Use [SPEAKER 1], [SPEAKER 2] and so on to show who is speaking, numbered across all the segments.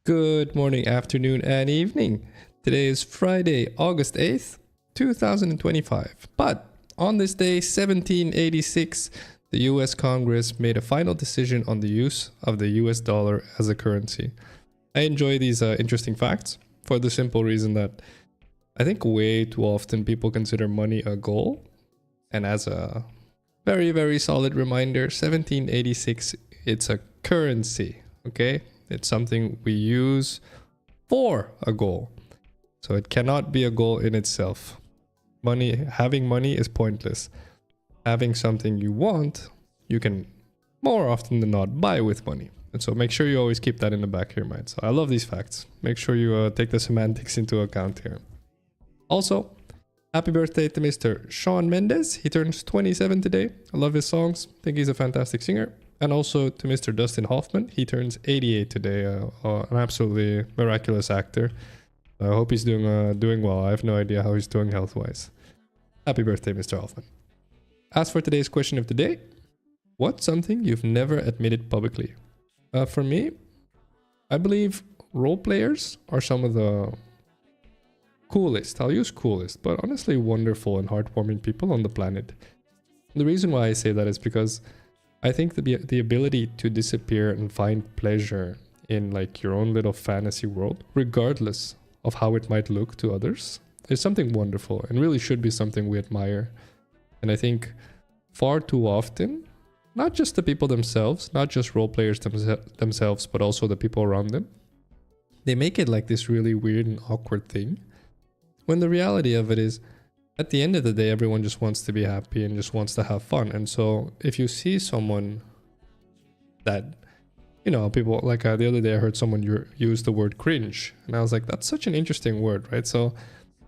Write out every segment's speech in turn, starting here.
[SPEAKER 1] Good morning, afternoon, and evening. Today is Friday, August 8th, 2025. But on this day, 1786, the US Congress made a final decision on the use of the US dollar as a currency. I enjoy these interesting facts for the simple reason that I think way too often people consider money a goal. And as a very, very solid reminder, 1786, it's a currency, okay? It's something we use for a goal. So it cannot be a goal in itself. Having money is pointless. Having something you want, you can more often than not buy with money. And so make sure you always keep that in the back of your mind. So I love these facts. Make sure you take the semantics into account here. Also, happy birthday to Mr. Shawn Mendes. He turns 27 today. I love his songs. I think he's a fantastic singer. And also to Mr. Dustin Hoffman. He turns 88 today. An absolutely miraculous actor. I hope he's doing well. I have no idea how he's doing health-wise. Happy birthday, Mr. Hoffman. As for today's question of the day, what's something you've never admitted publicly? For me, I believe role players are some of the coolest, I'll use coolest, but honestly wonderful and heartwarming people on the planet. The reason why I say that is because I think the ability to disappear and find pleasure in like your own little fantasy world, regardless of how it might look to others, is something wonderful and really should be something we admire. And I think far too often, not just the people themselves, not just role players themselves, but also the people around them, they make it like this really weird and awkward thing. When the reality of it is, at the end of the day, everyone just wants to be happy and just wants to have fun. And so if you see someone that, you know, people like the other day I heard someone use the word cringe. And I was like, that's such an interesting word, right? So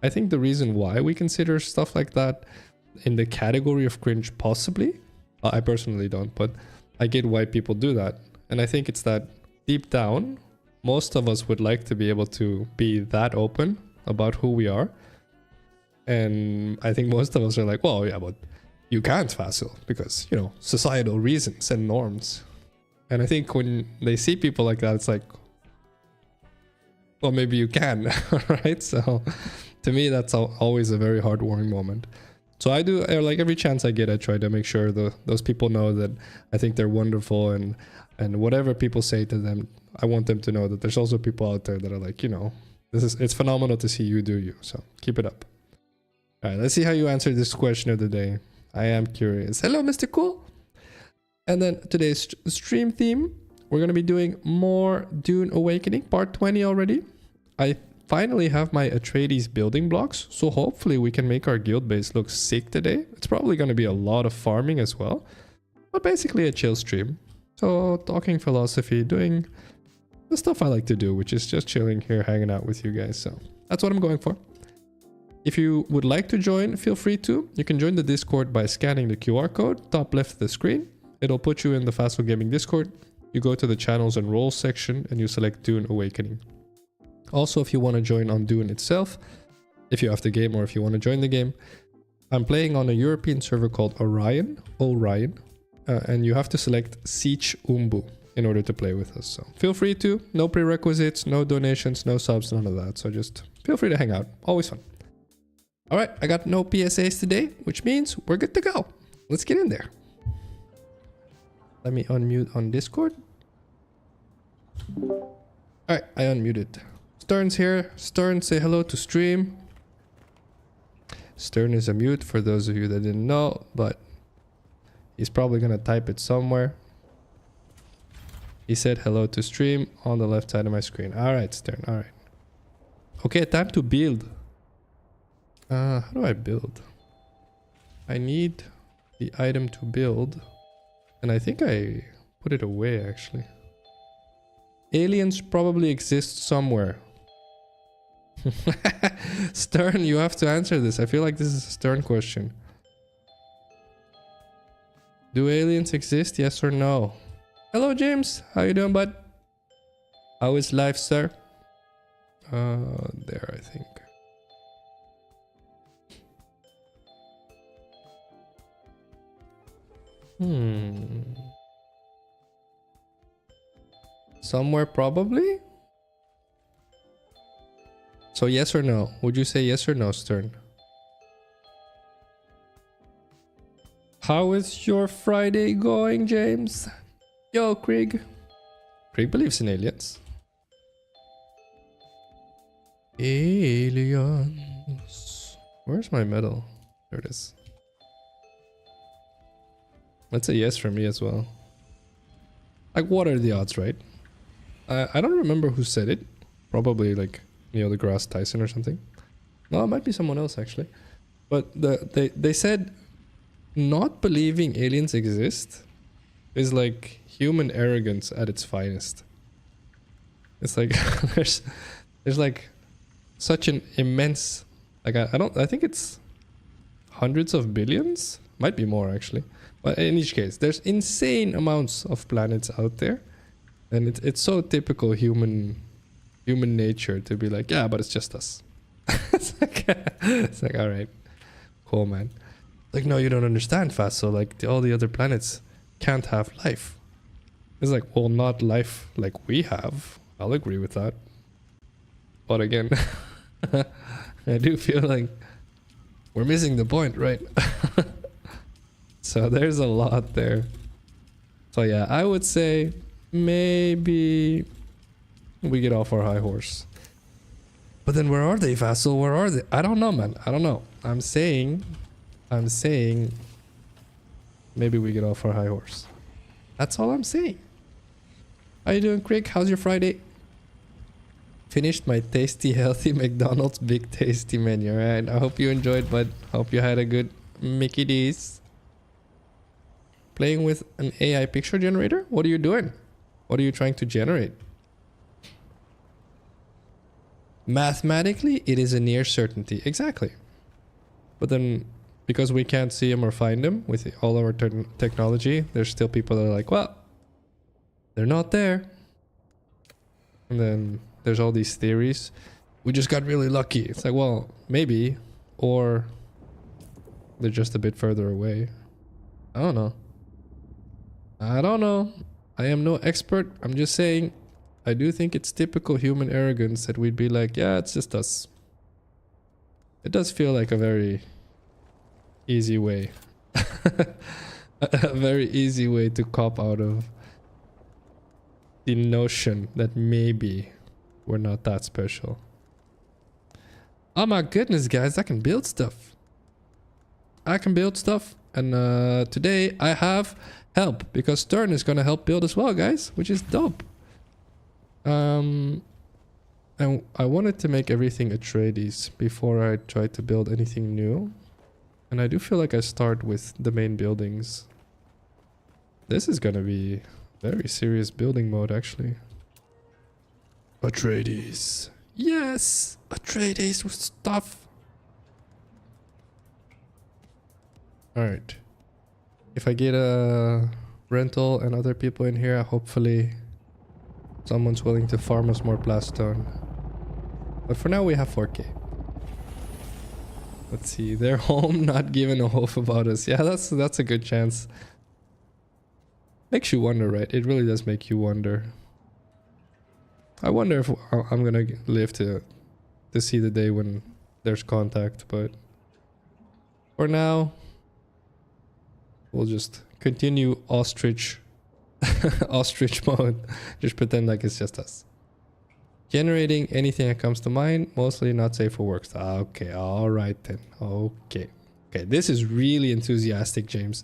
[SPEAKER 1] I think the reason why we consider stuff like that in the category of cringe, possibly, I personally don't, but I get why people do that. And I think it's that deep down, most of us would like to be able to be that open about who we are. And I think most of us are like, well, yeah, but you can't Phacil because, you know, societal reasons and norms. And I think when they see people like that, it's like, well, maybe you can, right? So to me, that's always a very heartwarming moment. So I do, like every chance I get, I try to make sure those people know that I think they're wonderful, and whatever people say to them, I want them to know that there's also people out there that are like, you know, it's phenomenal to see you do you. So keep it up. All right, let's see how you answer this question of the day. I am curious. Hello, Mr. Cool. And then today's stream theme, we're going to be doing more Dune Awakening, part 20 already. I finally have my Atreides building blocks, so hopefully we can make our guild base look sick today. It's probably going to be a lot of farming as well, but basically a chill stream. So talking philosophy, doing the stuff I like to do, which is just chilling here, hanging out with you guys. So that's what I'm going for. If you would like to join, feel free to. You can join the Discord by scanning the QR code, top left of the screen. It'll put you in the Phacil Gaming Discord. You go to the channels and roles section and you select Dune Awakening. Also, if you want to join on Dune itself, if you have the game or if you want to join the game, I'm playing on a European server called Orion, and you have to select Sietch Umbu in order to play with us. So feel free to. No prerequisites, no donations, no subs, none of that. So just feel free to hang out. Always fun. All right, I got no PSAs today, which means we're good to go. Let's get in there. Let me unmute on Discord. All right, I unmuted. Stern's here. Stern, say hello to stream. Stern is a mute for those of you that didn't know, but he's probably going to type it somewhere. He said hello to stream on the left side of my screen. All right, Stern. All right. Okay, time to build. How do I build? I need the item to build. And I think I put it away, actually. Aliens probably exist somewhere. Stern, you have to answer this. I feel like this is a Stern question. Do aliens exist? Yes or no? Hello, James. How you doing, bud? How is life, sir? There, I think. Somewhere probably? So yes or no? Would you say yes or no, Stern? How is your Friday going, James? Yo, Krieg. Krieg believes in aliens. Aliens. Where's my medal? There it is. That's a yes for me as well. Like, what are the odds, right? I don't remember who said it. Probably like Neil deGrasse Tyson or something. No, it might be someone else actually. But they said not believing aliens exist is like human arrogance at its finest. It's like there's like such an immense, like I think it's hundreds of billions, might be more actually, but in each case there's insane amounts of planets out there, and it's so typical human nature to be like, yeah, but it's just us. it's like all right, cool, man. Like, no, you don't understand, Phacil. Like all the other planets can't have life. It's like, well, not life like we have. I'll agree with that. But again, I do feel like we're missing the point, right? So there's a lot there. So yeah, I would say maybe we get off our high horse. But then where are they, Phacil? Where are they? I don't know, man. I don't know. I'm saying maybe we get off our high horse. That's all I'm saying. How you doing, Craig? How's your Friday? Finished my tasty, healthy McDonald's Big Tasty menu. Alright, I hope you enjoyed, bud. Hope you had a good Mickey D's. Playing with an AI picture generator? What are you doing? What are you trying to generate? Mathematically, it is a near certainty. Exactly. But then, because we can't see them or find them with all our technology, there's still people that are like, well, they're not there. And then there's all these theories. We just got really lucky. It's like, well, maybe. Or they're just a bit further away. I don't know. I don't know. I am no expert. I'm just saying, I do think it's typical human arrogance that we'd be like, yeah, it's just us. It does feel like a very easy way. A very easy way to cop out of the notion that maybe we're not that special. Oh my goodness, guys, I can build stuff. I can build stuff. And today I have help because Stern is going to help build as well, guys, which is dope. And I wanted to make everything Atreides before I try to build anything new. And I do feel like I start with the main buildings. This is going to be very serious building mode, actually. Atreides. Yes! Atreides with stuff. Alright. If I get a rental and other people in here, hopefully someone's willing to farm us more blaststone. But for now we have 4k. Let's see. They're home, not giving a hoof about us. Yeah, that's a good chance. Makes you wonder, right? It really does make you wonder. I wonder if I'm gonna live to see the day when there's contact, but for now we'll just continue ostrich ostrich mode. Just pretend like it's just us. Generating anything that comes to mind, mostly not safe for work. Okay, alright then. Okay, this is really enthusiastic, James.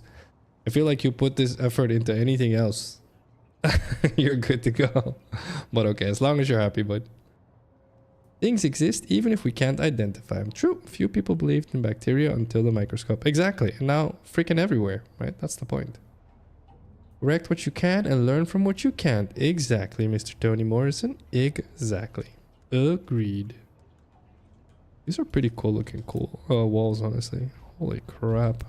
[SPEAKER 1] I feel like you put this effort into anything else. You're good to go. But okay, as long as you're happy, bud. Things exist even if we can't identify them. True, few people believed in bacteria until the microscope. Exactly, and now freaking everywhere, right? That's the point. Correct what you can and learn from what you can't. Exactly, Mr. Tony Morrison. Exactly. Agreed. These are pretty cool looking walls, honestly. Holy crap.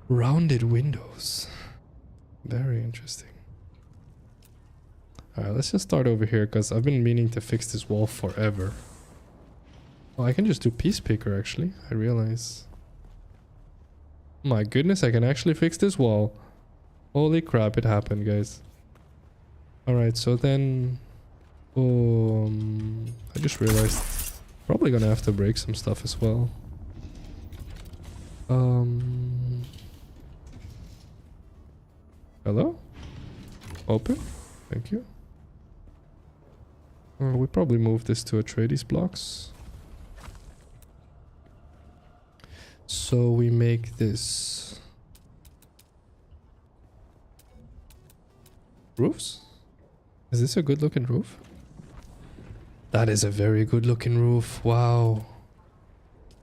[SPEAKER 1] Rounded windows. Very interesting. Alright, let's just start over here because I've been meaning to fix this wall forever. Oh, I can just do piece picker actually. I realize. My goodness, I can actually fix this wall. Holy crap, it happened, guys. Alright, so then I just realized probably gonna have to break some stuff as well. Hello? Open? Thank you. We probably move this to Atreides blocks. So we make this roofs? Is this a good looking roof? That is a very good looking roof. Wow.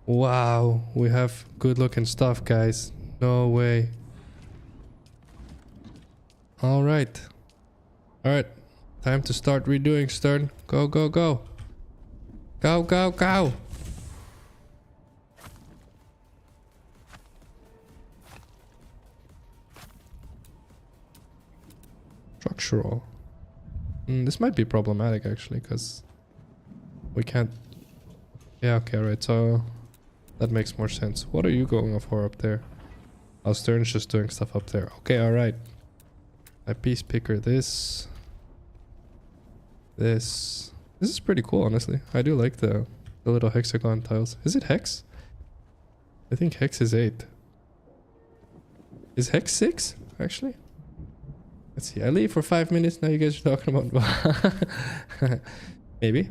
[SPEAKER 1] Wow. We have good looking stuff, guys. No way. Alright. Alright. Time to start redoing, Stern. Go, go, go. Go, go, go. Structural. This might be problematic actually, because we can't... Yeah, okay, right, so that makes more sense. What are you going for up there? Oh, Stern's just doing stuff up there. Okay, alright. I piece picker this. This is pretty cool, honestly. I do like the little hexagon tiles. Is it hex? I think hex is 8. Is hex 6, actually? Let's see. I leave for 5 minutes. Now you guys are talking about... Maybe.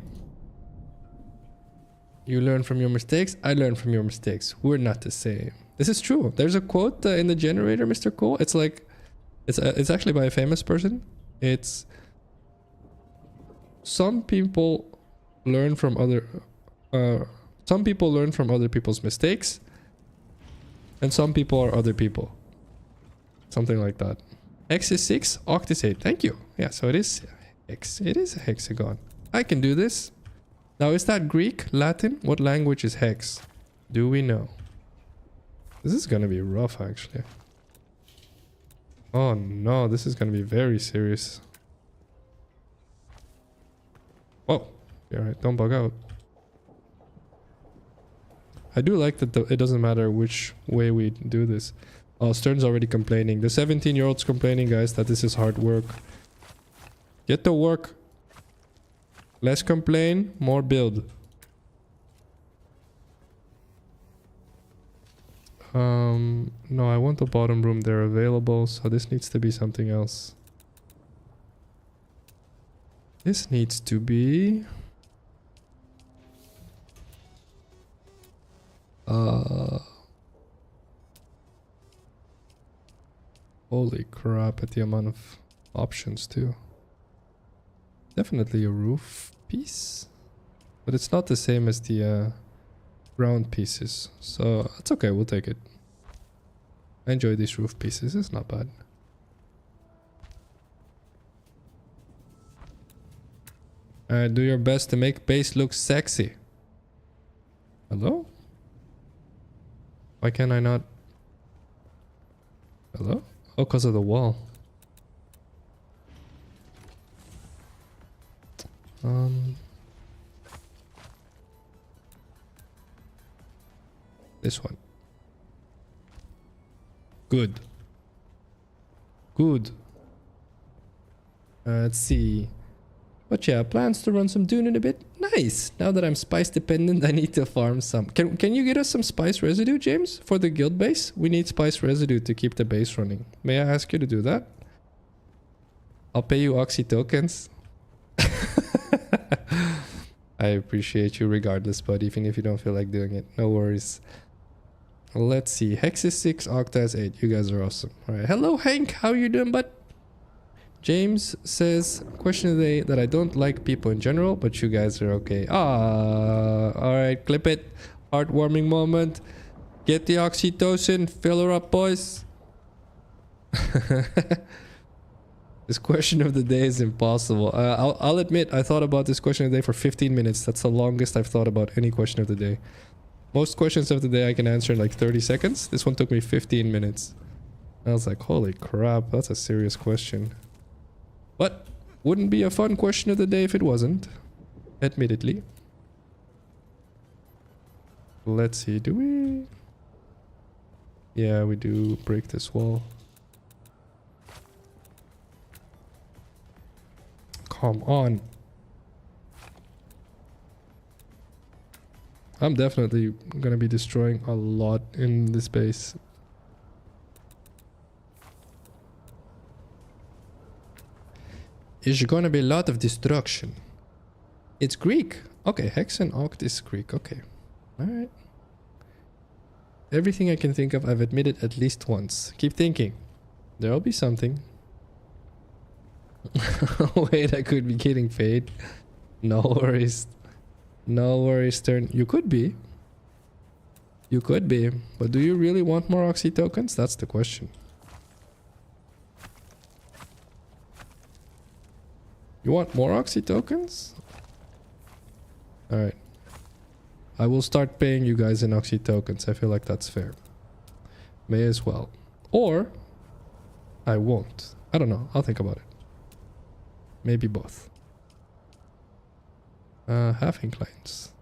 [SPEAKER 1] You learn from your mistakes. I learn from your mistakes. We're not the same. This is true. There's a quote in the generator, Mr. Cole. It's like... It's actually by a famous person. It's... Some people learn from other... some people learn from other people's mistakes. And some people are other people. Something like that. X is 6, oct is 8. Thank you. Yeah, so it is X. It is a hexagon. I can do this. Now, is that Greek? Latin? What language is hex? Do we know? This is gonna be rough, actually. Oh no, this is gonna be very serious. Oh, yeah, right. Don't bug out. I do like that it doesn't matter which way we do this. Oh, Stern's already complaining. The 17-year-old's complaining, guys, that this is hard work. Get to work. Less complain, more build. No, I want the bottom room there available, so this needs to be something else. This needs to be... Holy crap at the amount of options too. Definitely a roof piece. But it's not the same as the ground pieces. So it's okay, we'll take it. I enjoy these roof pieces, it's not bad. Do your best to make base look sexy. Hello? Why can I not? Hello? Oh, because of the wall. This one. Good. Good. Let's see. But yeah, plans to run some Dune in a bit. Nice! Now that I'm spice dependent, I need to farm some. Can you get us some spice residue, James? For the guild base? We need spice residue to keep the base running. May I ask you to do that? I'll pay you Oxy tokens. I appreciate you regardless, but even if you don't feel like doing it, no worries. Let's see. Hex is 6, Octa is 8. You guys are awesome. Alright. Hello, Hank. How you doing, bud? James says, question of the day, that I don't like people in general, but you guys are okay. Ah, alright, clip it. Heartwarming moment. Get the oxytocin. Fill her up, boys. This question of the day is impossible. I'll admit, I thought about this question of the day for 15 minutes. That's the longest I've thought about any question of the day. Most questions of the day I can answer in like 30 seconds. This one took me 15 minutes. I was like, holy crap, that's a serious question. But wouldn't be a fun question of the day if it wasn't. Admittedly. Let's see, do we... Yeah, we do break this wall. Come on. I'm definitely gonna be destroying a lot in this base. There's gonna be a lot of destruction. It's Greek. Okay, Hex and Oct is Greek. Okay. Alright. Everything I can think of, I've admitted at least once. Keep thinking. There'll be something. Wait, I could be kidding, Fade. No worries. No worries, Stern. You could be. You could be. But do you really want more Oxy tokens? That's the question. You want more Oxy tokens? Alright. I will start paying you guys in Oxy tokens. I feel like that's fair. May as well. Or I won't. I don't know. I'll think about it. Maybe both. Half inclines.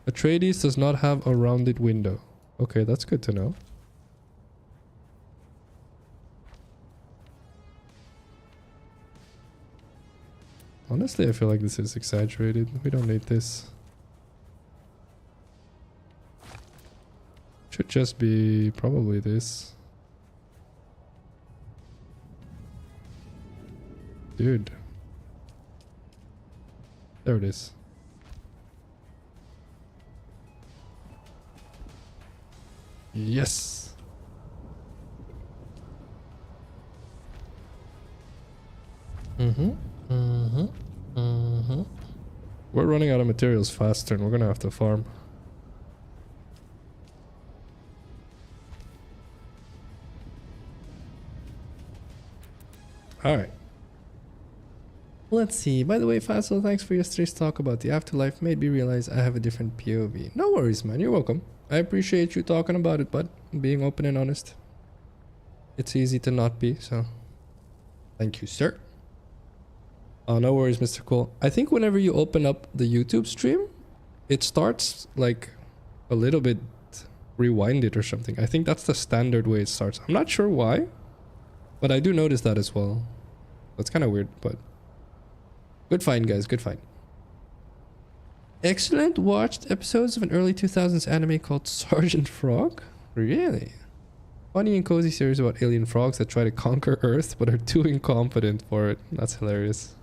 [SPEAKER 1] Atreides does not have a rounded window. Okay, that's good to know. Honestly, I feel like this is exaggerated. We don't need this. Should just be probably this. Dude. There it is. Yes. We're running out of materials faster and we're gonna have to farm. Alright. Let's see. By the way, Phacil, thanks for yesterday's talk about the afterlife. Made me realize I have a different POV. No worries, man. You're welcome. I appreciate you talking about it, but being open and honest. It's easy to not be, so thank you, sir. Oh, no worries, Mr. Cole. I think whenever you open up the YouTube stream, it starts like a little bit rewinded or something. I think that's the standard way it starts. I'm not sure why, but I do notice that as well. That's kind of weird, but good find, guys. Good find. Excellent. Watched episodes of an early 2000s anime called Sergeant Frog. Really? Funny and cozy series about alien frogs that try to conquer Earth but are too incompetent for it. That's hilarious.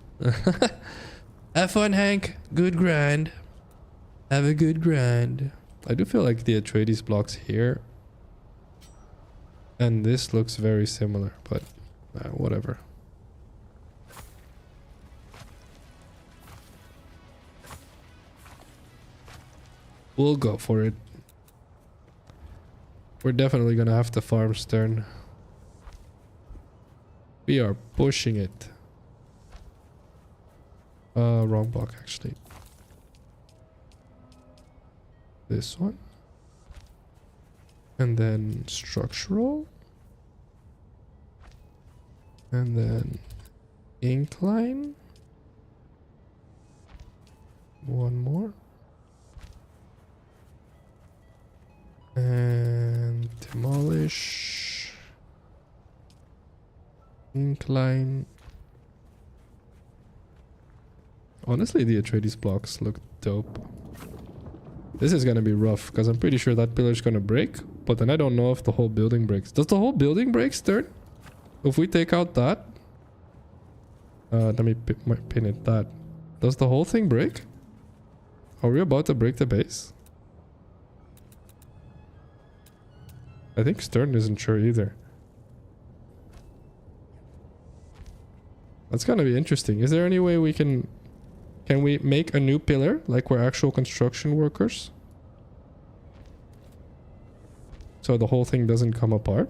[SPEAKER 1] Have fun, Hank. Good grind. Have a good grind. I do feel like the Atreides blocks here and this looks very similar, but whatever. We'll go for it. We're definitely gonna have to farm Stern. We are pushing it. Wrong block actually. This one. And then structural. And then incline. One more. And demolish. Incline. Honestly, the Atreides blocks look dope. This is gonna be rough because I'm pretty sure that pillar's gonna break, but then I don't know if the whole building breaks. Does the whole building break, Stern? If we take out that, let me pin it that. Does the whole thing break? Are we about to break the base? I think Stern isn't sure either. That's gonna be interesting. Is there any way we can we make a new pillar like we're actual construction workers? So the whole thing doesn't come apart?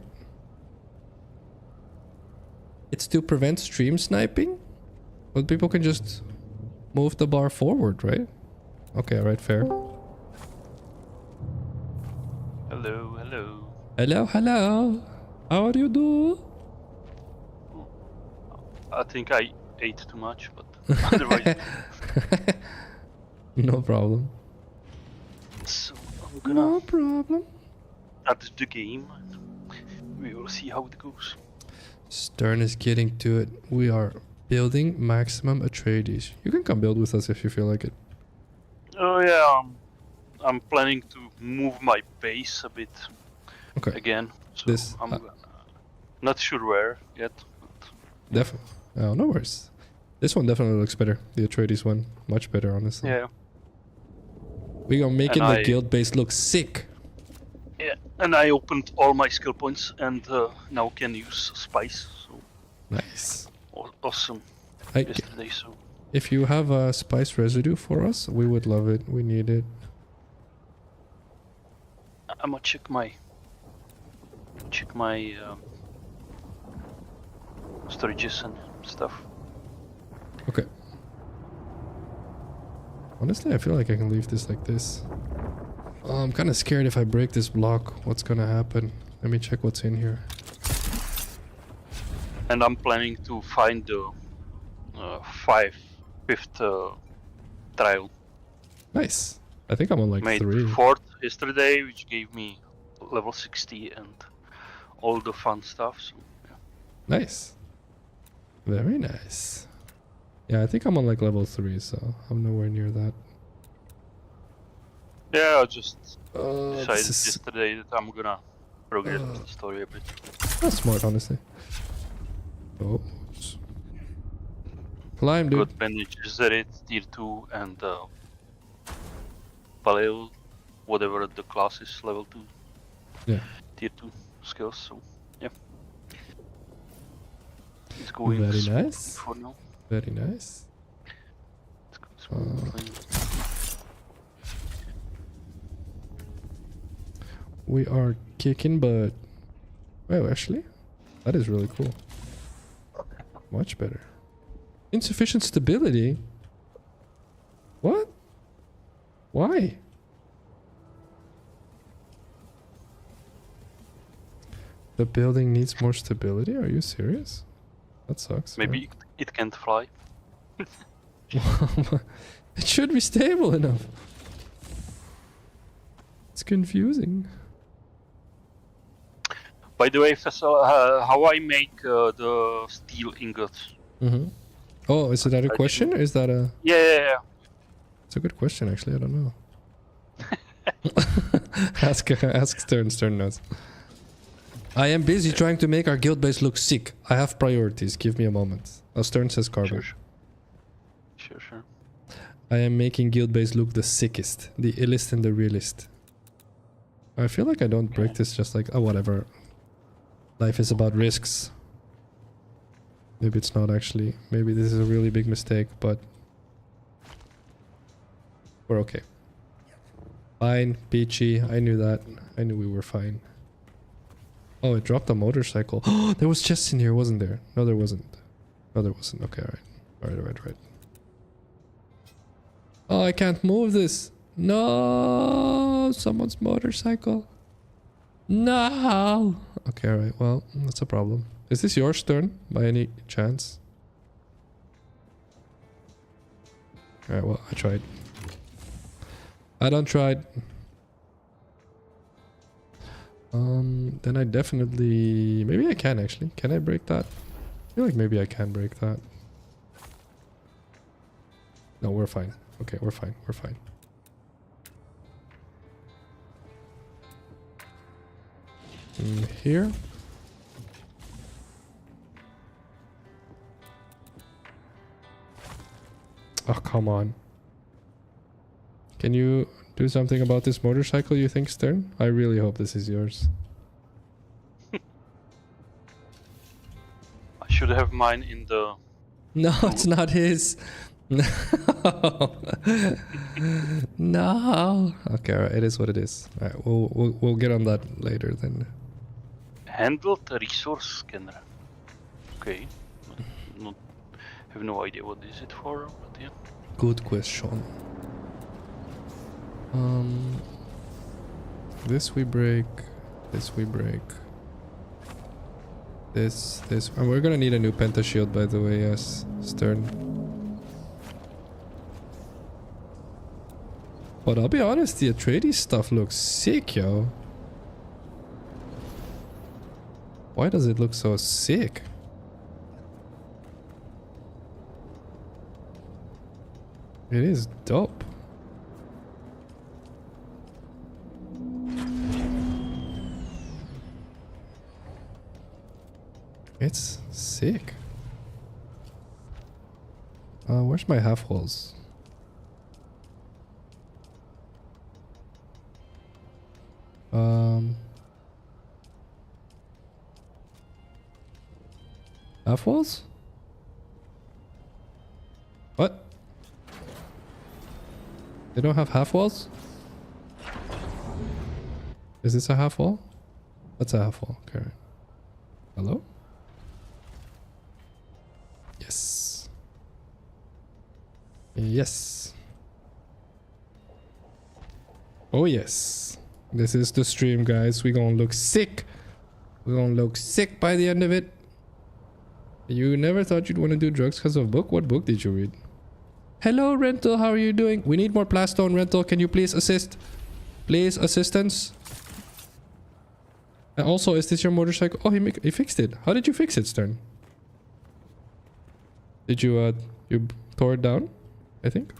[SPEAKER 1] It's to prevent stream sniping? But people can just move the bar forward, right? Okay, alright, fair.
[SPEAKER 2] Hello, hello.
[SPEAKER 1] Hello, hello. How are you doing?
[SPEAKER 2] I think I ate too much, but otherwise.
[SPEAKER 1] No problem.
[SPEAKER 2] So I'm gonna
[SPEAKER 1] No problem.
[SPEAKER 2] start the game. We will see how it goes.
[SPEAKER 1] Stern is getting to it. We are building maximum Atreides. You can come build with us if you feel like it.
[SPEAKER 2] Oh yeah, I'm planning to move my base a bit
[SPEAKER 1] Okay.
[SPEAKER 2] again. So
[SPEAKER 1] This
[SPEAKER 2] I'm not sure where yet. But
[SPEAKER 1] definitely. Oh, no worries. This one definitely looks better. The Atreides one, much better, honestly.
[SPEAKER 2] yeah,
[SPEAKER 1] We are making
[SPEAKER 2] and
[SPEAKER 1] the guild base look sick.
[SPEAKER 2] and I opened all my skill points and now can use spice. So
[SPEAKER 1] Nice.
[SPEAKER 2] awesome.
[SPEAKER 1] I,
[SPEAKER 2] Yesterday, so
[SPEAKER 1] if you have a spice residue for us, we would love it. We need it.
[SPEAKER 2] I'm gonna check my storages and stuff.
[SPEAKER 1] Okay. Honestly, I feel like I can leave this like this. I'm kind of scared if I break this block, what's gonna happen. Let me check what's in here.
[SPEAKER 2] And I'm planning to find the fifth trial.
[SPEAKER 1] Nice. I think I'm on like
[SPEAKER 2] Made
[SPEAKER 1] 3.
[SPEAKER 2] fourth yesterday, which gave me level 60 and all the fun stuff. So yeah.
[SPEAKER 1] Nice. Very nice. Yeah, I think I'm on like level 3, so I'm nowhere near that.
[SPEAKER 2] Yeah, I just decided
[SPEAKER 1] This is
[SPEAKER 2] yesterday that I'm gonna progress the story a bit.
[SPEAKER 1] that's smart, honestly. Oh. Climb, dude.
[SPEAKER 2] Got bandages at it, tier 2, and Phacil, whatever the class is, level 2.
[SPEAKER 1] Yeah.
[SPEAKER 2] Tier 2 skills, so yeah. It's going
[SPEAKER 1] Very
[SPEAKER 2] smooth
[SPEAKER 1] nice.
[SPEAKER 2] for now.
[SPEAKER 1] Very nice.
[SPEAKER 2] It's going smoothly.
[SPEAKER 1] We are kicking butt. Well, actually, that is really cool. Much better. Insufficient stability? What? Why? The building needs more stability? Are you serious? That sucks.
[SPEAKER 2] Maybe it can't fly.
[SPEAKER 1] Right? It should be stable enough. It's confusing.
[SPEAKER 2] By the way, Phacil, how I make the steel ingots?
[SPEAKER 1] Mm-hmm. Oh, is that a question? Or is that a...
[SPEAKER 2] Yeah.
[SPEAKER 1] It's a good question, actually. I don't know. ask Stern. Stern knows. I am busy trying to make our guild base look sick. I have priorities. Give me a moment. Oh, Stern says carbon.
[SPEAKER 2] Sure.
[SPEAKER 1] I am making guild base look the sickest. The illest and the realest. I feel like I don't break this just like... Oh, whatever. Life is about risks. Maybe it's not actually. Maybe this is a really big mistake, but... We're okay. Fine, peachy. I knew that. I knew we were fine. Oh, it dropped a motorcycle. Oh, there was chests in here, wasn't there? No, there wasn't. No, there wasn't. Okay, alright. Oh, I can't move this. No, someone's motorcycle. No. Okay, alright. Well, that's a problem. Is this your turn by any chance? Alright, well, I tried. I done tried. Then I definitely... Maybe I can actually. Can I break that? I feel like maybe I can break that. No, we're fine. Okay, we're fine. We're fine. Here. Oh, come on. Can you do something about this motorcycle, you think, Stern? I really hope this is yours.
[SPEAKER 2] I should have mine in the...
[SPEAKER 1] No, it's not his. No. No. Okay, alright, it is what it is. Alright, we'll get on that later then.
[SPEAKER 2] Handled resource scanner. Okay. Have no idea what is it for, but yeah.
[SPEAKER 1] Good question. This we break. This we break. This. And we're gonna need a new penta shield, by the way, yes, Stern. But I'll be honest, the Atreides stuff looks sick, yo. Why does it look so sick? It is dope. It's sick. Where's my half walls? Half walls? What? They don't have half walls? Is this a half wall? That's a half wall. Okay. Hello? Yes. Yes. Oh yes. This is the stream, guys. We're gonna look sick. We're gonna look sick by the end of it. You never thought you'd want to do drugs because of a book? What book did you read? Hello, Rental. How are you doing? We need more Plastone, Rental. Can you please assist? Please, assistance. And also, is this your motorcycle? Oh, he fixed it. How did you fix it, Stern? Did you, you tore it down? I think.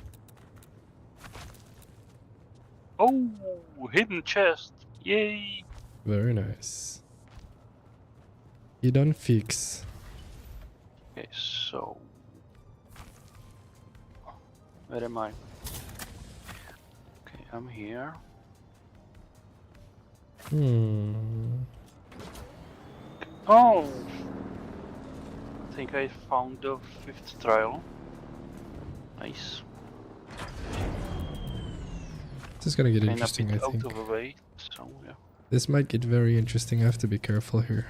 [SPEAKER 2] Oh, hidden chest. Yay.
[SPEAKER 1] Very nice. You done fix.
[SPEAKER 2] Okay, so... Where am I? Okay, I'm here. Oh! I think I found the 5th trial. Nice.
[SPEAKER 1] This is gonna get
[SPEAKER 2] Kinda
[SPEAKER 1] interesting, I
[SPEAKER 2] bit
[SPEAKER 1] think.
[SPEAKER 2] out of the way, so yeah.
[SPEAKER 1] This might get very interesting. I have to be careful here.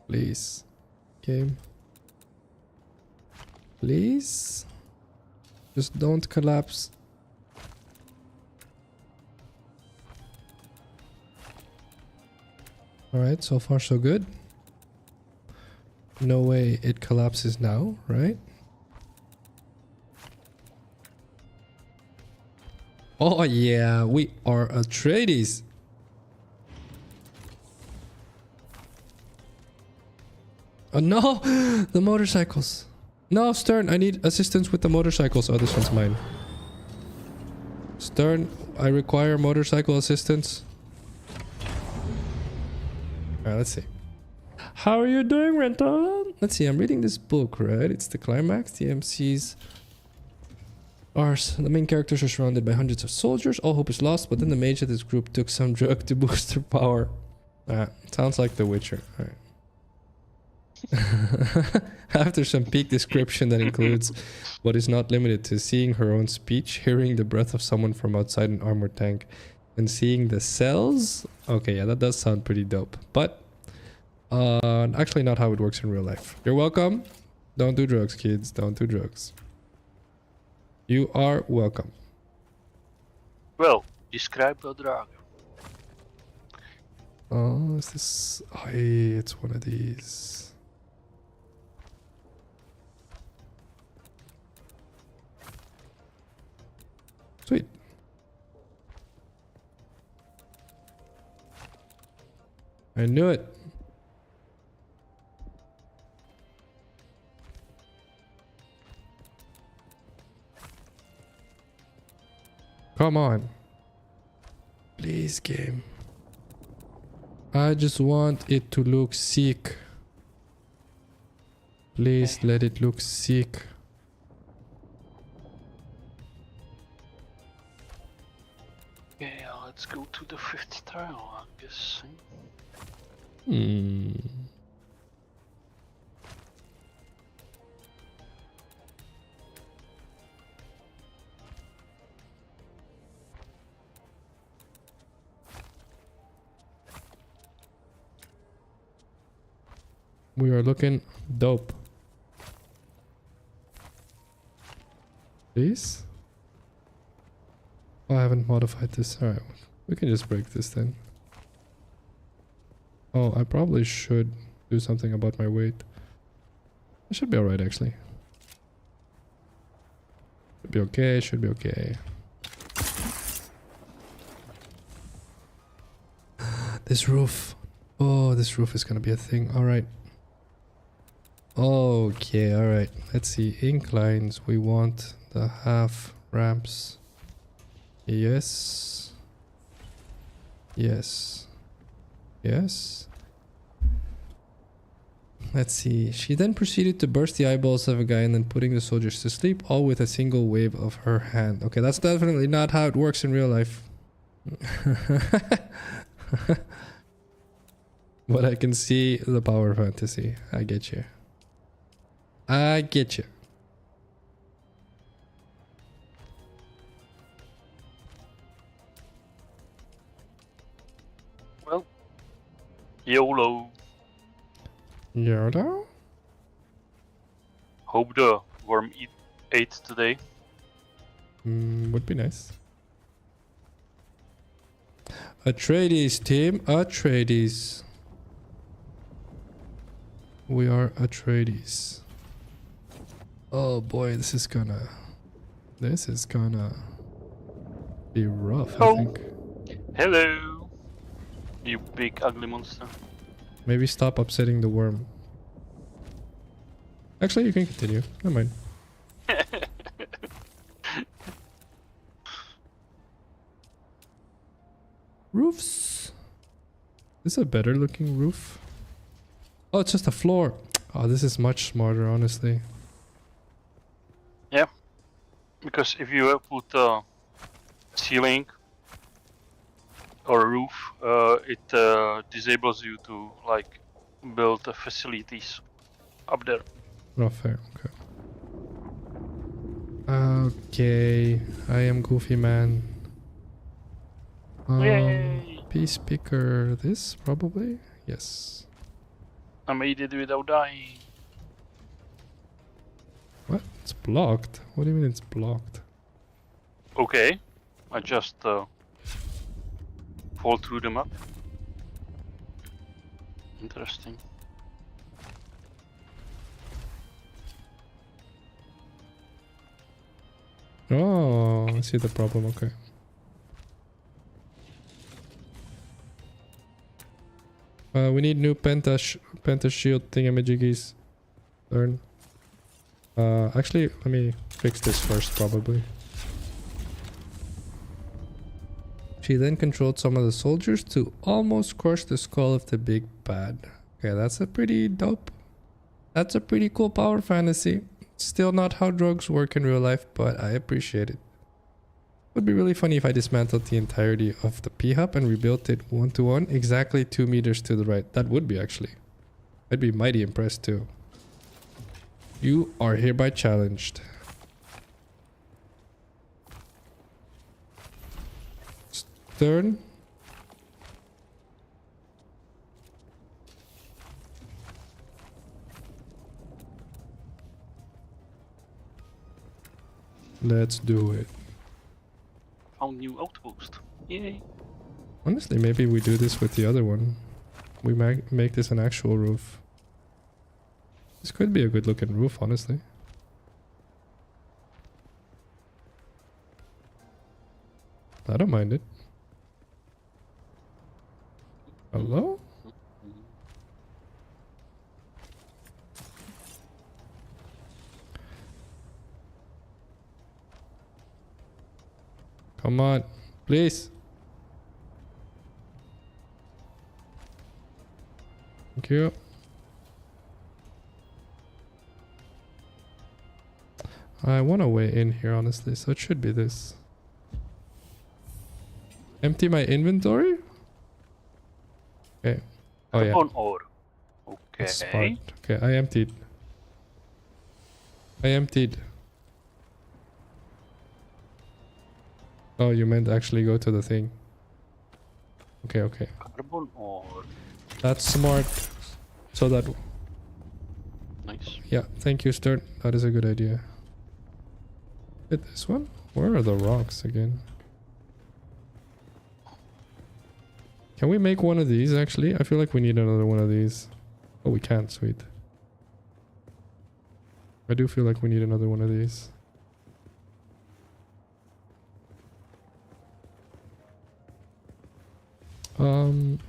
[SPEAKER 1] Please. Game. Please. Just don't collapse. Alright, so far so good. No way it collapses now, right? Oh yeah, we are Atreides. Oh no, the motorcycles. No, Stern, I need assistance with the motorcycles. Oh, this one's mine. Stern, I require motorcycle assistance. Alright, let's see. How are you doing, Rental? Let's see, I'm reading this book, right? It's the climax. The MCs are... The main characters are surrounded by hundreds of soldiers. All hope is lost, but then the mage of this group took some drug to boost their power. Sounds like The Witcher. Alright. After some peak description that includes but is not limited to seeing her own speech, hearing the breath of someone from outside an armored tank, and seeing the cells. Okay, yeah, that does sound pretty dope. But actually not how it works in real life. You're welcome. Don't do drugs, kids. Don't do drugs. You are welcome.
[SPEAKER 2] Well, describe the drug.
[SPEAKER 1] Oh, is this... Oh, it's one of these. Sweet. I knew it. Come on. Please, game. I just want it to look sick. Please let it look sick.
[SPEAKER 2] Okay, let's go to the 5th trial, I guess.
[SPEAKER 1] We are looking dope. Please? Oh, I haven't modified this. Alright, we can just break this then. Oh, I probably should do something about my weight. It should be alright, actually. Should be okay, should be okay. This roof. Oh, this roof is gonna be a thing. Alright. Okay, alright. Let's see. Inclines. We want the half ramps. Yes. Yes. Yes. Let's see. She then proceeded to burst the eyeballs of a guy and then putting the soldiers to sleep, all with a single wave of her hand. Okay, that's definitely not how it works in real life. But I can see the power of fantasy. I get you. I get you.
[SPEAKER 2] Well, YOLO.
[SPEAKER 1] YOLO?
[SPEAKER 2] Hope the worm ate today.
[SPEAKER 1] Would be nice. Atreides team, Atreides. We are Atreides. Oh boy, this is gonna be rough, I think.
[SPEAKER 2] Hello, you big ugly monster.
[SPEAKER 1] Maybe stop upsetting the worm. Actually, you can continue. Never mind. Roofs. This is a better looking roof. Oh, it's just a floor. Oh, this is much smarter, honestly.
[SPEAKER 2] Yeah, because if you put a ceiling or a roof, it disables you to like build facilities up there.
[SPEAKER 1] Oh, fair. Okay. Okay, I am Goofy Man.
[SPEAKER 2] Yay!
[SPEAKER 1] Peace picker. This probably. Yes.
[SPEAKER 2] I made it without dying.
[SPEAKER 1] What? It's blocked. What do you mean it's blocked?
[SPEAKER 2] Okay, I just fall through the map. Interesting.
[SPEAKER 1] Oh, I see the problem. Okay. We need new penta shield thingamajiggies. Learn. Actually, let me fix this first, probably. She then controlled some of the soldiers to almost crush the skull of the big bad. Okay, that's a pretty dope. That's a pretty cool power fantasy. Still not how drugs work in real life, but I appreciate it. Would be really funny if I dismantled the entirety of the P-Hub and rebuilt it 1-to-1 exactly 2 meters to the right. That would be actually. I'd be mighty impressed too. You are hereby challenged. Stern. Let's do it.
[SPEAKER 2] Found new outpost. Yay!
[SPEAKER 1] Honestly, maybe we do this with the other one. We make this an actual roof. This could be a good looking roof, honestly. I don't mind it. Hello? Come on, please. Thank you. I want a way in here, honestly, so it should be this. Empty my inventory? Okay. Oh yeah.
[SPEAKER 2] Carbon ore. Okay.
[SPEAKER 1] That's smart. Okay, I emptied. I emptied. Oh, you meant actually go to the thing. Okay, okay.
[SPEAKER 2] Carbon ore.
[SPEAKER 1] That's smart. So that...
[SPEAKER 2] Nice.
[SPEAKER 1] Yeah, thank you, Sturt. That is a good idea. Hit this one? Where are the rocks again? Can we make one of these, actually? I feel like we need another one of these. Oh, we can't. Sweet. I do feel like we need another one of these.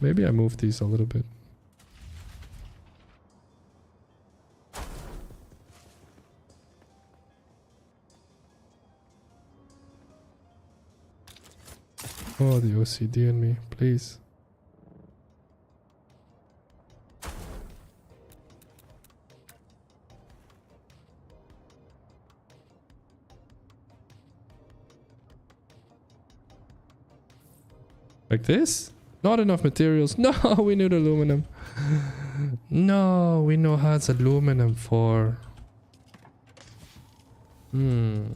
[SPEAKER 1] Maybe I move these a little bit. Oh, the OCD in me, please. Like this? Not enough materials. No, we need aluminum. No, we know how it's aluminum for. Can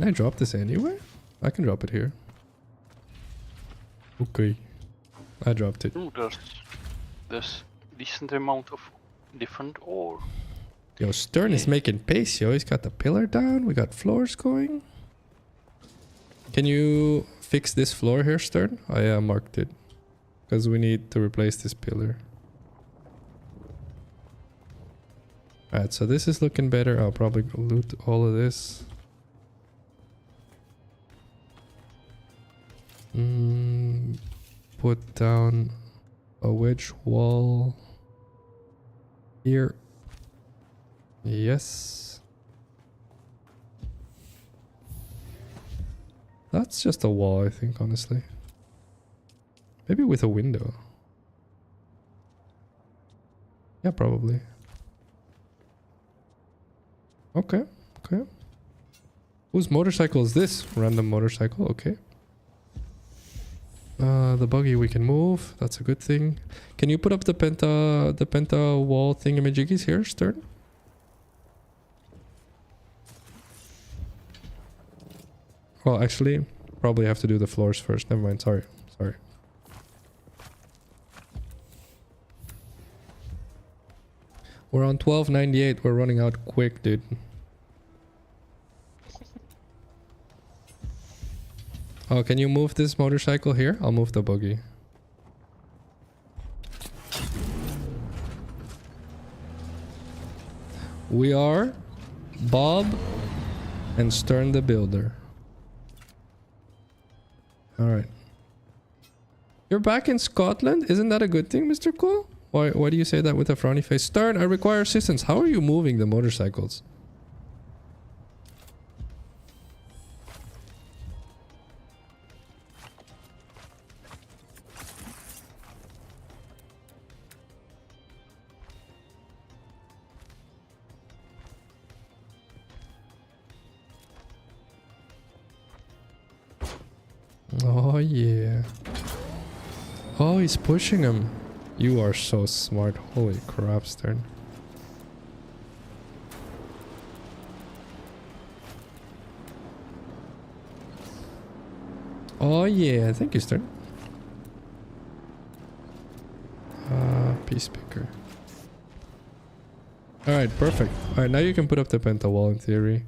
[SPEAKER 1] I drop this anywhere? I can drop it here. Okay. I dropped it.
[SPEAKER 2] Ooh, there's decent amount of different ore.
[SPEAKER 1] Yo, Stern is making pace, yo. He's got the pillar down. We got floors going. Can you fix this floor here, Stern? I marked it. Because we need to replace this pillar. Alright, so this is looking better. I'll probably loot all of this. Put down a wedge wall here. Yes. That's just a wall, I think, honestly. Maybe with a window. Yeah, probably. Okay, okay. Whose motorcycle is this? Random motorcycle, okay. The buggy we can move. That's a good thing. Can you put up the penta wall thingamajiggies here, Stern? Well, actually, probably have to do the floors first. Never mind. Sorry. We're on 1298. We're running out quick, dude. Oh, can you move this motorcycle here? I'll move the buggy. We are Bob and Stern the Builder. Alright. You're back in Scotland? Isn't that a good thing, Mr. Cole? Why do you say that with a frowny face? Stern, I require assistance. How are you moving the motorcycles? Oh yeah. Oh, he's pushing him. You are so smart. Holy crap, Stern. Oh yeah, thank you, Stern. Peace picker. Alright, perfect. Alright, now you can put up the penta wall in theory.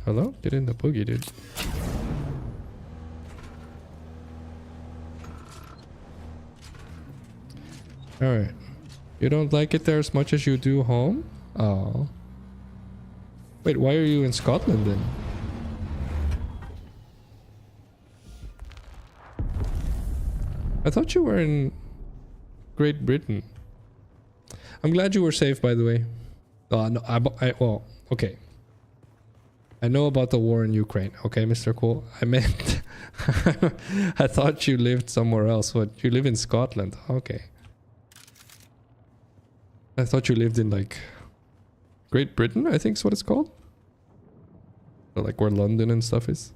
[SPEAKER 1] Hello? Get in the boogie, dude. Alright. You don't like it there as much as you do home? Oh. Wait, why are you in Scotland then? I thought you were in Great Britain. I'm glad you were safe, by the way. No, well, okay. I know about the war in Ukraine, okay, Mr. Cool? I meant... I thought you lived somewhere else. What? You live in Scotland? Okay. I thought you lived in, like... Great Britain, I think is what it's called? Or like where London and stuff is.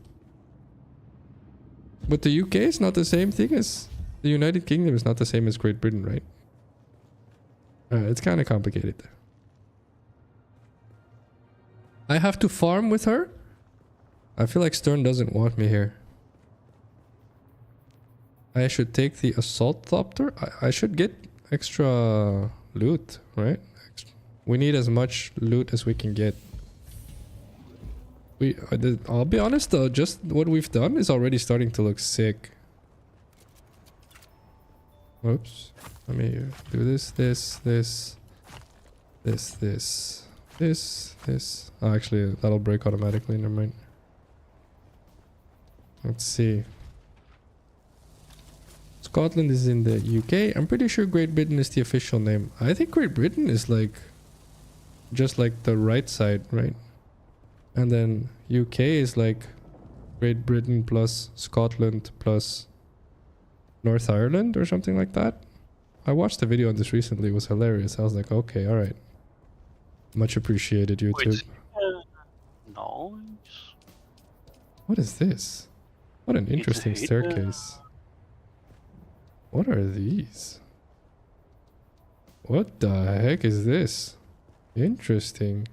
[SPEAKER 1] But the UK is not the same thing as... The United Kingdom is not the same as Great Britain, right? It's kind of complicated. I have to farm with her? I feel like Stern doesn't want me here. I should take the assault thopter. I should get extra loot, right? We need as much loot as we can get. I'll be honest though, just what we've done is already starting to look sick. Oops. Let me do this. Oh, actually, that'll break automatically. Never mind. Let's see. Scotland is in the UK. I'm pretty sure Great Britain is the official name. I think Great Britain is like... just like the right side, right? And then UK is like Great Britain plus Scotland plus North Ireland or something like that. I watched a video on this recently. It was hilarious. I was like, okay, all right. Much appreciated, YouTube.
[SPEAKER 2] Nice.
[SPEAKER 1] What is this? What an interesting
[SPEAKER 2] It's
[SPEAKER 1] staircase. What are these? What the heck is this? Interesting.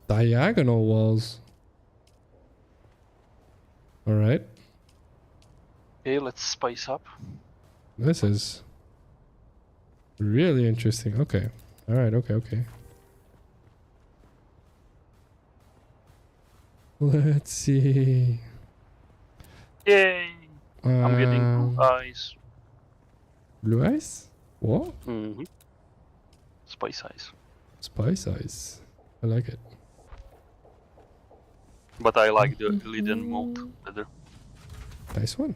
[SPEAKER 1] Diagonal walls. Alright.
[SPEAKER 2] Okay, let's spice up.
[SPEAKER 1] This is really interesting. Okay. Alright, okay. Let's see.
[SPEAKER 2] Yay! I'm getting blue eyes.
[SPEAKER 1] Blue eyes? What?
[SPEAKER 2] Mm-hmm. Spice eyes.
[SPEAKER 1] Spice eyes. I like it.
[SPEAKER 2] But I like the Illidan mold better.
[SPEAKER 1] Nice one.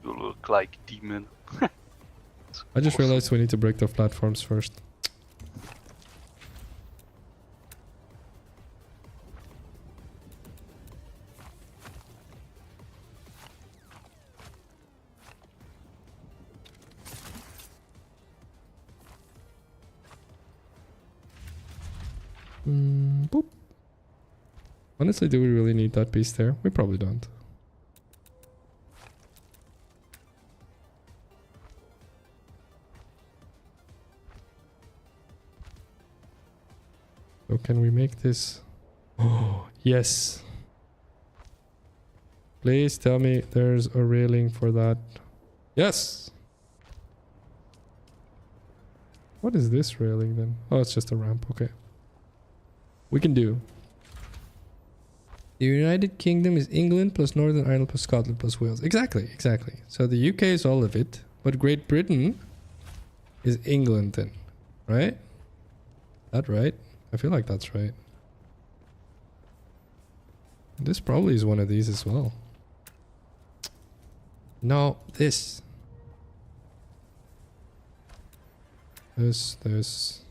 [SPEAKER 2] You look like demon.
[SPEAKER 1] I just realized we need to break the platforms first. Boop. Honestly, do we really need that piece there? We probably don't. So can we make this? Oh, yes. Please tell me there's a railing for that. Yes. What is this railing then? Oh, it's just a ramp. Okay. We can do. The United Kingdom is England plus Northern Ireland plus Scotland plus Wales. Exactly. So the UK is all of it, but Great Britain is England then, right? That right? I feel like that's right. This probably is one of these as well. No, this. This.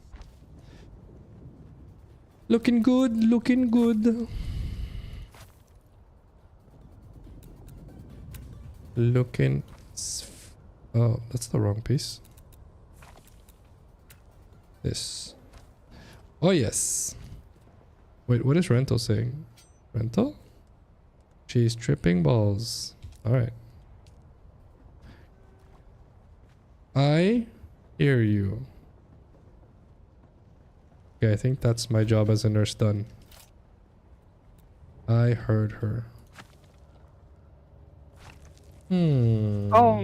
[SPEAKER 1] Looking good. Oh, that's the wrong piece. This. Oh, yes. Wait, what is rental saying? Rental? She's tripping balls. Alright. I hear you. Okay, I think that's my job as a nurse done. I heard her.
[SPEAKER 2] Oh,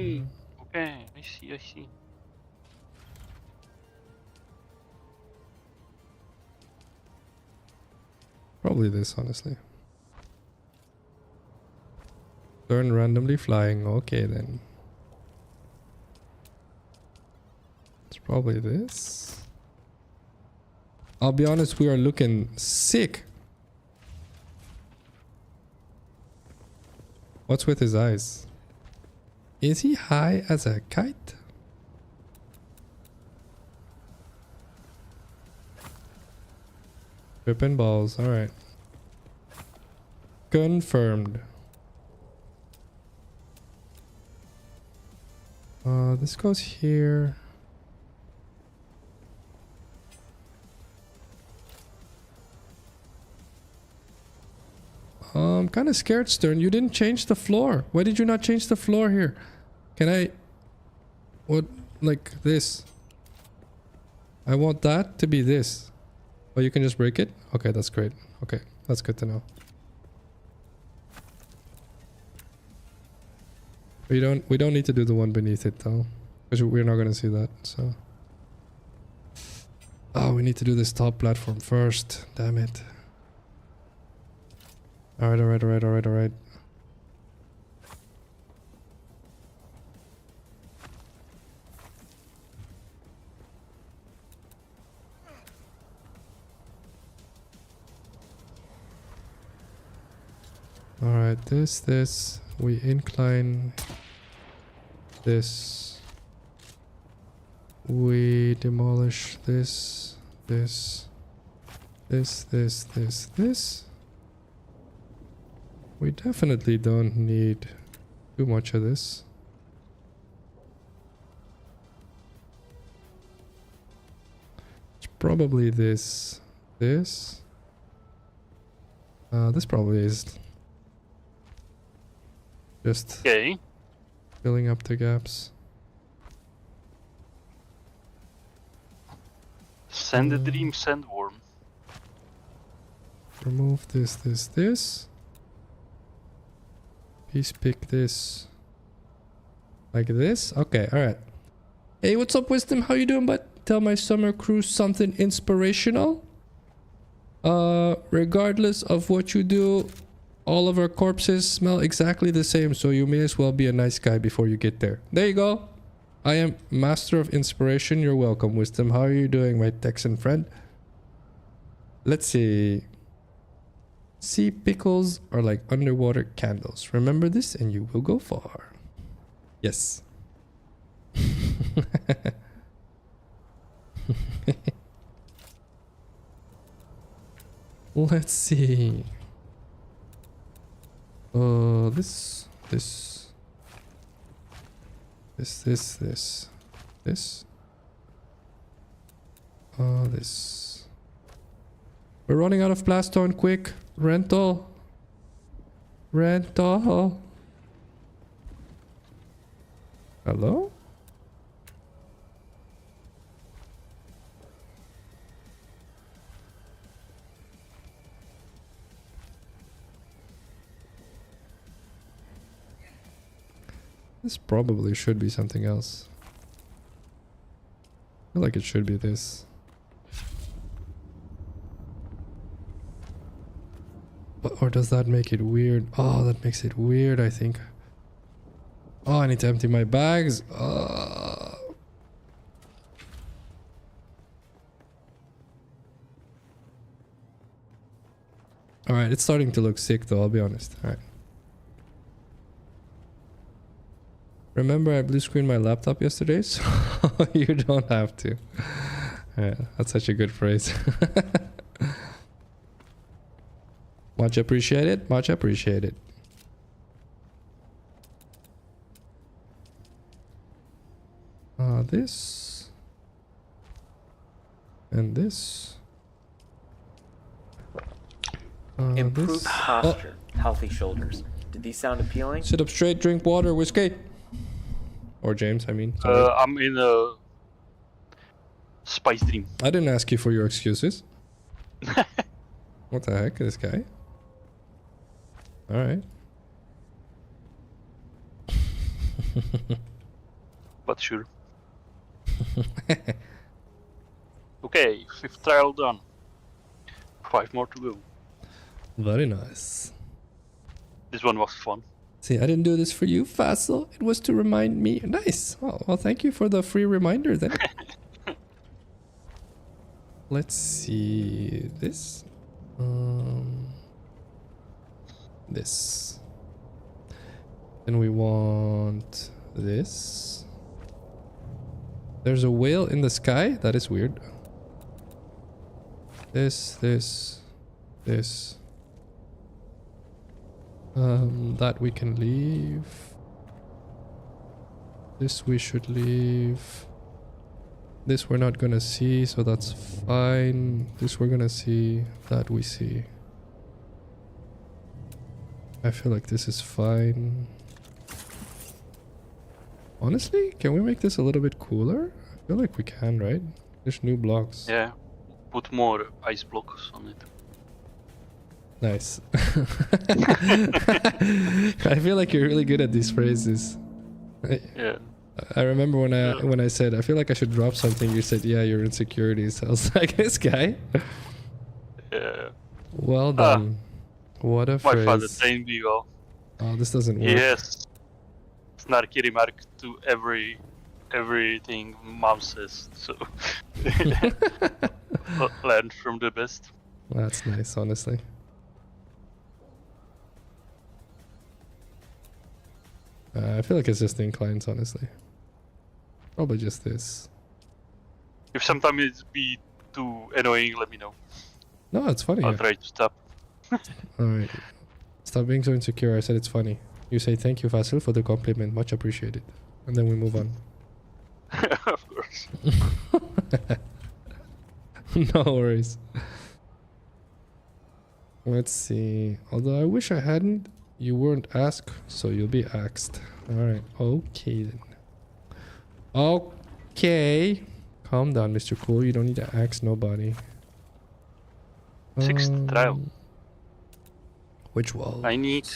[SPEAKER 2] okay. I see.
[SPEAKER 1] Probably this, honestly. Turn randomly flying. Okay, then. It's probably this. I'll be honest, we are looking sick. What's with his eyes? Is he high as a kite? Tripping balls, alright. Confirmed. This goes here. I'm kind of scared, Stern. You didn't change the floor. Why did you not change the floor here? Can I... What? Like this. I want that to be this. Oh, you can just break it? Okay, that's great. Okay, that's good to know. We don't need to do the one beneath it though. Because we're not gonna see that, so... Oh, we need to do this top platform first. Damn it. Alright. Alright, this, we incline this, we demolish this. We definitely don't need too much of this. It's probably this. This probably is just
[SPEAKER 2] Okay.
[SPEAKER 1] filling up the gaps.
[SPEAKER 2] Send a dream sandworm.
[SPEAKER 1] Remove this. Piece pick this. Like this? Okay, alright. Hey, what's up, Wisdom? How you doing, bud? Tell my summer cruise something inspirational. Regardless of what you do, all of our corpses smell exactly the same, so you may as well be a nice guy before you get there. There you go. I am master of inspiration. You're welcome, Wisdom. How are you doing, my Texan friend? Let's see. Sea pickles are like underwater candles. Remember this and you will go far. Yes. Let's see. This. We're running out of blastone. Quick. Rental. Hello? This probably should be something else. I feel like it should be this. But, or does that make it weird? Oh, that makes it weird, I think. Oh, I need to empty my bags. Alright, it's starting to look sick though, I'll be honest. Alright. Remember I blue screened my laptop yesterday? So you don't have to. Yeah, that's such a good phrase. Much appreciated. Much appreciated. This. And this.
[SPEAKER 3] Improved
[SPEAKER 1] this.
[SPEAKER 3] posture, healthy shoulders. Did these sound appealing?
[SPEAKER 1] Sit up straight, drink water, whiskey. Or James, I mean. Sorry.
[SPEAKER 2] I'm in a spice dream.
[SPEAKER 1] I didn't ask you for your excuses. What the heck, this guy? Alright.
[SPEAKER 2] But sure. Okay, 5th trial done. 5 more to go.
[SPEAKER 1] Very nice.
[SPEAKER 2] This one was fun.
[SPEAKER 1] See, I didn't do this for you, Phacil. It was to remind me. Nice. Oh, well, thank you for the free reminder then. Let's see this. This. Then we want this. There's a whale in the sky? That is weird. This. That we can leave. This we should leave. This we're not gonna see, so that's fine. This we're gonna see. That we see. I feel like this is fine. Honestly, can we make this a little bit cooler? I feel like we can, right? There's new blocks.
[SPEAKER 2] Yeah, put more ice blocks on it.
[SPEAKER 1] Nice. I feel like you're really good at these phrases.
[SPEAKER 2] Yeah.
[SPEAKER 1] I remember when I said I feel like I should drop something. You said, "Yeah, you're insecurities." I was like, "This guy."
[SPEAKER 2] Yeah.
[SPEAKER 1] Well done. What a
[SPEAKER 2] My
[SPEAKER 1] phrase.
[SPEAKER 2] father trained me well.
[SPEAKER 1] Oh, this doesn't work.
[SPEAKER 2] Yes. Snarky remark to everything mom says. So learn from the best.
[SPEAKER 1] That's nice, honestly. I feel like it's just the inclines, honestly. Probably just this.
[SPEAKER 2] If sometimes it be too annoying, let me know.
[SPEAKER 1] No, it's funny.
[SPEAKER 2] I'll try to stop.
[SPEAKER 1] Alright. Stop being so insecure. I said it's funny. You say thank you, Phacil, for the compliment. Much appreciated. And then we move on.
[SPEAKER 2] Of course.
[SPEAKER 1] No worries. Let's see. Although I wish I hadn't. You weren't asked, so you'll be asked. Alright. Okay then. Okay. Calm down, Mr. Cool. You don't need to ask nobody.
[SPEAKER 2] Sixth trial.
[SPEAKER 1] Which wall?
[SPEAKER 2] I need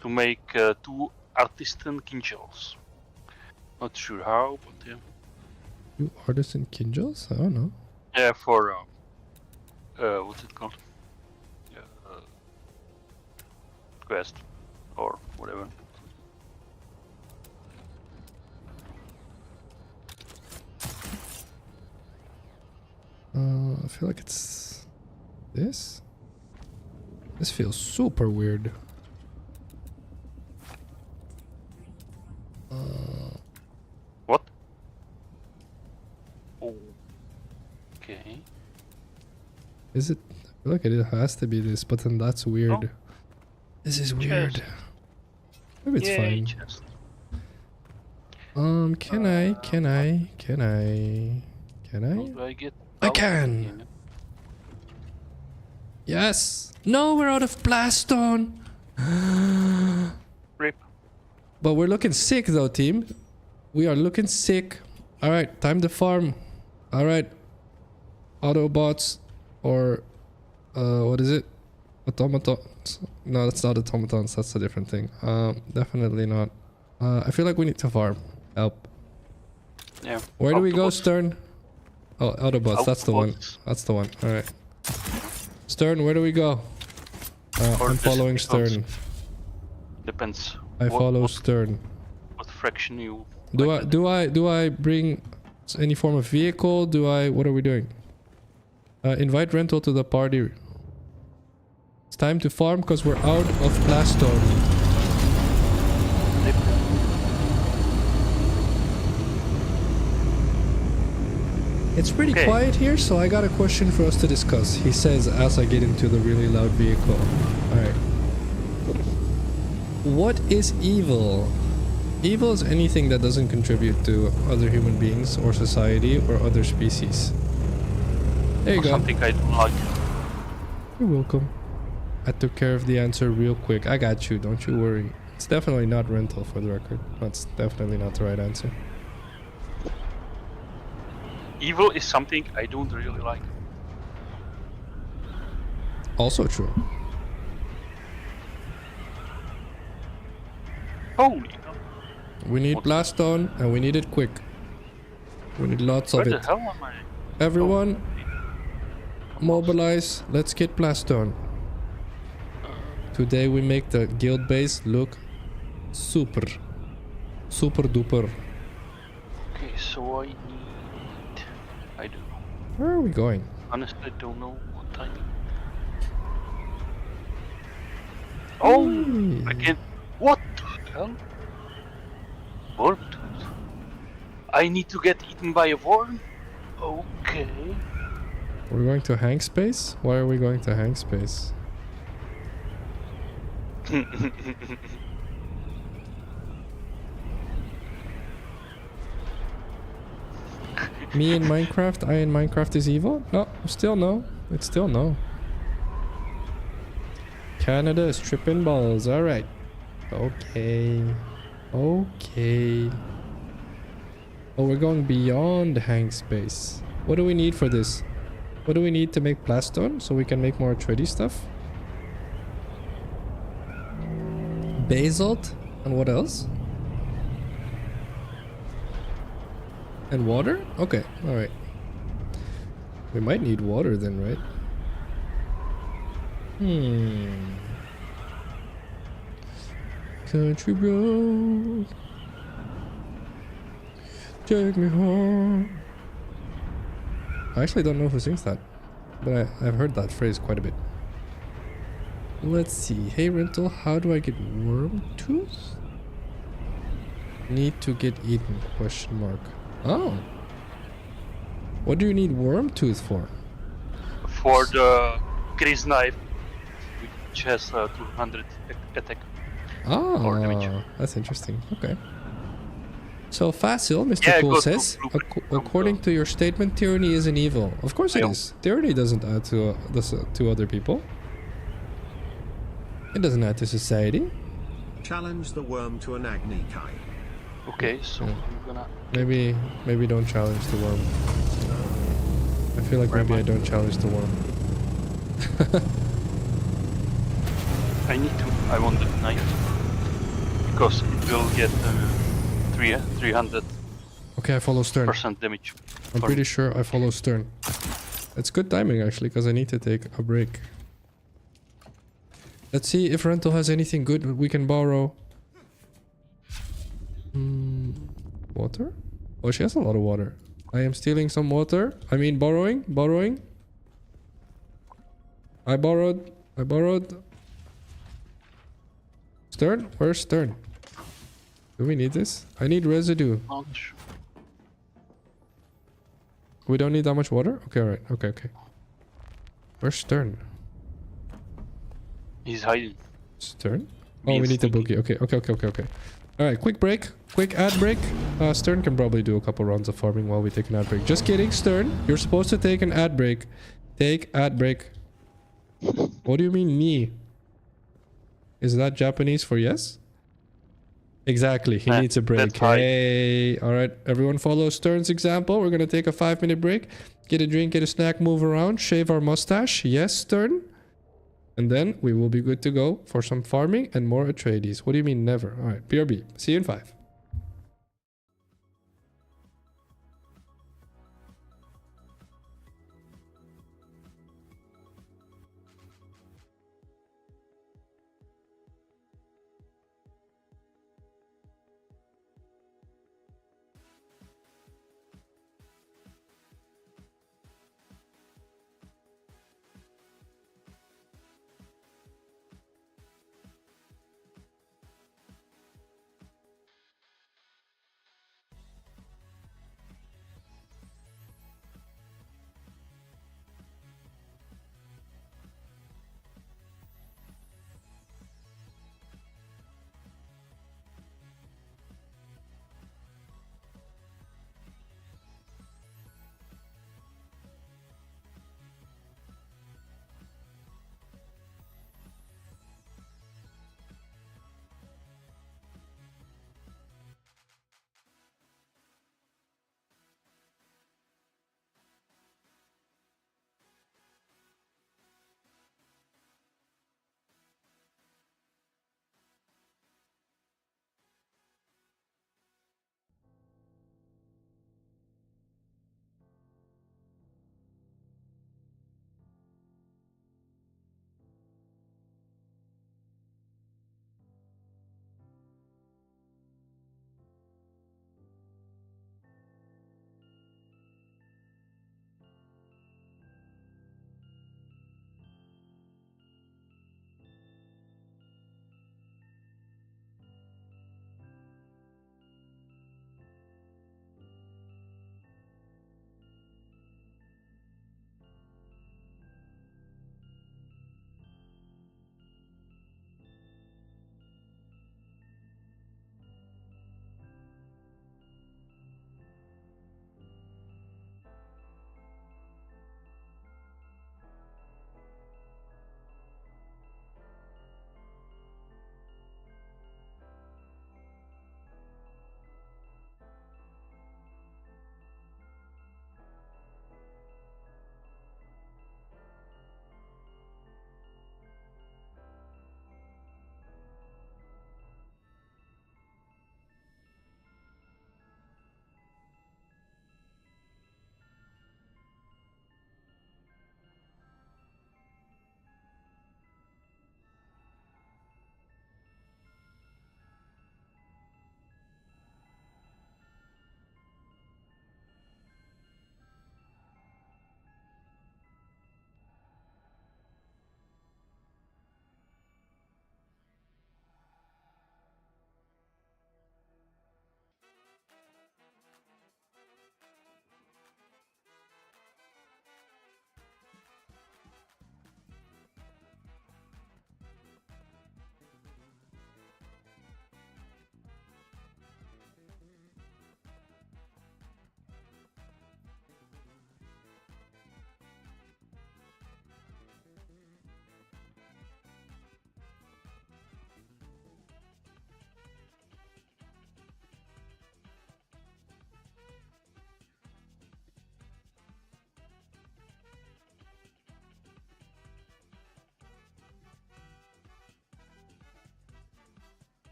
[SPEAKER 2] to make 2 artisan kinjals. Not sure how, but yeah.
[SPEAKER 1] 2 artisan kinjals? I don't know.
[SPEAKER 2] Yeah, for what's it called? Quest or whatever.
[SPEAKER 1] I feel like it's this. This feels super weird.
[SPEAKER 2] What? Okay.
[SPEAKER 1] Is it? I feel like it has to be this, but then that's weird.
[SPEAKER 2] Oh.
[SPEAKER 1] This is weird.
[SPEAKER 2] Chest.
[SPEAKER 1] Maybe it's
[SPEAKER 2] Yay,
[SPEAKER 1] fine.
[SPEAKER 2] chest.
[SPEAKER 1] Can I?
[SPEAKER 2] How do I get
[SPEAKER 1] I
[SPEAKER 2] out
[SPEAKER 1] can.
[SPEAKER 2] again?
[SPEAKER 1] Yes. No, we're out of blastone.
[SPEAKER 2] Rip.
[SPEAKER 1] But we're looking sick though, team. We are looking sick. All right, time to farm. All right, Autobots or what is it? Automatons? No, that's not automatons. That's a different thing. Definitely not. I feel like we need to farm. Help.
[SPEAKER 2] Yeah.
[SPEAKER 1] Where do we go,
[SPEAKER 2] Autobots.
[SPEAKER 1] Stern? Oh, Autobots. That's the one.
[SPEAKER 2] Autobots.
[SPEAKER 1] That's the one. All right. Stern, where do we go?
[SPEAKER 2] Or
[SPEAKER 1] I'm
[SPEAKER 2] this
[SPEAKER 1] following
[SPEAKER 2] becomes-
[SPEAKER 1] Stern.
[SPEAKER 2] Depends.
[SPEAKER 1] I follow
[SPEAKER 2] what,
[SPEAKER 1] Stern.
[SPEAKER 2] what fraction you.
[SPEAKER 1] Do
[SPEAKER 2] like
[SPEAKER 1] I bring any form of vehicle? What are we doing? Invite rental to the party. It's time to farm because we're out of blastone.
[SPEAKER 2] Rip.
[SPEAKER 1] It's pretty
[SPEAKER 2] Okay.
[SPEAKER 1] quiet here, so I got a question for us to discuss. He says as I get into the really loud vehicle. Alright. What is evil? Evil is anything that doesn't contribute to other human beings or society or other species. There you
[SPEAKER 2] Or
[SPEAKER 1] go.
[SPEAKER 2] something I don't like.
[SPEAKER 1] You're welcome. I took care of the answer real quick. I got you, don't you worry. It's definitely not rental for the record. That's definitely not the right answer.
[SPEAKER 2] Evil is something I don't really like.
[SPEAKER 1] Also true.
[SPEAKER 2] Holy hell.
[SPEAKER 1] We need blastone and we need it quick. We need lots
[SPEAKER 2] Where
[SPEAKER 1] of
[SPEAKER 2] the
[SPEAKER 1] it.
[SPEAKER 2] hell am I?
[SPEAKER 1] Everyone, mobilize. Let's get blastone. Today we make the guild base look super duper.
[SPEAKER 2] Okay, so I need. I don't know.
[SPEAKER 1] Where are we going?
[SPEAKER 2] Honestly, I don't know what I need. Oh, I
[SPEAKER 1] Hey.
[SPEAKER 2] can't. What the hell? Worm tooth. I need to get eaten by a worm? Okay.
[SPEAKER 1] We're going to hang space? Why are we going to hang space? Me in Minecraft? I in Minecraft is evil? No, still no. It's still no. Canada is tripping balls. Alright. Okay. Okay. Oh, we're going beyond hang space. What do we need for this? What do we need to make blastone so we can make more Atreides stuff? Basalt? And what else? And water? Okay, alright. We might need water then, right? Country road, take me home. I actually don't know who sings that, but I've heard that phrase quite a bit. Let's see. Hey rental, how do I get worm tooth? Need to get eaten? Question mark. Oh. What do you need worm tooth for?
[SPEAKER 2] For the Chris knife. which has 200 attack. Or damage.
[SPEAKER 1] Ah, that's interesting. Okay. So Phacil, Mr.
[SPEAKER 2] Yeah,
[SPEAKER 1] Cool
[SPEAKER 2] go to
[SPEAKER 1] says,
[SPEAKER 2] blueprint from
[SPEAKER 1] according
[SPEAKER 2] the-
[SPEAKER 1] to your statement, tyranny is an evil. Of course it
[SPEAKER 2] Yeah.
[SPEAKER 1] is. Tyranny doesn't add to other people. It doesn't add to society.
[SPEAKER 4] Challenge the worm to an Agni Kai.
[SPEAKER 2] Okay, so
[SPEAKER 1] Yeah.
[SPEAKER 2] I'm gonna.
[SPEAKER 1] Maybe don't challenge the worm. I feel like
[SPEAKER 2] Where
[SPEAKER 1] maybe
[SPEAKER 2] am
[SPEAKER 1] I don't challenge the worm.
[SPEAKER 2] I need to. I want the knife because it will get 300%
[SPEAKER 1] Okay, I follow Stern.
[SPEAKER 2] damage.
[SPEAKER 1] I'm
[SPEAKER 2] for
[SPEAKER 1] pretty
[SPEAKER 2] me.
[SPEAKER 1] sure I follow Stern. It's good timing actually, because I need to take a break. Let's see if Rental has anything good we can borrow. Water? Oh, she has a lot of water. I am stealing some water. I mean borrowing. I borrowed. Stern? Where's Stern? Do we need this? I need residue.
[SPEAKER 2] Ouch.
[SPEAKER 1] We don't need that much water? Okay, alright. Okay. Where's Stern?
[SPEAKER 2] He's hiding.
[SPEAKER 1] Stern? Oh,
[SPEAKER 2] Being
[SPEAKER 1] we need the
[SPEAKER 2] sneaky.
[SPEAKER 1] bookie. Okay. Alright, quick break. Quick ad break. Stern can probably do a couple rounds of farming while we take an ad break. Just kidding, Stern. You're supposed to take an ad break. Take ad break. What do you mean, me? Is that Japanese for yes? Exactly. He needs a break.
[SPEAKER 2] that's high.
[SPEAKER 1] Hey. Alright, everyone follow Stern's example. We're gonna take a 5-minute break. Get a drink, get a snack, move around, shave our mustache. Yes, Stern. And then we will be good to go for some farming and more Atreides. What do you mean never? Alright, BRB. See you in 5.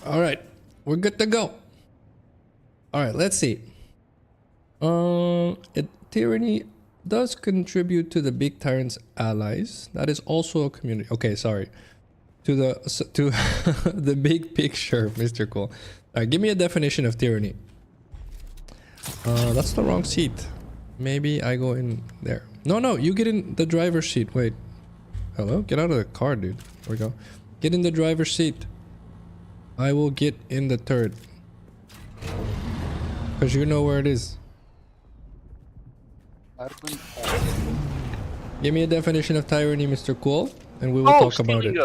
[SPEAKER 1] All right, we're good to go. All right, let's see. Tyranny does contribute to the big tyrant's allies. That is also a community. Okay, sorry. To the big picture, Mr. Cool. All right, give me a definition of tyranny. That's the wrong seat. Maybe I go in there. No, you get in the driver's seat. Wait. Hello? Get out of the car, dude. There we go. Get in the driver's seat. I will get in the third. Because you know where it is. Give me a definition of tyranny, Mr. Cool, and we will talk about it.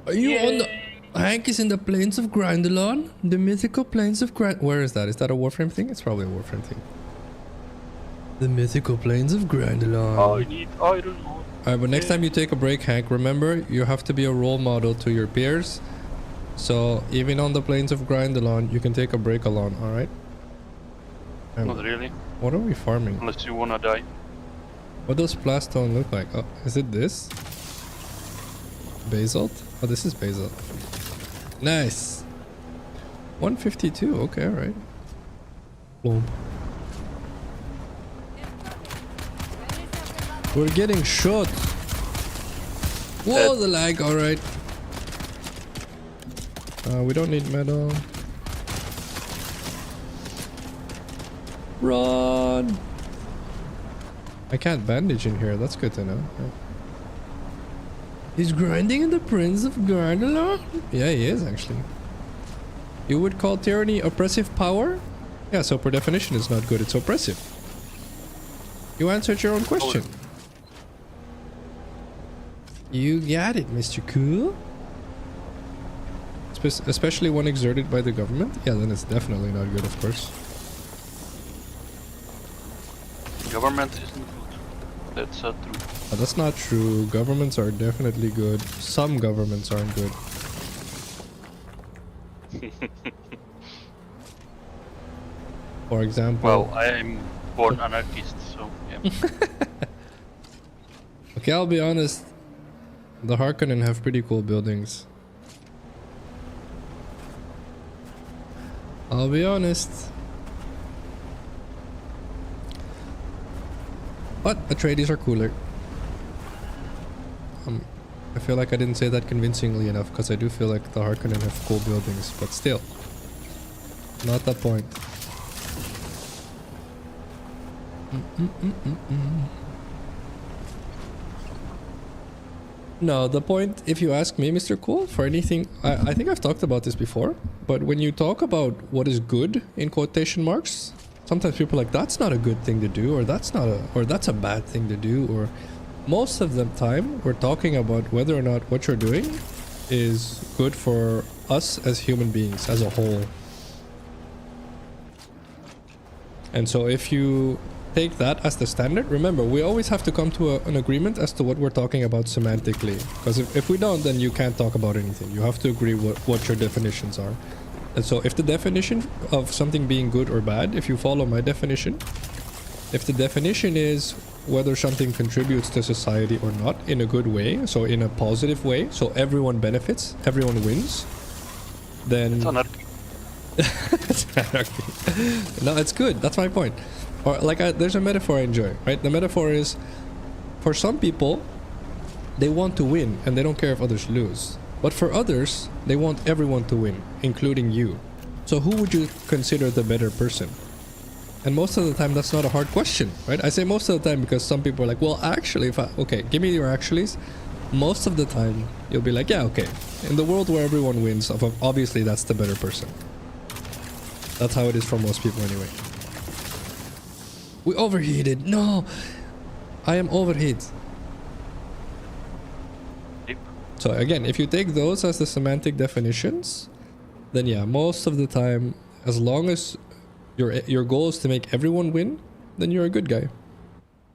[SPEAKER 1] Are you on the... Hank is in the plains of Grindelon? The mythical plains of Where is that? Is that a Warframe thing? It's probably a Warframe thing. The mythical plains of Grindelon.
[SPEAKER 2] I need iron ore.
[SPEAKER 1] Alright, but next time you take a break, Hank, remember, you have to be a role model to your peers. So, even on the plains of Grindelon, you can take a break alone, alright?
[SPEAKER 2] Not really.
[SPEAKER 1] What are we farming?
[SPEAKER 2] Unless you wanna die.
[SPEAKER 1] What does plastone look like? Oh, is it this? Basalt? Oh, this is basalt. Nice. 152. Okay, alright. Boom. We're getting shot. Whoa, the lag. Alright. We don't need metal. Run! I can't bandage in here. That's good to know. Yeah. He's grinding in the Prince of Grindelon? Yeah, he is actually. You would call tyranny oppressive power? Yeah, so per definition it's not good, it's oppressive. You answered your own question. You got it, Mr. Cool. Especially one exerted by the government? Yeah, then it's definitely not good, of course.
[SPEAKER 2] Government isn't good. That's true.
[SPEAKER 1] That's not true. Governments are definitely good. Some governments aren't good. For example...
[SPEAKER 2] Well, I am born anarchist, so yeah.
[SPEAKER 1] Okay, I'll be honest. The Harkonnen have pretty cool buildings. I'll be honest. But Atreides are cooler. I feel like I didn't say that convincingly enough, because I do feel like the Harkonnen have cool buildings, but still. Not the point. No, the point, if you ask me, Mr. Cool, for anything, I think I've talked about this before, but when you talk about what is good, in quotation marks, sometimes people are like, that's not a good thing to do, or that's a bad thing to do, or most of the time we're talking about whether or not what you're doing is good for us as human beings as a whole. And so if you take that as the standard, remember, we always have to come to an agreement as to what we're talking about semantically, because if we don't, then you can't talk about anything. You have to agree what your definitions are. And so if the definition of something being good or bad, if you follow my definition, if the definition is whether something contributes to society or not in a good way, so in a positive way, so everyone benefits, everyone wins, then...
[SPEAKER 2] It's anarchy.
[SPEAKER 1] It's anarchy. No, it's good. That's my point. Or like, there's a metaphor I enjoy, right? The metaphor is, for some people, they want to win and they don't care if others lose. But for others, they want everyone to win, including you. So who would you consider the better person? And most of the time, that's not a hard question, right? I say most of the time because some people are like, well, actually, okay, give me your actuallys. Most of the time, you'll be like, yeah, okay. In the world where everyone wins, obviously that's the better person. That's how it is for most people anyway. We overheated. No, I am overheat.
[SPEAKER 2] Yep.
[SPEAKER 1] So again, if you take those as the semantic definitions, then yeah, most of the time, as long as your goal is to make everyone win, then you're a good guy.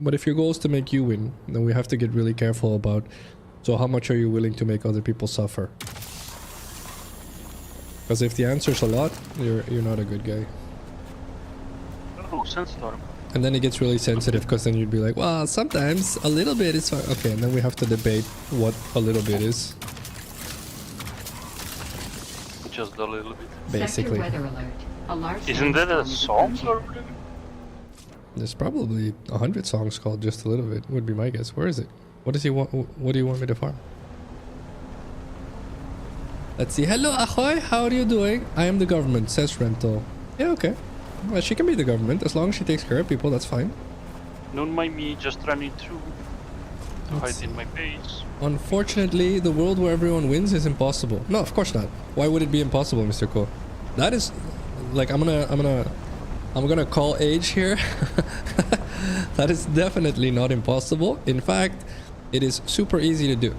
[SPEAKER 1] But if your goal is to make you win, then we have to get really careful about, so how much are you willing to make other people suffer? Because if the answer's a lot, you're not a good guy.
[SPEAKER 2] Oh, Sandstorm.
[SPEAKER 1] And then it gets really sensitive, because then you'd be like, well, sometimes a little bit is fine. Okay, and then we have to debate what a little bit is.
[SPEAKER 2] just a little bit.
[SPEAKER 1] Basically.
[SPEAKER 5] Sector weather alert. A large
[SPEAKER 2] Isn't that a
[SPEAKER 5] sandstorm is
[SPEAKER 2] song or
[SPEAKER 5] approaching.
[SPEAKER 2] whatever?
[SPEAKER 1] There's probably 100 songs called Just a Little Bit, would be my guess. Where is it? What does he want? What do you want me to farm? Let's see. Hello, ahoy. How are you doing? I am the government, says Rental. Yeah, okay. Well, she can be the government as long as she takes care of people. That's fine.
[SPEAKER 2] Don't mind me just running through.
[SPEAKER 1] Let's
[SPEAKER 2] Hide in my base.
[SPEAKER 1] Unfortunately, the world where everyone wins is impossible. No, of course not. Why would it be impossible, Mr. Ko? That is, like, I'm gonna call age here. That is definitely not impossible. In fact, it is super easy to do.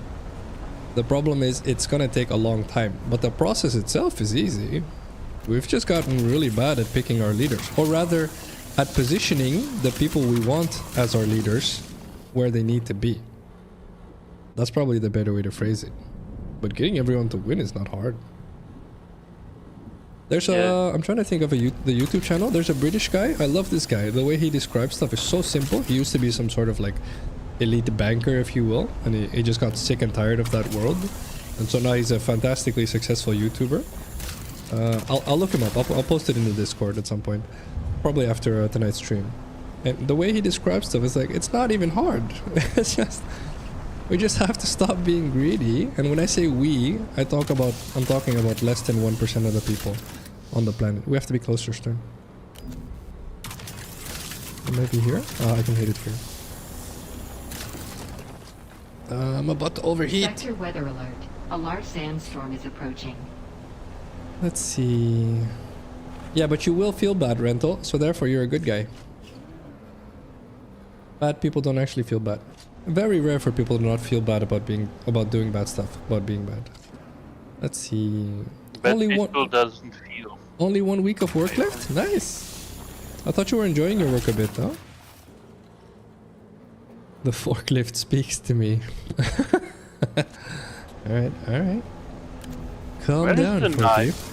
[SPEAKER 1] The problem is it's gonna take a long time, but the process itself is easy. We've just gotten really bad at picking our leaders, or rather, at positioning the people we want as our leaders where they need to be. That's probably the better way to phrase it. But getting everyone to win is not hard. There's a... I'm trying to think of the YouTube channel. There's a British guy. I love this guy. The way he describes stuff is so simple. He used to be some sort of like elite banker, if you will. And he just got sick and tired of that world. And so now he's a fantastically successful YouTuber. I'll look him up. I'll post it in the Discord at some point. Probably after tonight's stream. And the way he describes stuff is like, it's not even hard. It's just... We just have to stop being greedy. And when I say we, I'm talking about less than 1% of the people on the planet. We have to be closer, Stern. Maybe here? I can hit it here. I'm about to overheat.
[SPEAKER 5] Sector weather alert. A large sandstorm is approaching.
[SPEAKER 1] Let's see. Yeah, but you will feel bad, Rental, so therefore you're a good guy. Bad people don't actually feel bad. Very rare for people to not feel bad about doing bad stuff, about being bad. Let's see.
[SPEAKER 2] Bad people doesn't feel.
[SPEAKER 1] Only 1 week of work left? Nice. I thought you were enjoying your work a bit, though. The forklift speaks to me. Alright, alright. Calm
[SPEAKER 2] Where
[SPEAKER 1] down,
[SPEAKER 2] is the
[SPEAKER 1] forklift.
[SPEAKER 2] knife?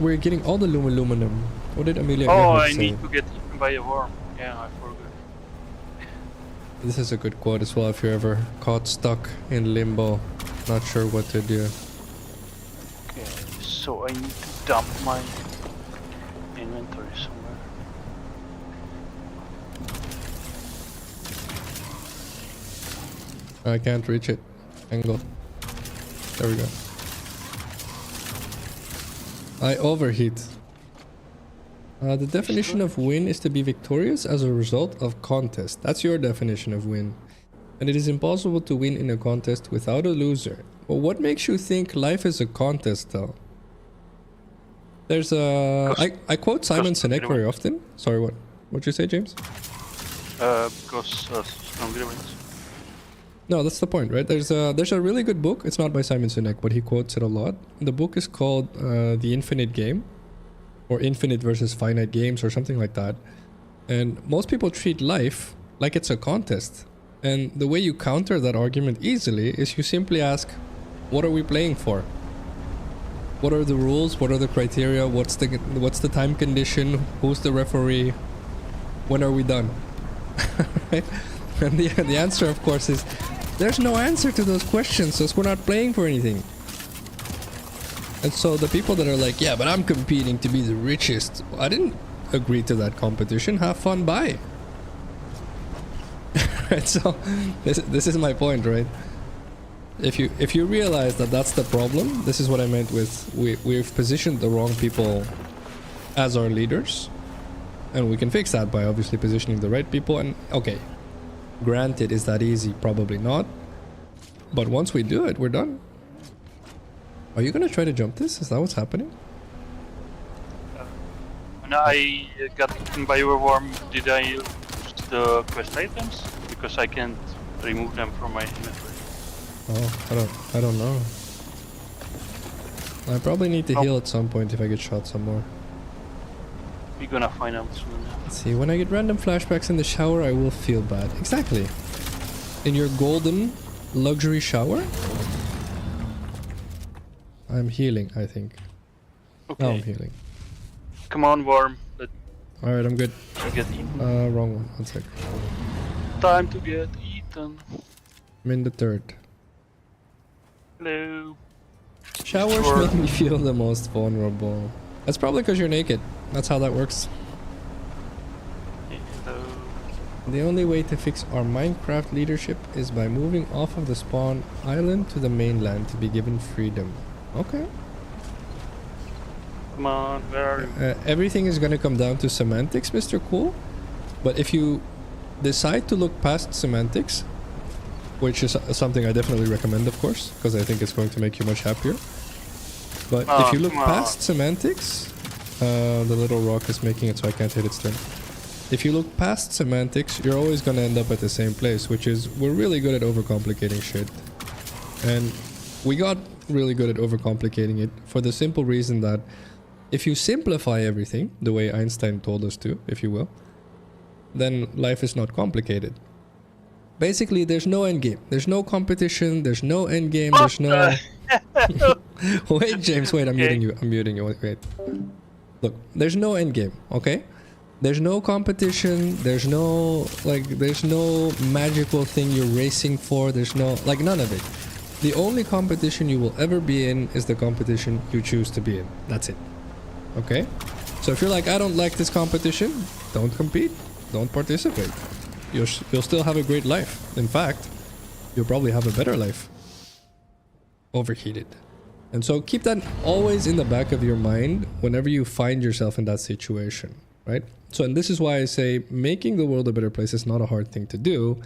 [SPEAKER 1] We're getting all the aluminum. What did Amelia
[SPEAKER 2] Oh,
[SPEAKER 1] Earhart
[SPEAKER 2] I
[SPEAKER 1] say?
[SPEAKER 2] need to get eaten by a worm. Yeah, I forgot.
[SPEAKER 1] This is a good quote as well if you're ever caught stuck in limbo, not sure what to do.
[SPEAKER 2] Okay, so I need to dump my inventory somewhere.
[SPEAKER 1] I can't reach it. Angle. There we go. I overheat. The definition of win is to be victorious as a result of contest. That's your definition of win. And it is impossible to win in a contest without a loser. Well, what makes you think life is a contest, though? There's a... I quote Simon Sinek very often. Sorry, what? What'd you say, James?
[SPEAKER 2] Because stronger wins.
[SPEAKER 1] No, that's the point, right? There's a really good book. It's not by Simon Sinek, but he quotes it a lot. The book is called The Infinite Game, or Infinite versus Finite Games, or something like that. And most people treat life like it's a contest. And the way you counter that argument easily is you simply ask, what are we playing for? What are the rules? What are the criteria? What's the time condition? Who's the referee? When are we done? Right? And the answer, of course, is there's no answer to those questions, so we're not playing for anything. And so the people that are like, yeah, but I'm competing to be the richest. I didn't agree to that competition. Have fun, bye. Right, so this is my point, right? If you realize that that's the problem, this is what I meant with we've positioned the wrong people as our leaders. And we can fix that by obviously positioning the right people. And okay, granted, is that easy? Probably not. But once we do it, we're done. Are you gonna try to jump this? Is that what's happening?
[SPEAKER 2] When I got eaten by a worm, did I use the quest items? Because I can't remove them from my inventory.
[SPEAKER 1] Oh, I don't know. I probably need to heal at some point if I get shot some more.
[SPEAKER 2] We're gonna find out soon.
[SPEAKER 1] Let's see, when I get random flashbacks in the shower, I will feel bad. Exactly. In your golden luxury shower? I'm healing, I think.
[SPEAKER 2] Okay.
[SPEAKER 1] Oh, I'm healing.
[SPEAKER 2] Come on, worm. Let's
[SPEAKER 1] Alright, I'm good.
[SPEAKER 2] get eaten.
[SPEAKER 1] Wrong one. One sec.
[SPEAKER 2] Time to get eaten.
[SPEAKER 1] I'm in the third.
[SPEAKER 2] Hello.
[SPEAKER 1] Showers
[SPEAKER 2] Sure.
[SPEAKER 1] make me feel the most vulnerable. That's probably because you're naked. That's how that works.
[SPEAKER 2] Hello.
[SPEAKER 1] The only way to fix our Minecraft leadership is by moving off of the spawn island to the mainland to be given freedom. Okay.
[SPEAKER 2] Come on, where are you?
[SPEAKER 1] Everything is going to come down to semantics, Mr. Cool. But if you decide to look past semantics, which is something I definitely recommend, of course, because I think it's going to make you much happier. But if you look
[SPEAKER 2] come on.
[SPEAKER 1] past semantics, the little rock is making it so I can't hit its turn. If you look past semantics, you're always going to end up at the same place, which is we're really good at overcomplicating shit. And we got really good at overcomplicating it for the simple reason that if you simplify everything, the way Einstein told us to, if you will, then life is not complicated. Basically, there's no end game. There's no competition. There's no end game. There's no... Wait, James, wait, I'm muting you. I'm muting you. Wait. Look, there's no end game, okay? There's no competition. There's no, there's no magical thing you're racing for. There's no, none of it. The only competition you will ever be in is the competition you choose to be in. That's it. Okay? So if you're like, I don't like this competition, don't compete. Don't participate. You'll still have a great life. In fact, you'll probably have a better life. Overheated. And so keep that always in the back of your mind whenever you find yourself in that situation, right? So, and this is why I say making the world a better place is not a hard thing to do.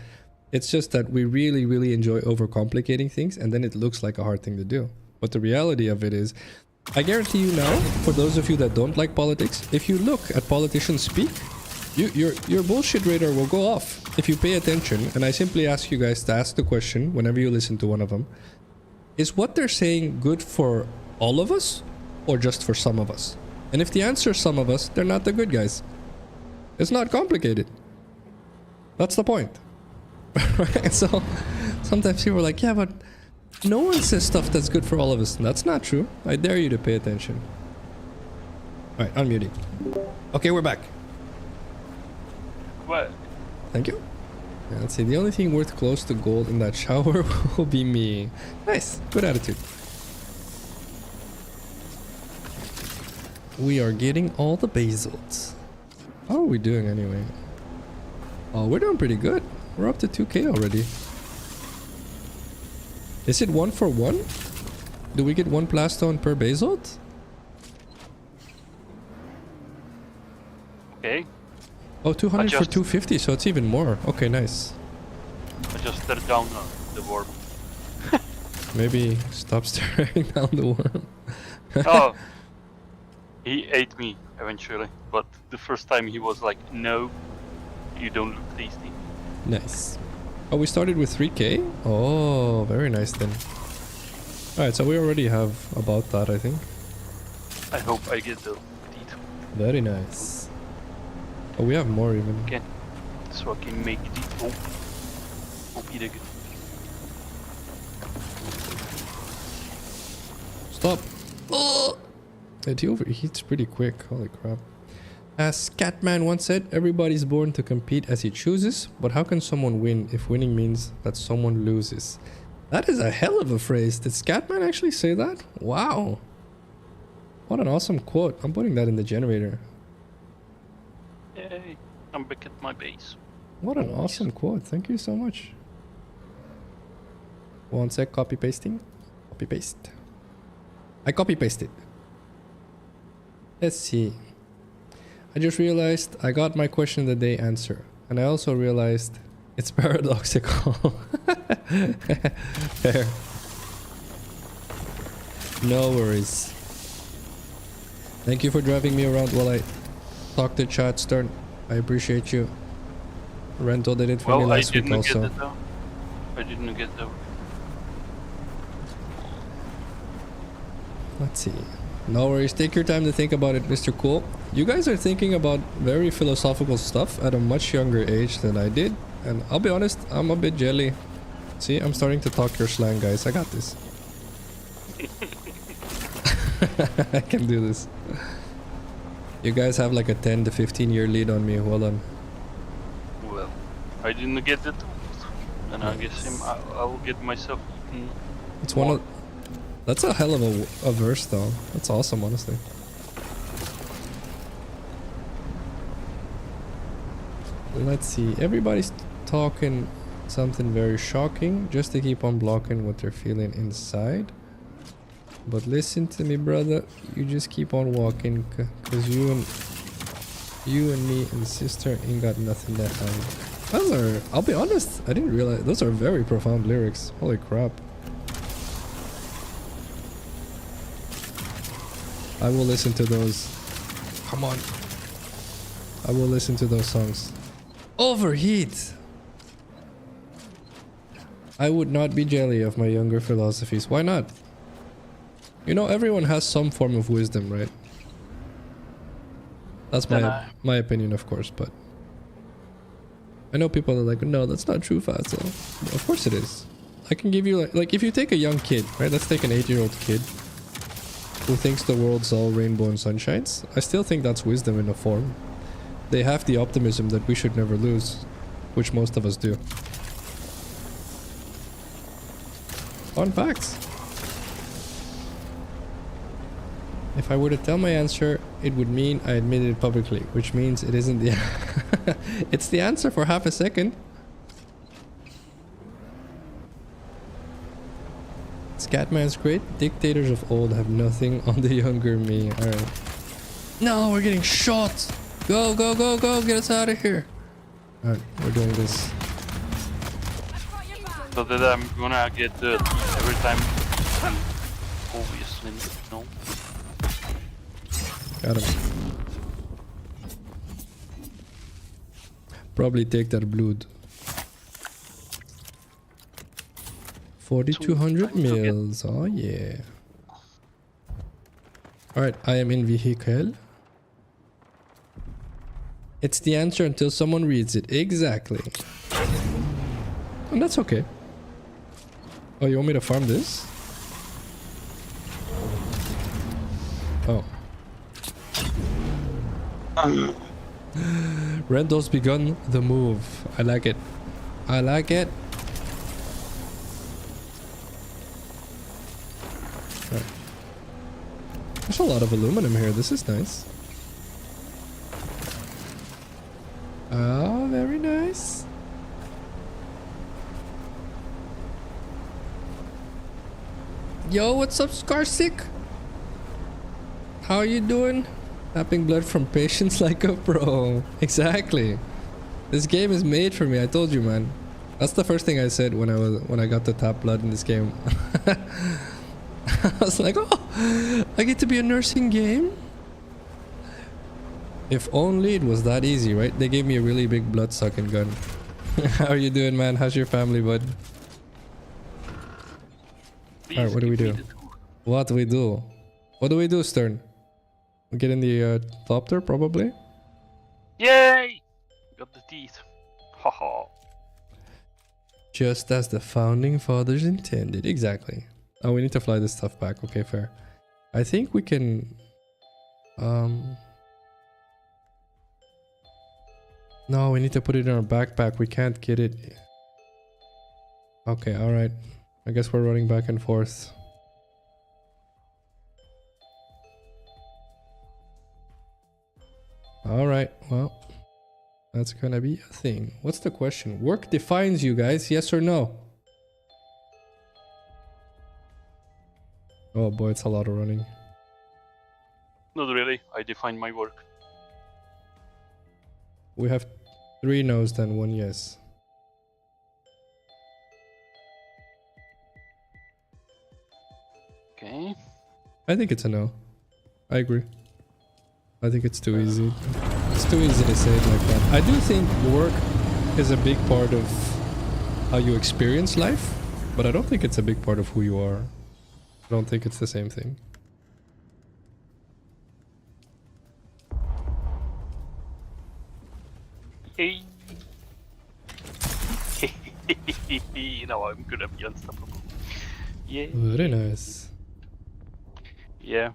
[SPEAKER 1] It's just that we really, really enjoy overcomplicating things, and then it looks like a hard thing to do. But the reality of it is, I guarantee you now, for those of you that don't like politics, if you look at politicians speak, your bullshit radar will go off if you pay attention. And I simply ask you guys to ask the question whenever you listen to one of them. Is what they're saying good for all of us or just for some of us? And if the answer is some of us, they're not the good guys. It's not complicated. That's the point. Right? So sometimes people are like, yeah, but no one says stuff that's good for all of us. That's not true. I dare you to pay attention. Alright, unmuting. Okay, we're back.
[SPEAKER 2] What?
[SPEAKER 1] Thank you. Yeah, let's see. The only thing worth close to gold in that shower will be me. Nice. Good attitude. We are getting all the basalt. How are we doing anyway? Oh, we're doing pretty good. We're up to 2k already. Is it 1 for 1? Do we get 1 plastone per basalt?
[SPEAKER 2] Okay.
[SPEAKER 1] Oh, 200 for
[SPEAKER 2] Adjust.
[SPEAKER 1] 250, so it's even more. Okay, nice.
[SPEAKER 2] I just stirred down the worm.
[SPEAKER 1] Maybe stop staring down the worm.
[SPEAKER 2] Oh. He ate me eventually, but the first time he was like, no, you don't look tasty.
[SPEAKER 1] Nice. Oh, we started with 3k? Oh, very nice then. Alright, so we already have about that, I think.
[SPEAKER 2] I hope I get the teeth.
[SPEAKER 1] Very nice. Oh, we have more even.
[SPEAKER 2] Okay. So I can make the... Oh. Hope you dig it.
[SPEAKER 1] Stop! Oh! He overheats pretty quick, holy crap. As Catman once said, everybody's born to compete as he chooses, but how can someone win if winning means that someone loses? That is a hell of a phrase. Did Scatman actually say that? Wow. What an awesome quote. I'm putting that in the generator.
[SPEAKER 2] Yay. I'm back at my base.
[SPEAKER 1] What an awesome quote. Thank you so much. One sec, copy pasting. Copy paste. I copy pasted. Let's see. I just realized I got my question of the day answer. And I also realized it's paradoxical. Fair. No worries. Thank you for driving me around while I talk to chat, Stern. I appreciate you. Rental did it for me last week also.
[SPEAKER 2] Get it though. I didn't get though.
[SPEAKER 1] Let's see. No worries. Take your time to think about it, Mr. Cool. You guys are thinking about very philosophical stuff at a much younger age than I did. And I'll be honest, I'm a bit jelly. See, I'm starting to talk your slang, guys. I got this. I can do this. You guys have like a 10 to 15 year lead on me. Well done.
[SPEAKER 2] Well, I didn't get it. And I guess I will get myself eaten.
[SPEAKER 1] It's one of. That's a hell of a verse, though. That's awesome, honestly. Let's see. Everybody's talking something very shocking, just to keep on blocking what they're feeling inside. But listen to me, brother. You just keep on walking, cause you and me and sister ain't got nothing to hide. Those are. I'll be honest. I didn't realize those are very profound lyrics. Holy crap. I will listen to those. Come on. I will listen to those songs. Overheat. I would not be jelly of my younger philosophies. Why not? You know, everyone has some form of wisdom, right? That's my opinion, of course, but I know people are like, no, that's not true, Phacil. Of course it is. I can give you like if you take a young kid, right? Let's take an 8-year-old kid who thinks the world's all rainbow and sunshines. I still think that's wisdom in a form. They have the optimism that we should never lose, which most of us do. Fun facts. If I were to tell my answer, it would mean I admitted it publicly, which means it isn't the it's the answer for half a second. Scatman's great. Dictators of old have nothing on the younger me. Alright. No, we're getting shot! Go, go, go, go! Get us out of here! Alright, we're doing this.
[SPEAKER 2] So that I'm gonna get every time. Obviously, no.
[SPEAKER 1] Got him. Probably take that blood. 4200 mils. Oh yeah. Alright, I am in vehicle. It's the answer until someone reads it. Exactly. And that's okay. Oh, you want me to farm this? Oh. Rendo's begun the move. I like it. I like it. Right. There's a lot of aluminum here. This is nice. Oh, very nice. Yo, what's up, Scarsick? How are you doing? Tapping blood from patients like a pro. Exactly. This game is made for me. I told you, man. That's the first thing I said when I got to tap blood in this game. I was like, oh, I get to be a nursing game. If only it was that easy, right? They gave me a really big blood sucking gun. How are you doing, man? How's your family, bud? Alright, what do we do? What do we do? What do we do, Stern? We get in the thopter, probably?
[SPEAKER 2] Yay! Got the teeth. Haha.
[SPEAKER 1] Just as the founding fathers intended. Exactly. Oh, we need to fly this stuff back. Okay, fair. I think we can... No, we need to put it in our backpack. We can't get it. Okay, alright. I guess we're running back and forth. Alright, well, that's gonna be a thing. What's the question? Work defines you guys, yes or no? Oh boy, it's a lot of running.
[SPEAKER 2] Not really. I define my work.
[SPEAKER 1] We have 3 no's then 1 yes.
[SPEAKER 2] Okay.
[SPEAKER 1] I think it's a no. I agree. I think it's too easy. It's too easy to say it like that. I do think work is a big part of how you experience life, but I don't think it's a big part of who you are. I don't think it's the same thing.
[SPEAKER 2] Hey. Now I'm gonna be unstoppable. Yeah.
[SPEAKER 1] Very nice.
[SPEAKER 2] Yeah.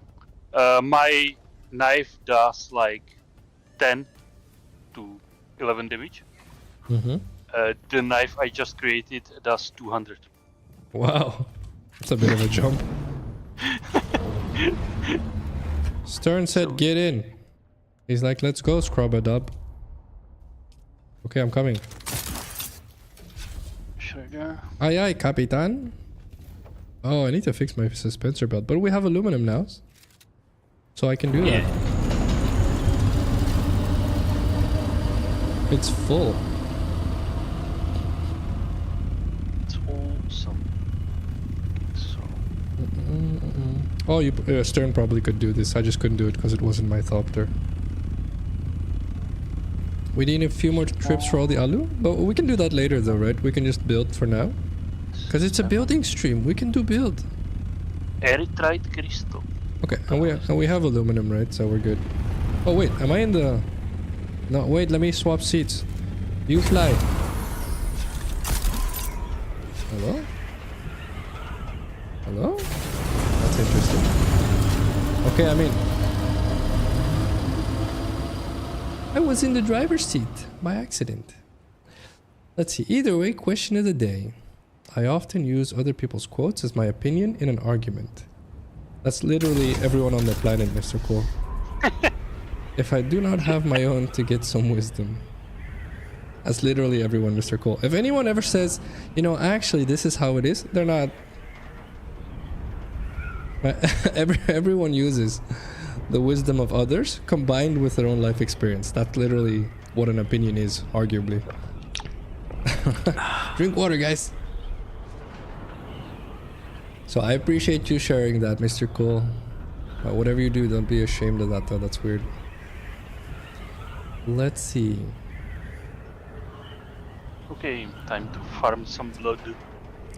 [SPEAKER 2] My knife does like 10 to 11 damage.
[SPEAKER 1] Mm-hmm.
[SPEAKER 2] the knife I just created does 200.
[SPEAKER 1] Wow, that's a bit of a jump. Stern said, "Get in." He's like, "Let's go, Scrub-a-dub." Okay, I'm coming.
[SPEAKER 2] Sugar.
[SPEAKER 1] Aye, aye, Capitan. Oh, I need to fix my suspensor belt, but we have aluminum now, so I can do that. It's full.
[SPEAKER 2] It's awesome. So
[SPEAKER 1] Oh, Stern probably could do this. I just couldn't do it because it wasn't my thopter. We need a few more trips for all the alu, but we can do that later though, right? We can just build for now. Because it's a building stream. We can do build.
[SPEAKER 2] Erythrite crystal.
[SPEAKER 1] Okay, and we have aluminum, right? So we're good. Oh wait, am I in the... No, wait, let me swap seats. You fly. Hello? Hello? That's interesting. Okay, I mean... I was in the driver's seat by accident. Let's see. Either way, question of the day. I often use other people's quotes as my opinion in an argument. That's literally everyone on the planet, Mr. Cole. If I do not have my own to get some wisdom. That's literally everyone, Mr. Cole. If anyone ever says, you know, actually this is how it is, they're not. Everyone uses the wisdom of others combined with their own life experience. That's literally what an opinion is, arguably. Drink water, guys. So I appreciate you sharing that, Mr. Cole. Whatever you do, don't be ashamed of that though, that's weird. Let's see.
[SPEAKER 2] Okay, time to farm some blood.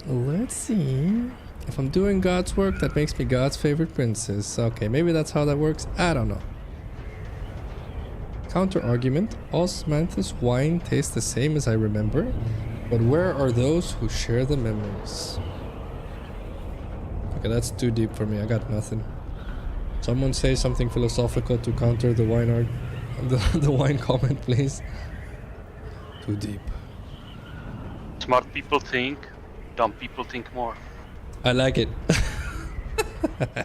[SPEAKER 1] Let's see. If I'm doing God's work, that makes me God's favorite princess. Okay, maybe that's how that works. I don't know. Counter argument. Osmanthus wine tastes the same as I remember, but where are those who share the memories? Okay, that's too deep for me. I got nothing. Someone say something philosophical to counter the wine the wine comment, please. Too deep.
[SPEAKER 2] Smart people think, dumb people think more.
[SPEAKER 1] I like it. I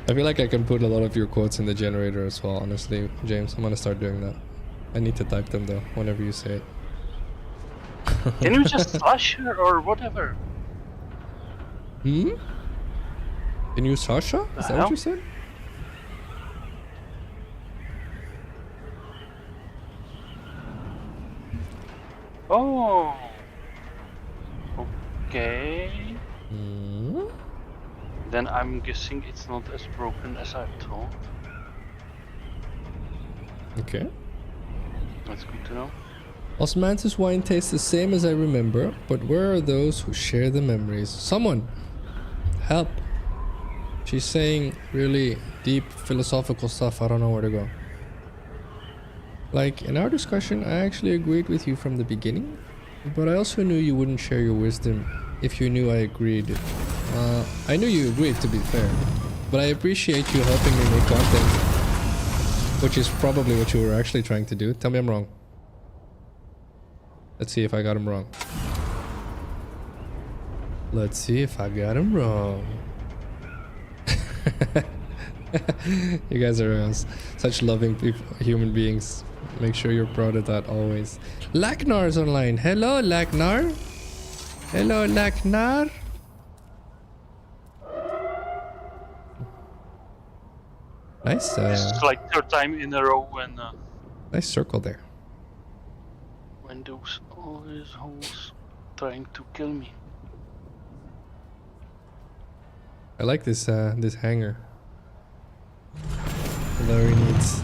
[SPEAKER 1] feel like I can put a lot of your quotes in the generator as well, honestly, James. I'm gonna start doing that. I need to type them though, whenever you say it.
[SPEAKER 2] Can you just slash her or whatever?
[SPEAKER 1] Hmm? Can you Sasha? Is that what you said?
[SPEAKER 2] Oh. Okay.
[SPEAKER 1] Hmm?
[SPEAKER 2] Then I'm guessing it's not as broken as I thought.
[SPEAKER 1] Okay.
[SPEAKER 2] That's good to know.
[SPEAKER 1] Osmanthus wine tastes the same as I remember, but where are those who share the memories? Someone! Help! She's saying really deep philosophical stuff. I don't know where to go. Like, in our discussion, I actually agreed with you from the beginning, but I also knew you wouldn't share your wisdom if you knew I agreed. I knew you agreed, to be fair, but I appreciate you helping me make content, which is probably what you were actually trying to do. Tell me I'm wrong. Let's see if I got him wrong. Let's see if I got him wrong. You guys are such loving people, human beings. Make sure you're proud of that always. Laknar's online. Hello, Laknar. Hello, Laknar. Nice.
[SPEAKER 2] This is like third time in a row when
[SPEAKER 1] Nice circle there.
[SPEAKER 2] when those all these holes trying to kill me.
[SPEAKER 1] I like this this hanger. Very neat.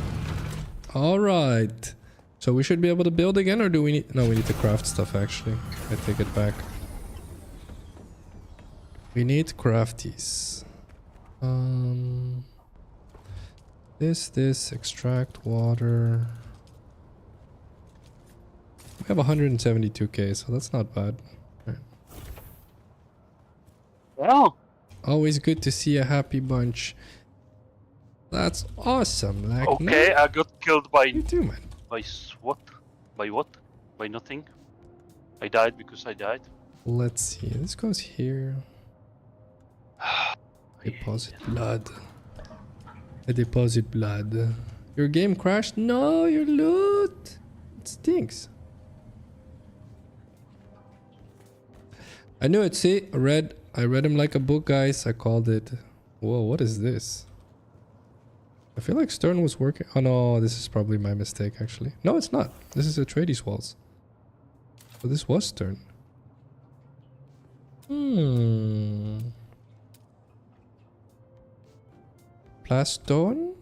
[SPEAKER 1] All right. So we should be able to build again, or do we need? No, we need to craft stuff. Actually, I take it back. We need crafties. This extract water. We have 172k, so that's not bad. Right.
[SPEAKER 2] Well,
[SPEAKER 1] Always good to see a happy bunch. That's awesome, like
[SPEAKER 2] okay, I got killed by
[SPEAKER 1] you too, man.
[SPEAKER 2] by SWAT. By what? By nothing. I died because I died.
[SPEAKER 1] Let's see. This goes here. Deposit blood. I deposit blood. Your game crashed? No, your loot. It stinks. I knew it. See, I read him like a book, guys. I called it. Whoa, what is this? I feel like Stern was working. Oh no, this is probably my mistake actually. No, it's not. This is Atreides walls. So this was Stern. Plastone?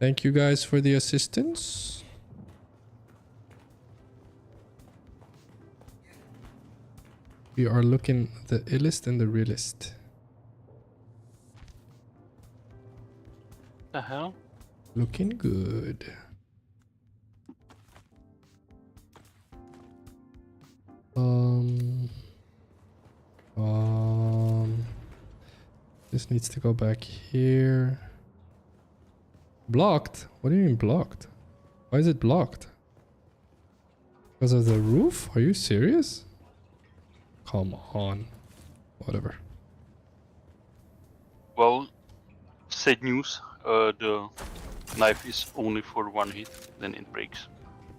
[SPEAKER 1] Thank you guys for the assistance. We are looking the illest and the realest.
[SPEAKER 2] The hell?
[SPEAKER 1] Looking good. This needs to go back here. Blocked? What do you mean blocked? Why is it blocked? Because of the roof? Are you serious? Come on. Whatever.
[SPEAKER 2] Well, sad news. The knife is only for one hit, then it breaks.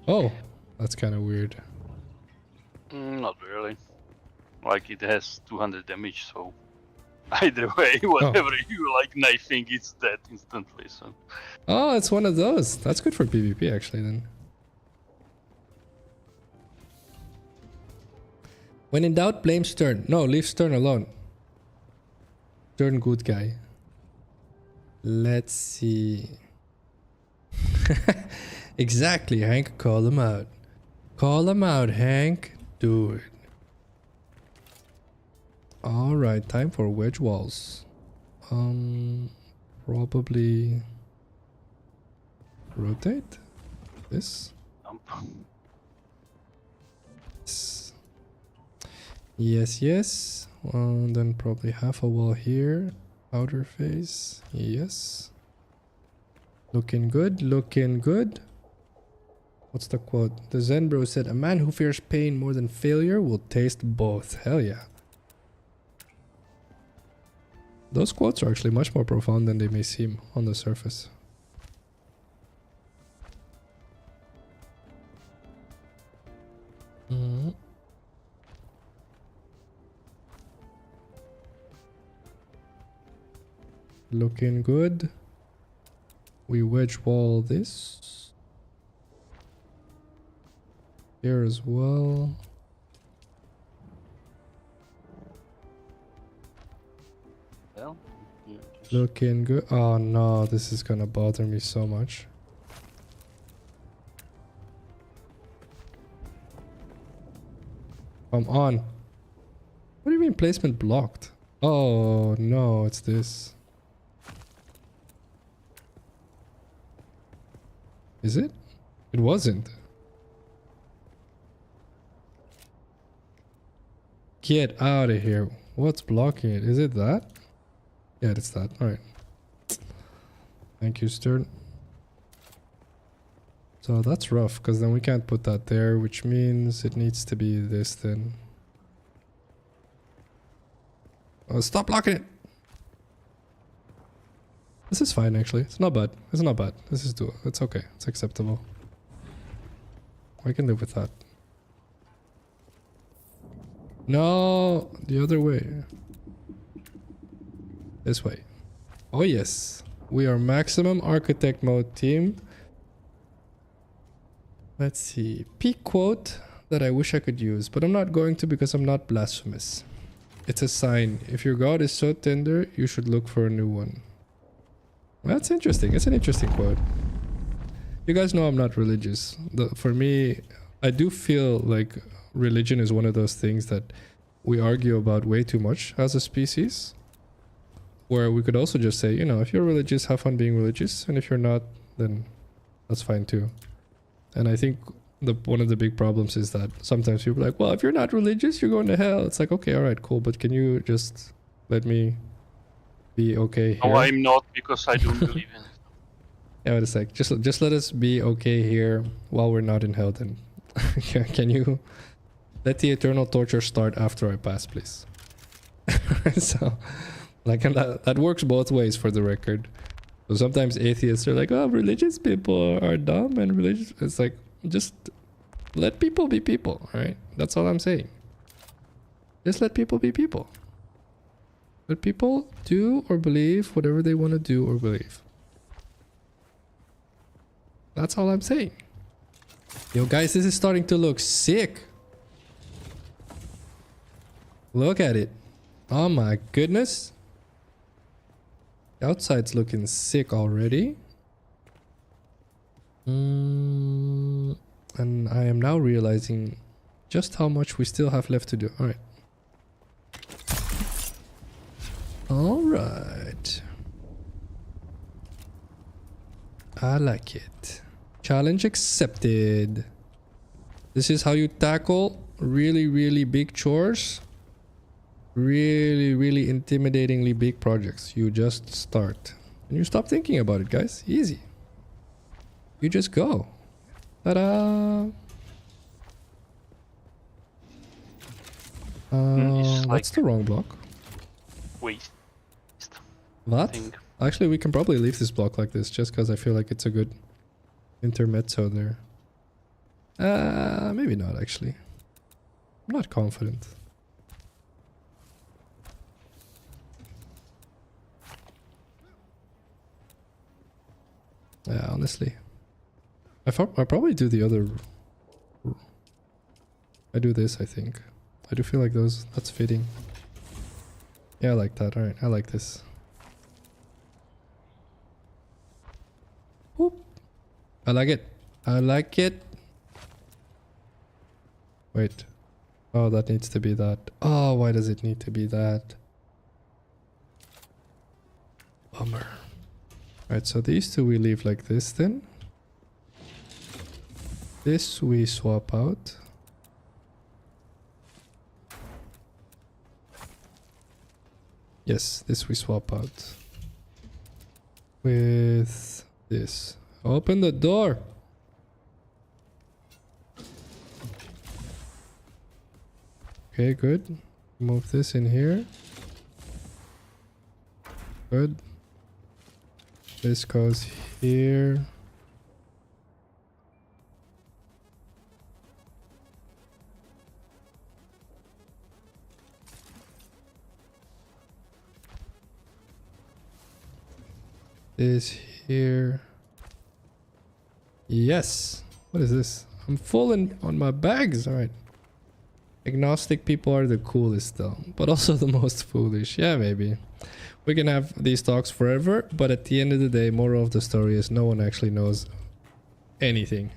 [SPEAKER 1] Oh, that's kind of weird.
[SPEAKER 2] Not really. Like it has 200 damage, so either way, whatever you like knifing, it's dead instantly. So.
[SPEAKER 1] Oh, it's one of those. That's good for PvP actually then. When in doubt, blame Stern. No, leave Stern alone. Stern good guy. Let's see. Exactly, Hank. Call him out. Call him out, Hank. Do it. Alright, time for wedge walls. Probably rotate this. Yes, yes. Then probably half a wall here. Outer face. Yes. Looking good, looking good. What's the quote? The Zen bro said, "A man who fears pain more than failure will taste both." Hell yeah. Those quotes are actually much more profound than they may seem on the surface. Looking good. We wedge wall this. Here as well.
[SPEAKER 2] Well,
[SPEAKER 1] Looking good. Oh no, this is gonna bother me so much. Come on. What do you mean placement blocked? Oh no, it's this. Is it? It wasn't. Get out of here. What's blocking it? Is it that? Yeah, it's that. Alright. Thank you, Stern. So that's rough, because then we can't put that there, which means it needs to be this then. Oh, stop blocking it! This is fine, actually. It's not bad. It's not bad. This is doable. It's okay. It's acceptable. I can live with that. No, the other way. This way. Oh yes. We are maximum architect mode team. Let's see. Peak quote that I wish I could use, but I'm not going to because I'm not blasphemous. It's a sign. If your god is so tender, you should look for a new one. That's interesting. It's an interesting quote. You guys know I'm not religious. For me, I do feel like religion is one of those things that we argue about way too much as a species. Where we could also just say, you know, if you're religious, have fun being religious. And if you're not, then that's fine too. And I think one of the big problems is that sometimes people are like, well, if you're not religious, you're going to hell. It's like, okay, all right, cool. But can you just let me be okay here?
[SPEAKER 2] No, I'm not, because I don't believe in it.
[SPEAKER 1] Yeah, wait a sec. Just let us be okay here while we're not in hell then. Can you let the eternal torture start after I pass, please? So, like, and that works both ways for the record. So sometimes atheists are like, oh, religious people are dumb and religious. It's like, just let people be people, right? That's all I'm saying. Just let people be people. Let people do or believe whatever they want to do or believe. That's all I'm saying. Yo, guys, this is starting to look sick. Look at it. Oh my goodness. The outside's looking sick already. And I am now realizing just how much we still have left to do. Alright. Alright. I like it. Challenge accepted. This is how you tackle really, really big chores. Really, really intimidatingly big projects. You just start. And you stop thinking about it, guys. Easy. You just go. Ta-da! What's the wrong block?
[SPEAKER 2] Waste.
[SPEAKER 1] What?
[SPEAKER 2] Thing.
[SPEAKER 1] Actually, we can probably leave this block like this, just because I feel like it's a good intermezzo there. Maybe not, actually. I'm not confident. Yeah, honestly. I probably do the other... I do this, I think. I do feel like that's fitting. Yeah, I like that. Alright, I like this. Whoop. I like it. I like it. Wait. Oh, that needs to be that. Oh, why does it need to be that? Bummer. Alright, so these two we leave like this then. This we swap out. Yes, this we swap out. With this. Open the door! Okay, good. Move this in here. Good. This goes here. This here. Yes. What is this? I'm full on my bags. Alright. Agnostic people are the coolest though, but also the most foolish. Yeah, maybe. We can have these talks forever, but at the end of the day, moral of the story is no one actually knows anything.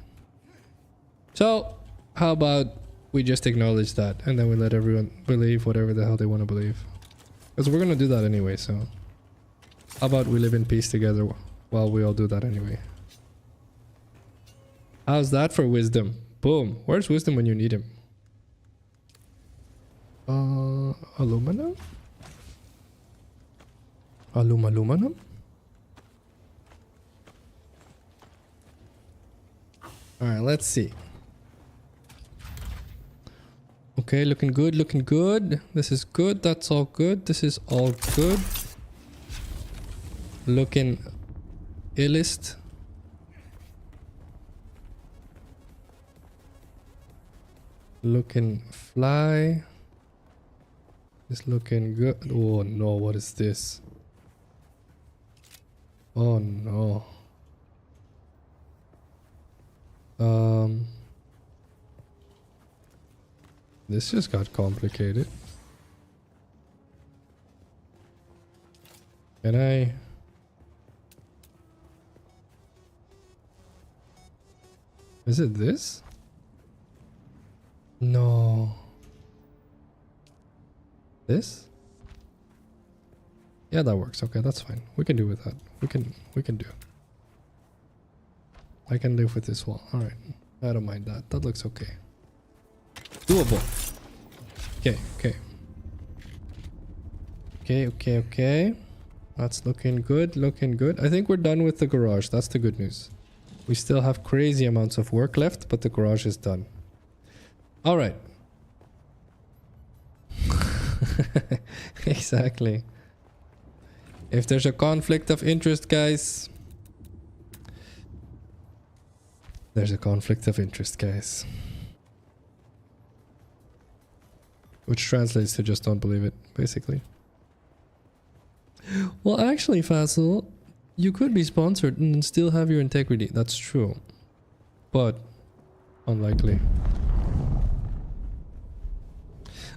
[SPEAKER 1] So, how about we just acknowledge that and then we let everyone believe whatever the hell they want to believe? Because we're gonna do that anyway, so... How about we live in peace together while we all do that anyway? How's that for wisdom? Boom. Where's wisdom when you need him? Aluminum? Aluminum? Alright, let's see. Okay, looking good, looking good. This is good, that's all good. This is all good. Looking illest. Looking fly. Is looking good. Oh no, what is this? Oh no. This just got complicated. Can I... Is it this? No. This? Yeah, that works. Okay, that's fine. We can do with that. We can do. I can live with this wall. Alright. I don't mind that. That looks okay. Doable. Okay, okay. Okay. That's looking good, looking good. I think we're done with the garage. That's the good news. We still have crazy amounts of work left, but the garage is done. All right. Exactly. If there's a conflict of interest, guys. There's a conflict of interest, guys. Which translates to just don't believe it, basically. Well, actually, Phacil, you could be sponsored and still have your integrity. That's true. But unlikely.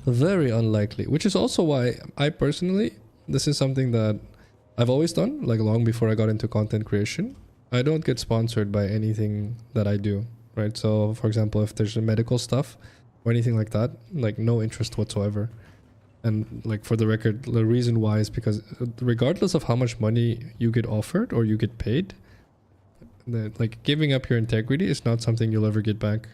[SPEAKER 1] Very unlikely. Which is also why I personally, this is something that I've always done, like long before I got into content creation. I don't get sponsored by anything that I do, right? So, for example, if there's medical stuff or anything like that, like no interest whatsoever. And like for the record, the reason why is because regardless of how much money you get offered or you get paid, like giving up your integrity is not something you'll ever get back.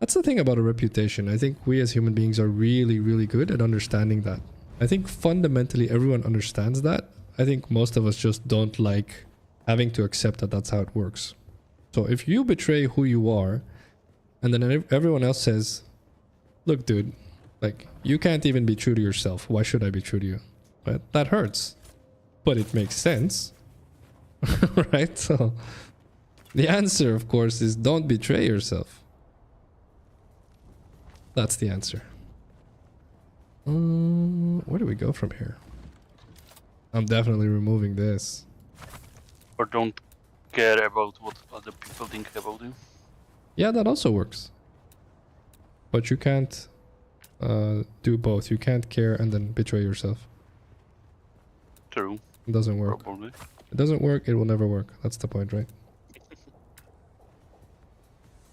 [SPEAKER 1] That's the thing about a reputation. I think we as human beings are really, really good at understanding that. I think fundamentally everyone understands that. I think most of us just don't like having to accept that that's how it works. So if you betray who you are, and then everyone else says, look, dude, like, you can't even be true to yourself. Why should I be true to you? Right? That hurts. But it makes sense. Right? So, the answer, of course, is don't betray yourself. That's the answer. Where do we go from here? I'm definitely removing this.
[SPEAKER 2] Or don't care about what other people think about you.
[SPEAKER 1] Yeah, that also works. But you can't do both. You can't care and then betray yourself.
[SPEAKER 2] True.
[SPEAKER 1] It doesn't work.
[SPEAKER 2] Probably.
[SPEAKER 1] It doesn't work, it will never work. That's the point, right?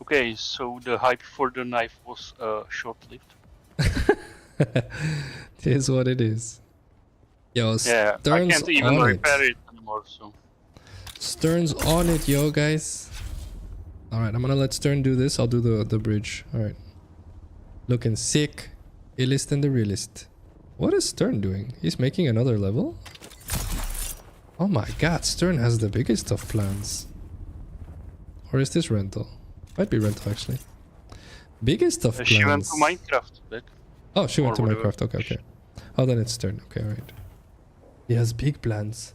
[SPEAKER 2] Okay, so the hype for the knife was short-lived.
[SPEAKER 1] It is what it is. Yo,
[SPEAKER 2] Yeah, I
[SPEAKER 1] Stern's
[SPEAKER 2] can't even
[SPEAKER 1] on
[SPEAKER 2] repair
[SPEAKER 1] it.
[SPEAKER 2] it anymore, so...
[SPEAKER 1] Stern's on it, yo, guys. Alright, I'm gonna let Stern do this. I'll do the bridge. Alright. Looking sick. Illest and the realist. What is Stern doing? He's making another level? Oh my god, Stern has the biggest of plans. Or is this rental? Might be rental, actually. Biggest of plans.
[SPEAKER 2] She went to Minecraft back.
[SPEAKER 1] Oh, she went to
[SPEAKER 2] Or whatever.
[SPEAKER 1] Minecraft. Okay, okay. Oh, then it's Stern. Okay, alright. He has big plans.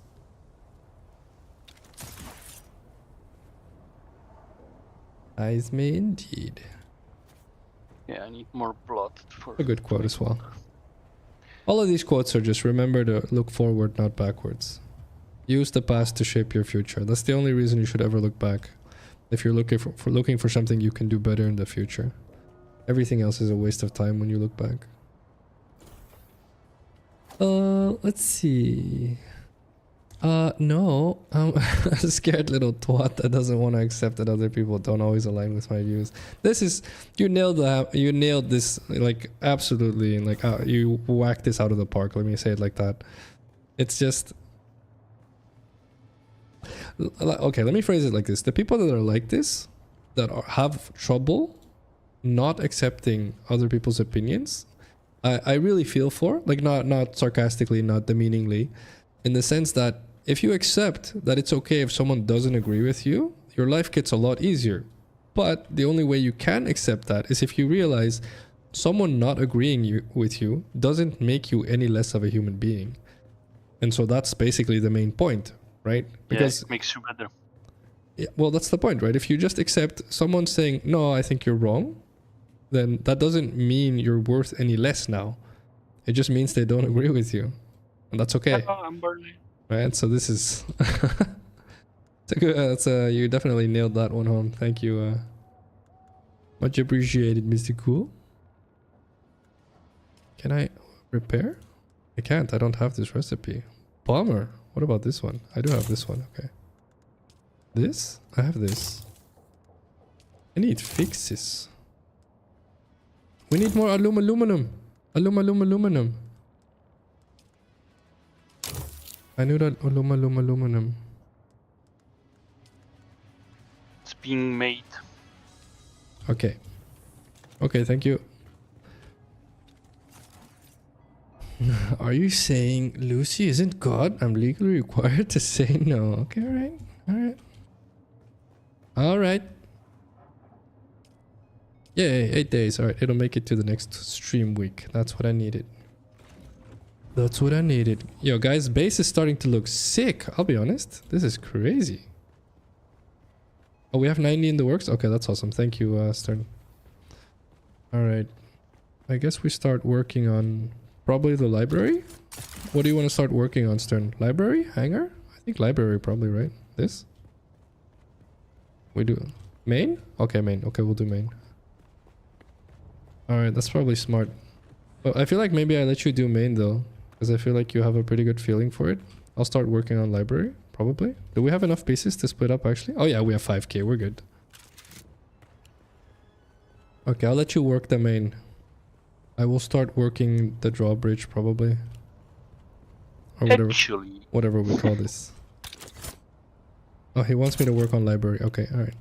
[SPEAKER 1] Eyes me indeed.
[SPEAKER 2] Yeah, I need more blood for...
[SPEAKER 1] A good quote as well. All of these quotes are just remember to look forward, not backwards. Use the past to shape your future. That's the only reason you should ever look back. If you're looking for something you can do better in the future. Everything else is a waste of time when you look back. Let's see. No. I'm a scared little twat that doesn't want to accept that other people don't always align with my views. This is... You nailed this, like, absolutely. Like, you whacked this out of the park. Let me say it like that. It's just... Okay, let me phrase it like this. The people that are like this, that have trouble not accepting other people's opinions, I really feel for. Like, not sarcastically, not demeaningly. In the sense that if you accept that it's okay if someone doesn't agree with you, your life gets a lot easier. But the only way you can accept that is if you realize someone not agreeing with you doesn't make you any less of a human being. And so that's basically the main point, right? Because
[SPEAKER 2] yeah, it makes you better.
[SPEAKER 1] Yeah, well, that's the point, right? If you just accept someone saying, no, I think you're wrong, then that doesn't mean you're worth any less now. It just means they don't agree with you. And that's okay.
[SPEAKER 2] I'm burning.
[SPEAKER 1] Right, so this is... it's a good, you definitely nailed that one home. Thank you. Much appreciated, Mr. Cool. Can I repair? I can't. I don't have this recipe. Bummer. What about this one? I do have this one. Okay. This? I have this. I need fixes. We need more aluminum. Aluminum. I knew that aluminum.
[SPEAKER 2] It's being made.
[SPEAKER 1] Okay. Okay, thank you. Are you saying Lucy isn't God? I'm legally required to say no. Okay, alright. Alright. Alright. Yay, 8 days. Alright, it'll make it to the next stream week. That's what I needed. That's what I needed. Yo, guys, base is starting to look sick. I'll be honest. This is crazy. Oh, we have 90 in the works? Okay, that's awesome. Thank you, Stern. Alright. I guess we start working on probably the library. What do you want to start working on, Stern? Library? Hangar? I think library probably, right? This? We do... Main? Okay, main. Okay, we'll do main. Alright, that's probably smart. But I feel like maybe I let you do main though. Because I feel like you have a pretty good feeling for it. I'll start working on library, probably. Do we have enough pieces to split up actually? Oh yeah, we have 5k. We're good. Okay, I'll let you work the main. I will start working the drawbridge probably. Or whatever,
[SPEAKER 2] Actually.
[SPEAKER 1] whatever we call this. Oh, he wants me to work on library. Okay, alright.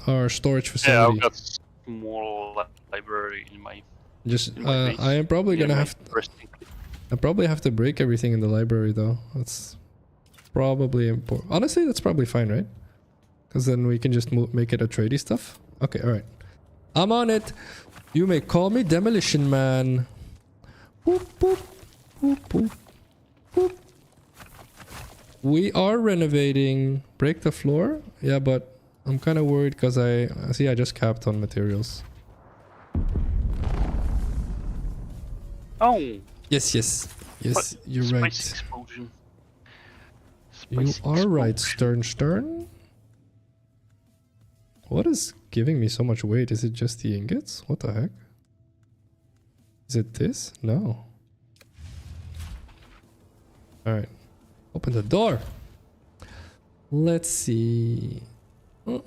[SPEAKER 1] Our storage
[SPEAKER 2] Yeah,
[SPEAKER 1] facility.
[SPEAKER 2] I've got small library in my.
[SPEAKER 1] Just,
[SPEAKER 2] in my base.
[SPEAKER 1] I am probably
[SPEAKER 2] Yeah,
[SPEAKER 1] gonna
[SPEAKER 2] my
[SPEAKER 1] have...
[SPEAKER 2] resting place.
[SPEAKER 1] I probably have to break everything in the library though. That's probably important. Honestly, that's probably fine, right? Because then we can just make it a tradey stuff. Okay, alright. I'm on it. You may call me Demolition Man. Boop, boop, boop, boop, boop. We are renovating. Break the floor? Yeah, but I'm kind of worried because I just capped on materials.
[SPEAKER 2] Oh.
[SPEAKER 1] Yes, yes. Yes, you're
[SPEAKER 2] Spice
[SPEAKER 1] right.
[SPEAKER 2] Explosion.
[SPEAKER 1] You
[SPEAKER 2] Spice
[SPEAKER 1] are right,
[SPEAKER 2] explosion.
[SPEAKER 1] Stern. What is giving me so much weight? Is it just the ingots? What the heck? Is it this? No. Alright. Open the door. Let's see. Yo,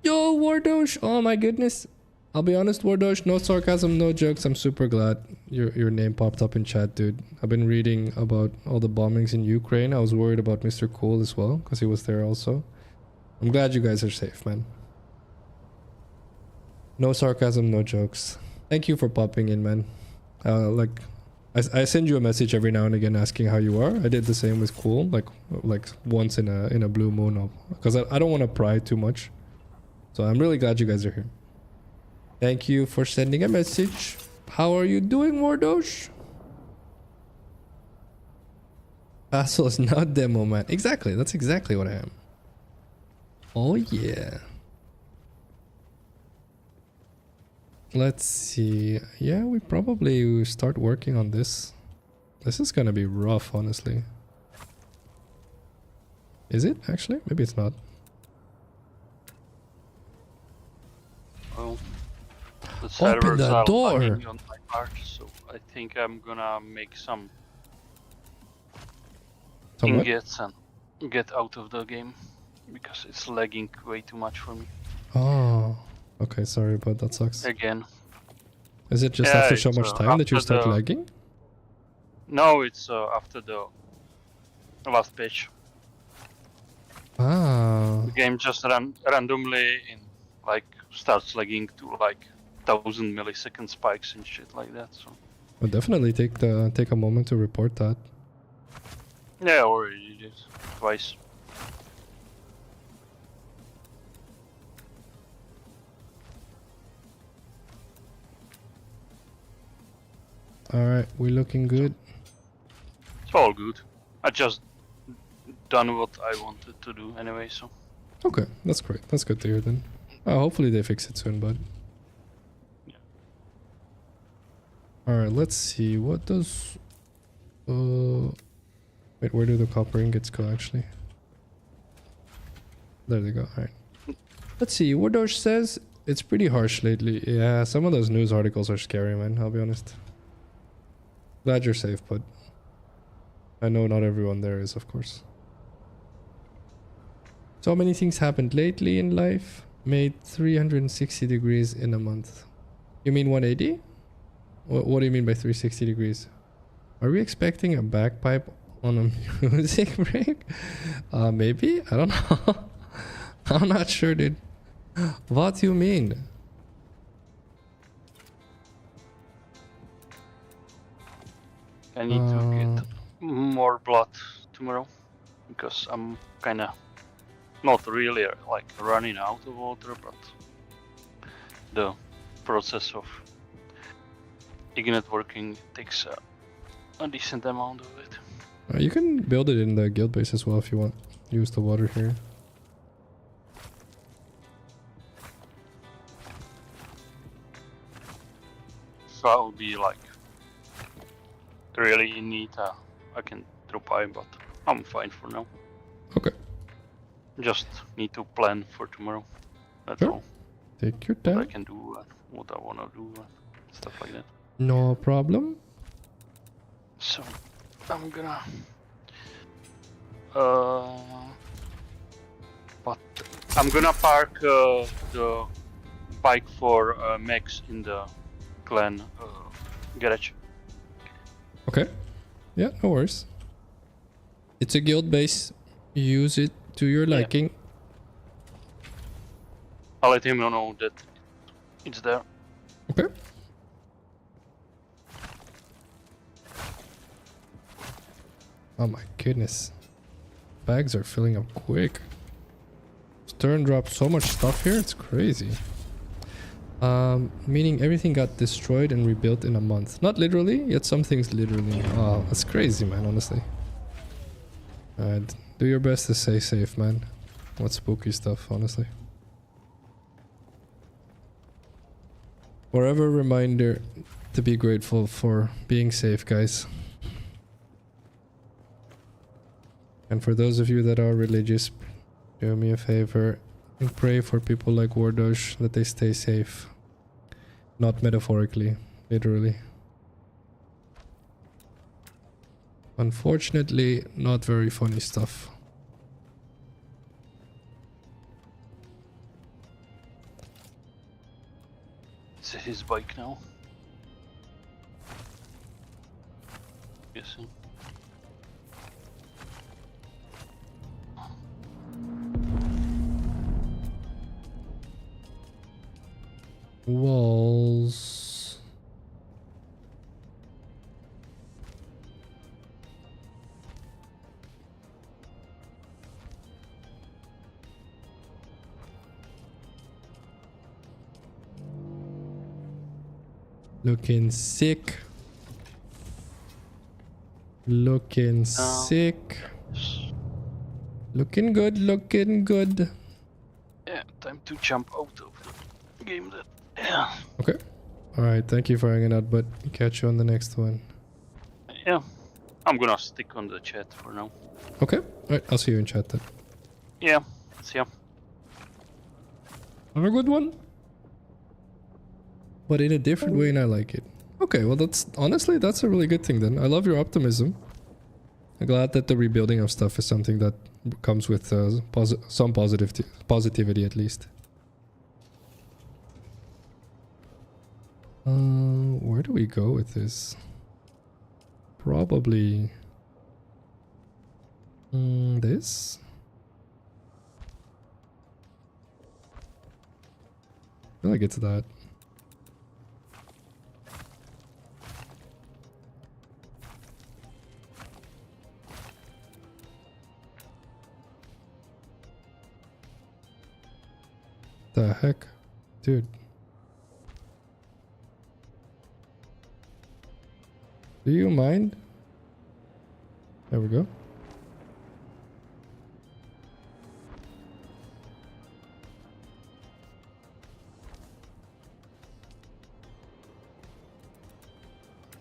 [SPEAKER 1] Wardosh! Oh my goodness. I'll be honest, Wardosh, no sarcasm, no jokes. I'm super glad your name popped up in chat, dude. I've been reading about all the bombings in Ukraine. I was worried about Mr. Cool as well, because he was there also. I'm glad you guys are safe, man. No sarcasm, no jokes. Thank you for popping in, man. I send you a message every now and again asking how you are. I did the same with Cool, like once in a blue moon, because I don't want to pry too much. So I'm really glad you guys are here. Thank you for sending a message. How are you doing, Wardosh? Phacil is not demo man. Exactly, that's exactly what I am. Oh yeah. Let's see. Yeah, we probably start working on this. This is gonna be rough, honestly. Is it actually? Maybe it's not.
[SPEAKER 2] Well, the
[SPEAKER 1] Open
[SPEAKER 2] servers
[SPEAKER 1] the
[SPEAKER 2] are
[SPEAKER 1] door.
[SPEAKER 2] lagging on my part, so I think I'm gonna make some
[SPEAKER 1] Somewhat?
[SPEAKER 2] ingots and get out of the game because it's lagging way too much for me.
[SPEAKER 1] Oh. Okay, sorry, but that sucks.
[SPEAKER 2] Again.
[SPEAKER 1] Is it just
[SPEAKER 2] Yeah,
[SPEAKER 1] after so
[SPEAKER 2] it's,
[SPEAKER 1] much time that you
[SPEAKER 2] after
[SPEAKER 1] start
[SPEAKER 2] the-
[SPEAKER 1] lagging?
[SPEAKER 2] No, it's after the last patch.
[SPEAKER 1] Ah.
[SPEAKER 2] The game just randomly starts lagging to 1000 millisecond spikes and shit like that. So
[SPEAKER 1] Well, definitely take a moment to report that.
[SPEAKER 2] yeah, I already did twice.
[SPEAKER 1] Alright, we're looking good.
[SPEAKER 2] It's all good. I just done what I wanted to do anyway, so.
[SPEAKER 1] Okay, that's great. That's good to hear then. Hopefully they fix it soon, bud.
[SPEAKER 2] Yeah.
[SPEAKER 1] Alright, let's see. What does... Wait, where do the copper ingots go, actually? There they go. Alright. Let's see. Wardosh says it's pretty harsh lately. Yeah, some of those news articles are scary, man. I'll be honest. Glad you're safe, but I know not everyone there is, of course. So many things happened lately in life. Made 360 degrees in a month. You mean 180? What do you mean by 360 degrees? Are we expecting a bagpipe on a music break? Maybe? I don't know. I'm not sure, dude. What do you mean?
[SPEAKER 2] I need to get more blood tomorrow because I'm kind of not really like running out of water, but the process of ignite working takes a decent amount of it.
[SPEAKER 1] You can build it in the guild base as well if you want. Use the water here.
[SPEAKER 2] So I'll be like really in need. I can drop by, but I'm fine for now.
[SPEAKER 1] Okay.
[SPEAKER 2] Just need to plan for tomorrow. That's
[SPEAKER 1] Sure.
[SPEAKER 2] all.
[SPEAKER 1] Take your
[SPEAKER 2] What I
[SPEAKER 1] time.
[SPEAKER 2] can do, what I wanna do, stuff like that.
[SPEAKER 1] No problem.
[SPEAKER 2] So I'm gonna. But I'm gonna park the bike for Max in the clan garage.
[SPEAKER 1] Okay. Yeah, no worries. It's a guild base. Use it to your
[SPEAKER 2] Yeah.
[SPEAKER 1] liking.
[SPEAKER 2] I'll let him know that it's there.
[SPEAKER 1] Okay. Oh my goodness. Bags are filling up quick. Stern dropped so much stuff here, it's crazy. Meaning everything got destroyed and rebuilt in a month. Not literally, yet some things literally. Oh, that's crazy, man, honestly. Alright, do your best to stay safe, man. What spooky stuff, honestly. Forever reminder to be grateful for being safe, guys. And for those of you that are religious, do me a favor and pray for people like Wardosh that they stay safe. Not metaphorically, literally. Unfortunately, not very funny stuff.
[SPEAKER 2] Is it his bike now? Yes.
[SPEAKER 1] Walls. Looking sick. Looking sick. Looking good, looking good.
[SPEAKER 2] Yeah, time to jump out of the game then. Yeah.
[SPEAKER 1] Okay. Alright, thank you for hanging out, but catch you on the next one.
[SPEAKER 2] Yeah. I'm gonna stick on the chat for now.
[SPEAKER 1] Okay. Alright, I'll see you in chat then.
[SPEAKER 2] Yeah. See ya.
[SPEAKER 1] Have a good one. But in a different way, and I like it. Okay, well that's honestly that's a really good thing then. I love your optimism. I'm glad that the rebuilding of stuff is something that comes with some positivity at least. Where do we go with this? Probably this. I feel like it's that. The heck, dude. Do you mind? There we go.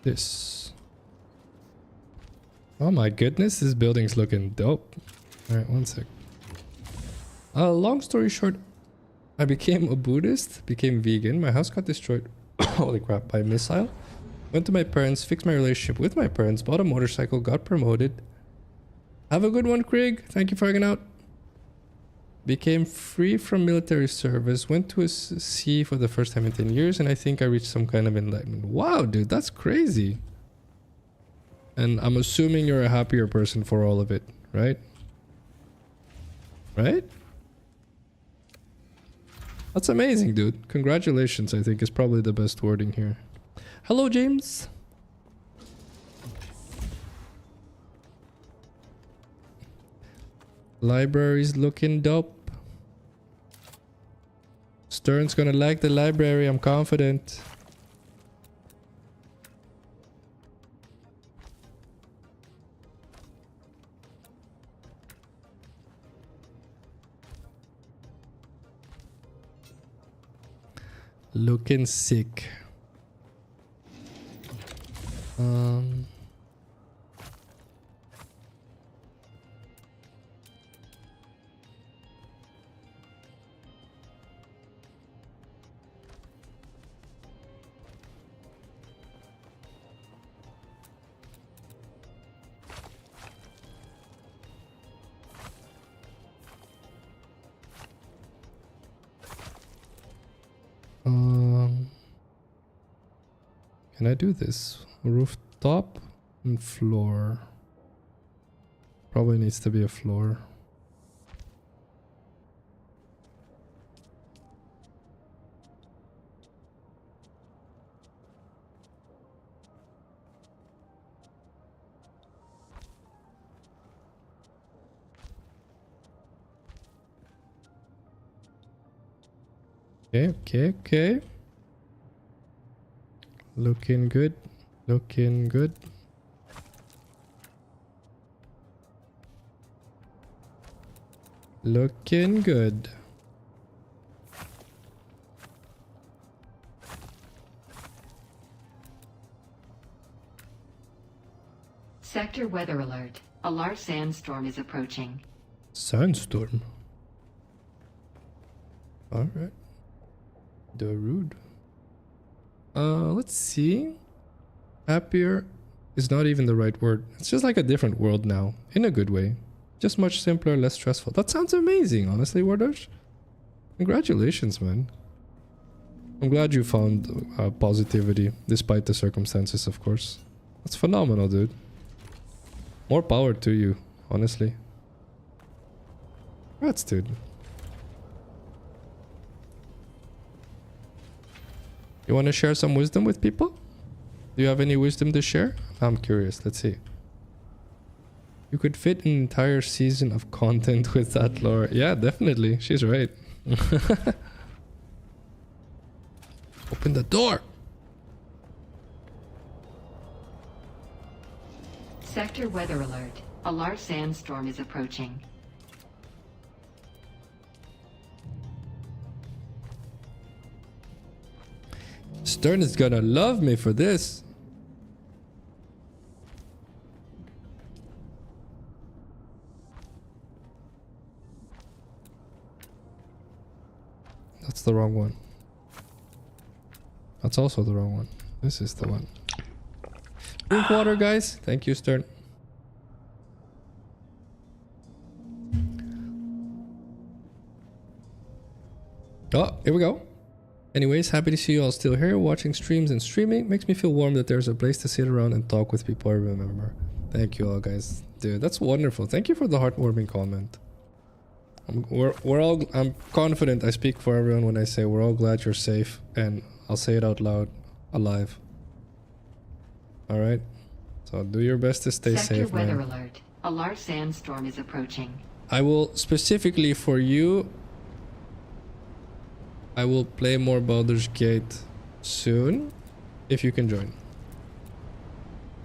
[SPEAKER 1] This. Oh my goodness, this building's looking dope. Alright, one sec. Long story short, I became a Buddhist, became vegan, my house got destroyed, holy crap, by a missile. Went to my parents, fixed my relationship with my parents, bought a motorcycle, got promoted. Have a good one, Craig. Thank you for hanging out. Became free from military service, went to a sea for the first time in 10 years, and I think I reached some kind of enlightenment. Wow, dude, that's crazy. And I'm assuming you're a happier person for all of it, right? Right? That's amazing, dude. Congratulations, I think is probably the best wording here. Hello, James. Library's looking dope. Stern's gonna like the library, I'm confident. Looking sick. Can I do this? Rooftop and floor. Probably needs to be a floor. Okay. Looking good. Looking good. Looking good.
[SPEAKER 5] Sector weather alert. A large sandstorm is approaching.
[SPEAKER 1] Sandstorm. Alright. Darude. Let's see. Happier is not even the right word. It's just like a different world now. In a good way. Just much simpler, less stressful. That sounds amazing, honestly, Wardosh. Congratulations, man. I'm glad you found positivity, despite the circumstances, of course. That's phenomenal, dude. More power to you, honestly. Congrats, dude. You want to share some wisdom with people? Do you have any wisdom to share? I'm curious. Let's see. You could fit an entire season of content with that lore. Yeah, definitely. She's right. Open the door.
[SPEAKER 5] Sector weather alert. A large sandstorm is approaching.
[SPEAKER 1] Stern is gonna love me for this. That's the wrong one. That's also the wrong one. This is the one. Drink water, guys. Thank you, Stern. Oh, here we go. Anyways, happy to see you all still here, watching streams and streaming. Makes me feel warm that there's a place to sit around and talk with people I remember. Thank you all, guys. Dude, that's wonderful. Thank you for the heartwarming comment. I'm confident I speak for everyone when I say we're all glad you're safe, and I'll say it out loud, alive. Alright? So do your best to stay
[SPEAKER 5] Sector
[SPEAKER 1] safe,
[SPEAKER 5] weather
[SPEAKER 1] man.
[SPEAKER 5] alert. A large sandstorm is approaching.
[SPEAKER 1] I will, specifically for you, I will play more Baldur's Gate soon, if you can join.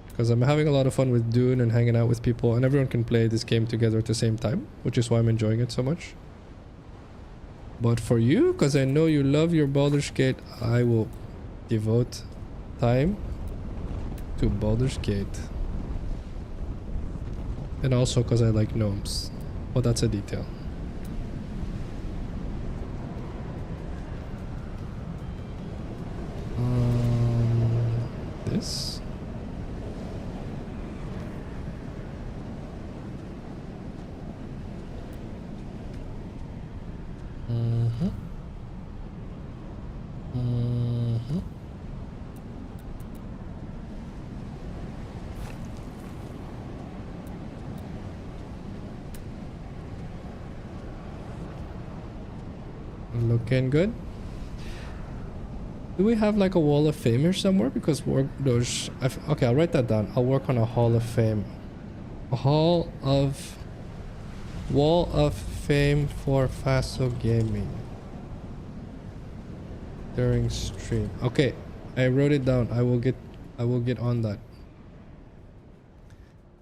[SPEAKER 1] Because I'm having a lot of fun with Dune and hanging out with people, and everyone can play this game together at the same time, which is why I'm enjoying it so much. But for you, because I know you love your Baldur's Gate, I will devote time to Baldur's Gate. And also because I like gnomes. But that's a detail. This? Looking good. Do we have like a wall of fame here somewhere? Because okay, I'll write that down. I'll work on a hall of fame. A hall of Wall of Fame for Phacil Gaming. During stream. Okay, I wrote it down. I will get on that.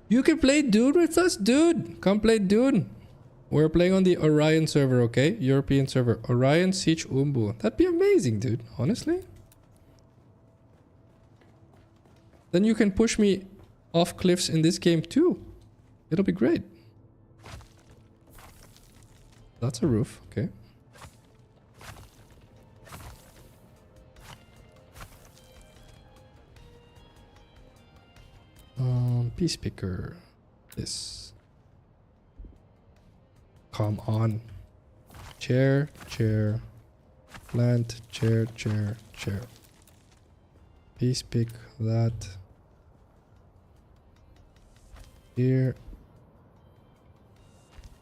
[SPEAKER 1] You can play Dune with us, dude. Come play Dune. We're playing on the Orion server, okay? European server. Orion, Sietch, Umbu. That'd be amazing, dude. Honestly. Then you can push me off cliffs in this game too. It'll be great. That's a roof, okay. Peace picker. This. Come on. Chair, chair. Plant, chair, chair, chair. Peace pick that. Here.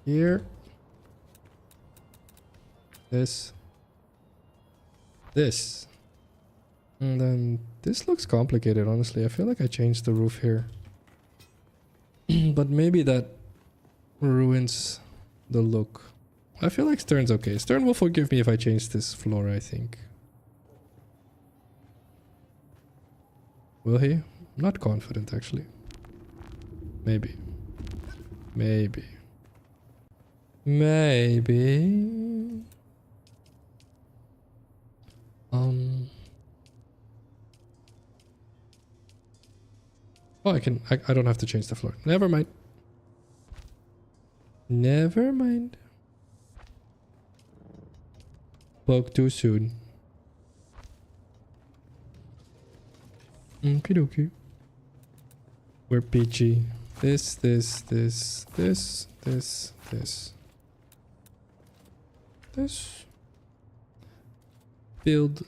[SPEAKER 1] Here. This. This. And then this looks complicated, honestly. I feel like I changed the roof here. But maybe that ruins the look. I feel like Stern's okay. Stern will forgive me if I change this floor, I think. Will he? I'm not confident, actually. Maybe. Maybe. Maybe. Oh, I don't have to change the floor. Never mind. Never mind. Spoke too soon. Okie dokie. We're peachy. This. This. Build.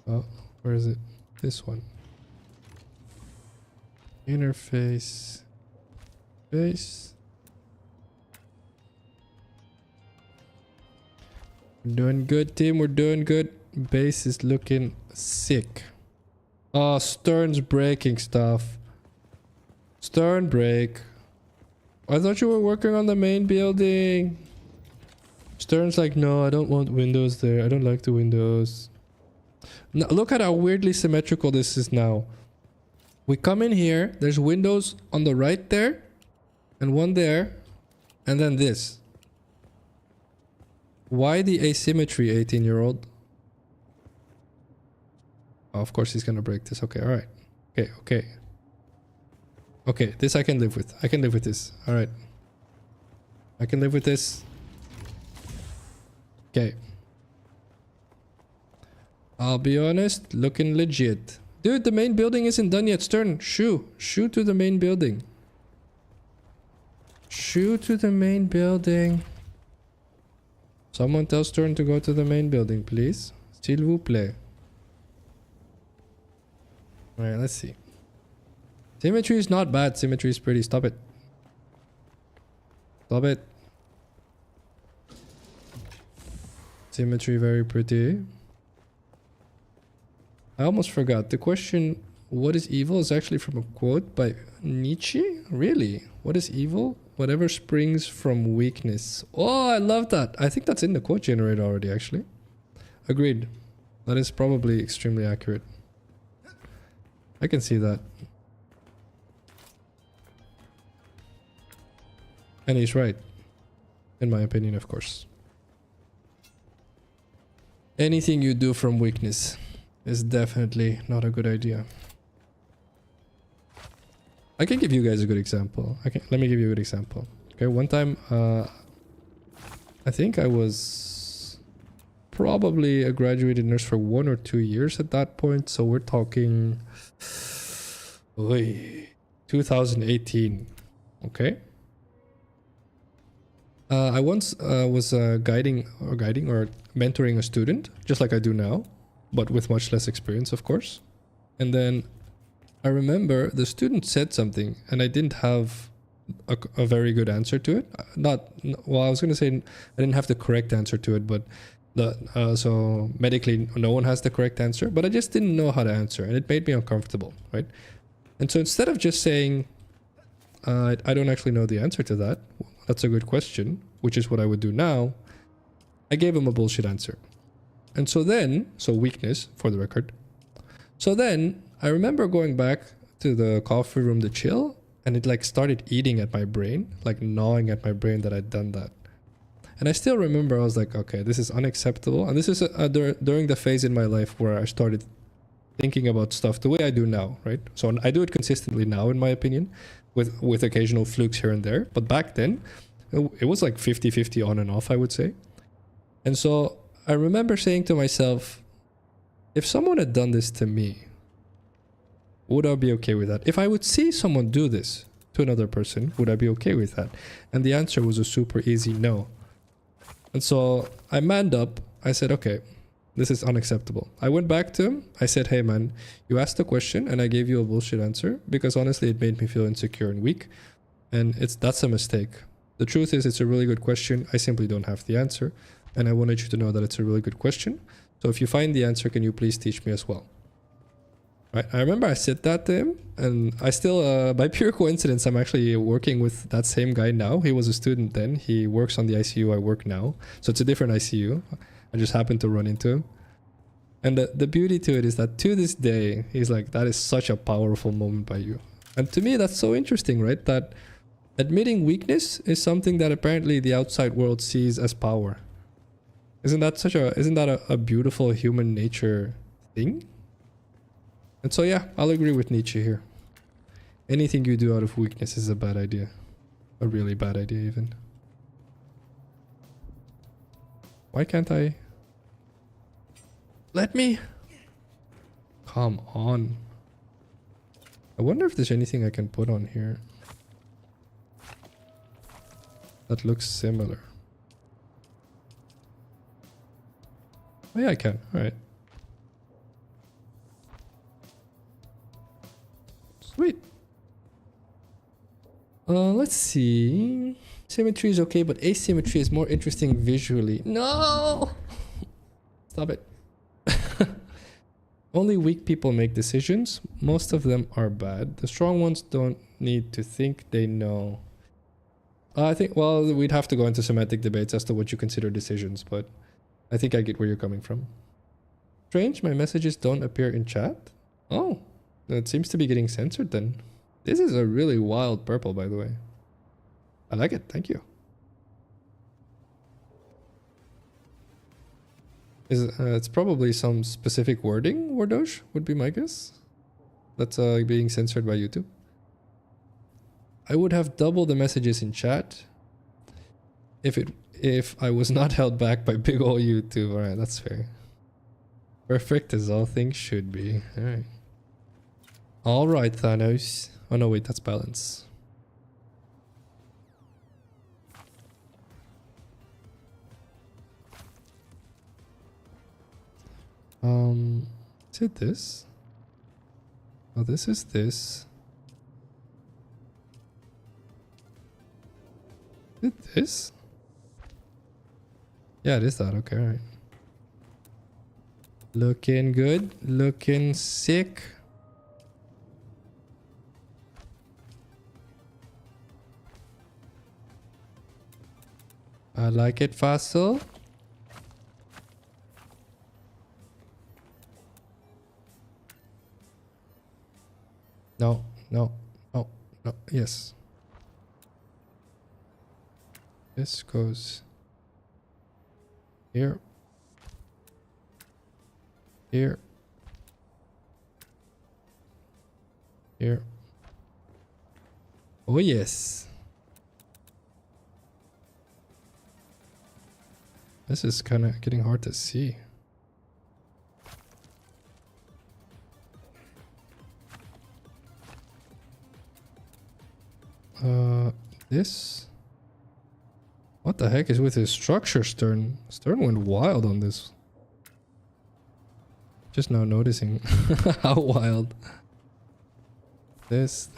[SPEAKER 1] Oh, where is it? This one. Interface. Base. We're doing good, team. We're doing good. Base is looking sick. Oh, Stern's breaking stuff. Stern break. I thought you were working on the main building. Stern's like, no, I don't want windows there. I don't like the windows. Now, look at how weirdly symmetrical this is now. We come in here. There's windows on the right there. And one there. And then this. Why the asymmetry, 18-year-old? Oh, of course he's gonna break this. Okay, alright. Okay. Okay, this I can live with. I can live with this. Alright. I can live with this. Okay. I'll be honest, looking legit. Dude, the main building isn't done yet. Stern, shoo to the main building. Shoo to the main building. Someone tell Stern to go to the main building, please. S'il vous plaît. Alright, let's see. Symmetry is not bad. Symmetry is pretty. Stop it. Stop it. Symmetry very pretty. I almost forgot. The question, what is evil, is actually from a quote by Nietzsche? Really? What is evil? Whatever springs from weakness. Oh, I love that. I think that's in the quote generator already, actually. Agreed. That is probably extremely accurate. I can see that. And he's right. In my opinion, of course. Anything you do from weakness is definitely not a good idea. I can give you guys a good example. Let me give you a good example. Okay, one time, I think I was probably a graduated nurse for 1 or 2 years at that point. So we're talking 2018. Okay. I once was guiding or mentoring a student, just like I do now, but with much less experience, of course. And then I remember the student said something and I didn't have a very good answer to it. Well, I was going to say I didn't have the correct answer to it, but So medically, no one has the correct answer, but I just didn't know how to answer, and it made me uncomfortable, right? And so instead of just saying, I don't actually know the answer to that, that's a good question, which is what I would do now, I gave him a bullshit answer. And so then, so weakness for the record. So then I remember going back to the coffee room to chill, and it like started eating at my brain, like gnawing at my brain that I'd done that. And I still remember I was like, okay, this is unacceptable. And this is during the phase in my life where I started thinking about stuff the way I do now, right? So I do it consistently now, in my opinion, with occasional flukes here and there. But back then, it was like 50-50 on and off, I would say. And so I remember saying to myself, if someone had done this to me, would I be okay with that? If I would see someone do this to another person, would I be okay with that? And the answer was a super easy no. And so I manned up. I said, okay, this is unacceptable. I went back to him. I said, hey man, you asked a question and I gave you a bullshit answer because honestly it made me feel insecure and weak. And that's a mistake. The truth is it's a really good question. I simply don't have the answer. And I wanted you to know that it's a really good question. So if you find the answer, can you please teach me as well? Right. I remember I said that to him, and I still, by pure coincidence, I'm actually working with that same guy now. He was a student then. He works on the ICU I work now. So it's a different ICU. I just happened to run into him. And the beauty to it is that to this day, he's like, that is such a powerful moment by you. And to me, that's so interesting, right? That admitting weakness is something that apparently the outside world sees as power. Isn't that a beautiful human nature thing? And so yeah, I'll agree with Nietzsche here. Anything you do out of weakness is a bad idea. A really bad idea even. Why can't I? Let me? Come on. I wonder if there's anything I can put on here that looks similar. Oh yeah, I can. Alright. Sweet. Let's see. Symmetry is okay, but asymmetry is more interesting visually. No! Stop it. Only weak people make decisions. Most of them are bad. The strong ones don't need to think, they know. I think, well, we'd have to go into semantic debates as to what you consider decisions, but I think I get where you're coming from. Strange, my messages don't appear in chat? Oh, that seems to be getting censored then. This is a really wild purple, by the way. I like it, thank you. It's probably some specific wording, Wardosh, would be my guess. That's being censored by YouTube. I would have double the messages in chat if I was not held back by big ol' YouTube. Alright, that's fair. Perfect as all things should be. Alright. Alright, Thanos. Oh no, wait, that's balance. Is it this? Oh, this is this. Is it this? Yeah, it is that. Okay, alright. Looking good. Looking sick. I like it, Phacil. No, no, no, no, yes. This goes here, here, here. Oh yes. This is kind of getting hard to see. This? What the heck is with his structure, Stern? Stern went wild on this. Just now noticing how wild. This.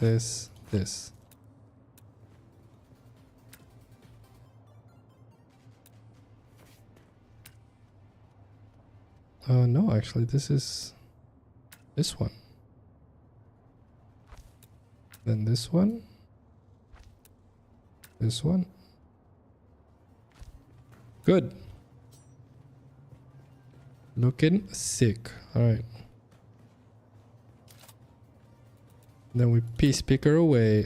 [SPEAKER 1] No, actually, this is this one. Then this one. This one. Good. Looking sick. Alright. Then we piece picker away.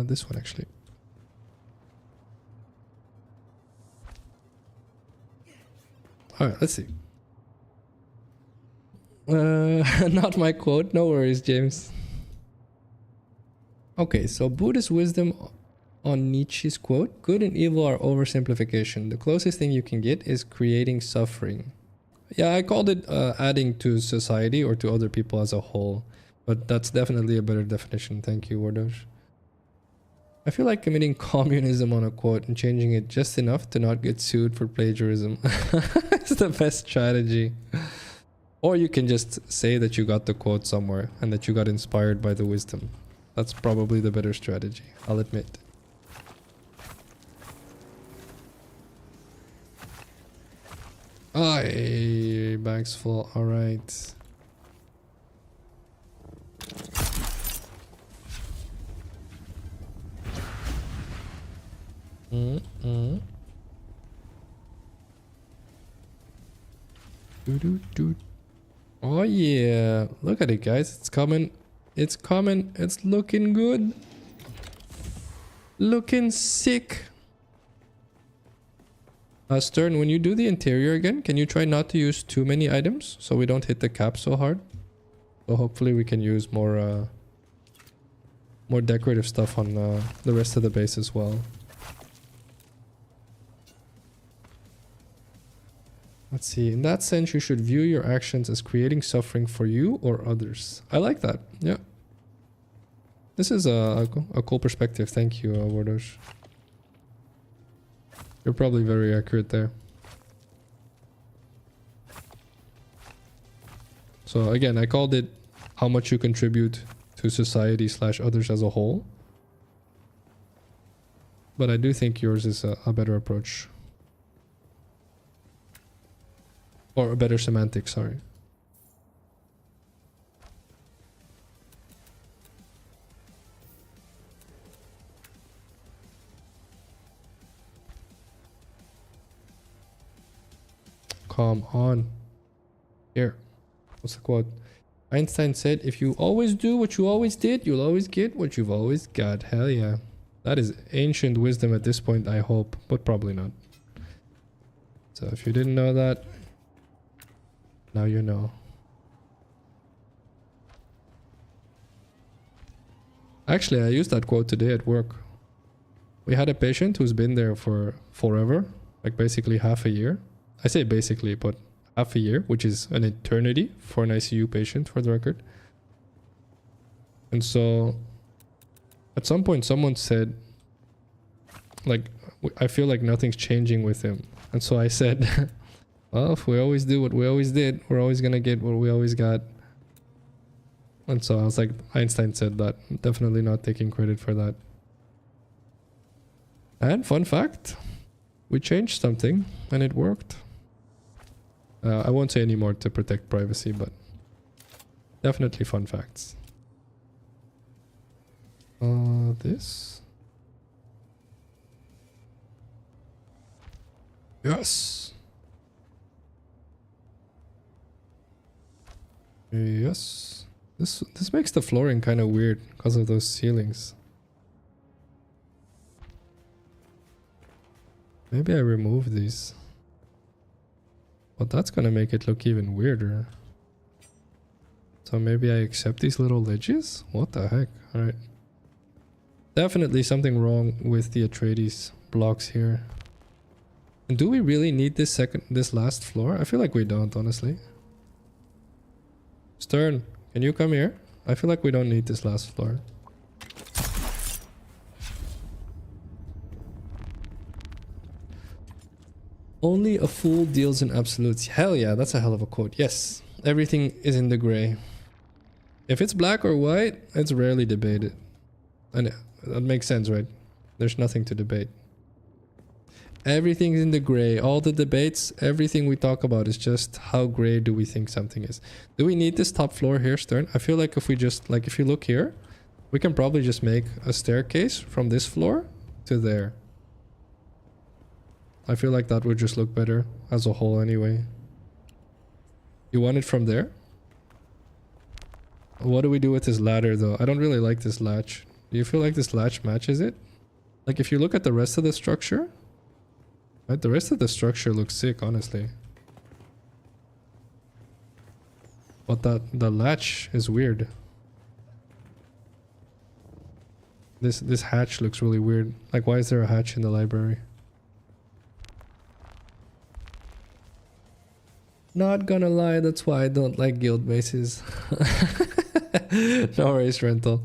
[SPEAKER 1] This one actually. Alright, let's see. Not my quote. No worries, James. Okay, so Buddhist wisdom on Nietzsche's quote: good and evil are oversimplification. The closest thing you can get is creating suffering. Yeah, I called it adding to society or to other people as a whole. But that's definitely a better definition. Thank you, Wardosh. I feel like committing communism on a quote and changing it just enough to not get sued for plagiarism. It's the best strategy. Or you can just say that you got the quote somewhere and that you got inspired by the wisdom. That's probably the better strategy, I'll admit. Aye, bag's full. Alright. Oh yeah, look at it, guys. It's coming. It's coming. It's looking good. Looking sick. Stern, when you do the interior again, can you try not to use too many items so we don't hit the cap so hard? So hopefully we can use more decorative stuff on the rest of the base as well. Let's see. In that sense, you should view your actions as creating suffering for you or others. I like that. Yeah. This is a cool perspective. Thank you, Wardosh. You're probably very accurate there. So again, I called it how much you contribute to society / others as a whole. But I do think yours is a better approach. Or a better semantic, sorry. Come on. Here. What's the quote? Einstein said, if you always do what you always did, you'll always get what you've always got. Hell yeah. That is ancient wisdom at this point, I hope. But probably not. So if you didn't know that, now you know. Actually, I used that quote today at work. We had a patient who's been there for forever, like basically half a year. I say basically, but half a year, which is an eternity for an ICU patient, for the record. And so at some point someone said, like, I feel like nothing's changing with him. And so I said, well, if we always do what we always did, we're always gonna get what we always got. And so I was like, Einstein said that. Definitely not taking credit for that. And fun fact, we changed something and it worked. I won't say any more to protect privacy, but definitely fun facts. This. Yes. Yes. This makes the flooring kind of weird because of those ceilings. Maybe I remove these. But that's gonna make it look even weirder. So maybe I accept these little ledges? What the heck? Alright. Definitely something wrong with the Atreides blocks here. And do we really need this last floor? I feel like we don't, honestly. Stern, can you come here? I feel like we don't need this last floor. Only a fool deals in absolutes. Hell yeah, that's a hell of a quote. Yes, everything is in the gray. If it's black or white, it's rarely debated. And that makes sense, right? There's nothing to debate. Everything's in the gray. All the debates, everything we talk about is just how gray do we think something is. Do we need this top floor here, Stern? I feel like if we just, like if you look here, we can probably just make a staircase from this floor to there. I feel like that would just look better as a whole anyway. You want it from there? What do we do with this ladder though? I don't really like this latch. Do you feel like this latch matches it? Like if you look at the rest of the structure, right? The rest of the structure looks sick, honestly. But the latch is weird. This hatch looks really weird. Like why is there a hatch in the library? Not gonna lie, that's why I don't like guild bases. No worries, Rental.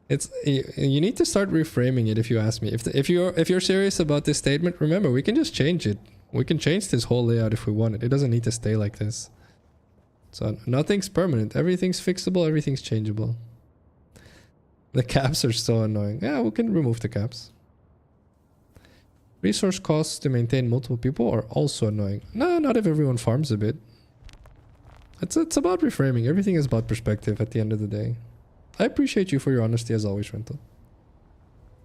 [SPEAKER 1] It's you need to start reframing it if you ask me. If you're serious about this statement, remember we can just change it. We can change this whole layout if we want it. It doesn't need to stay like this. So nothing's permanent. Everything's fixable, everything's changeable. The caps are so annoying. Yeah, we can remove the caps. Resource costs to maintain multiple people are also annoying. No, not if everyone farms a bit. It's about reframing. Everything is about perspective at the end of the day. I appreciate you for your honesty as always, Rental.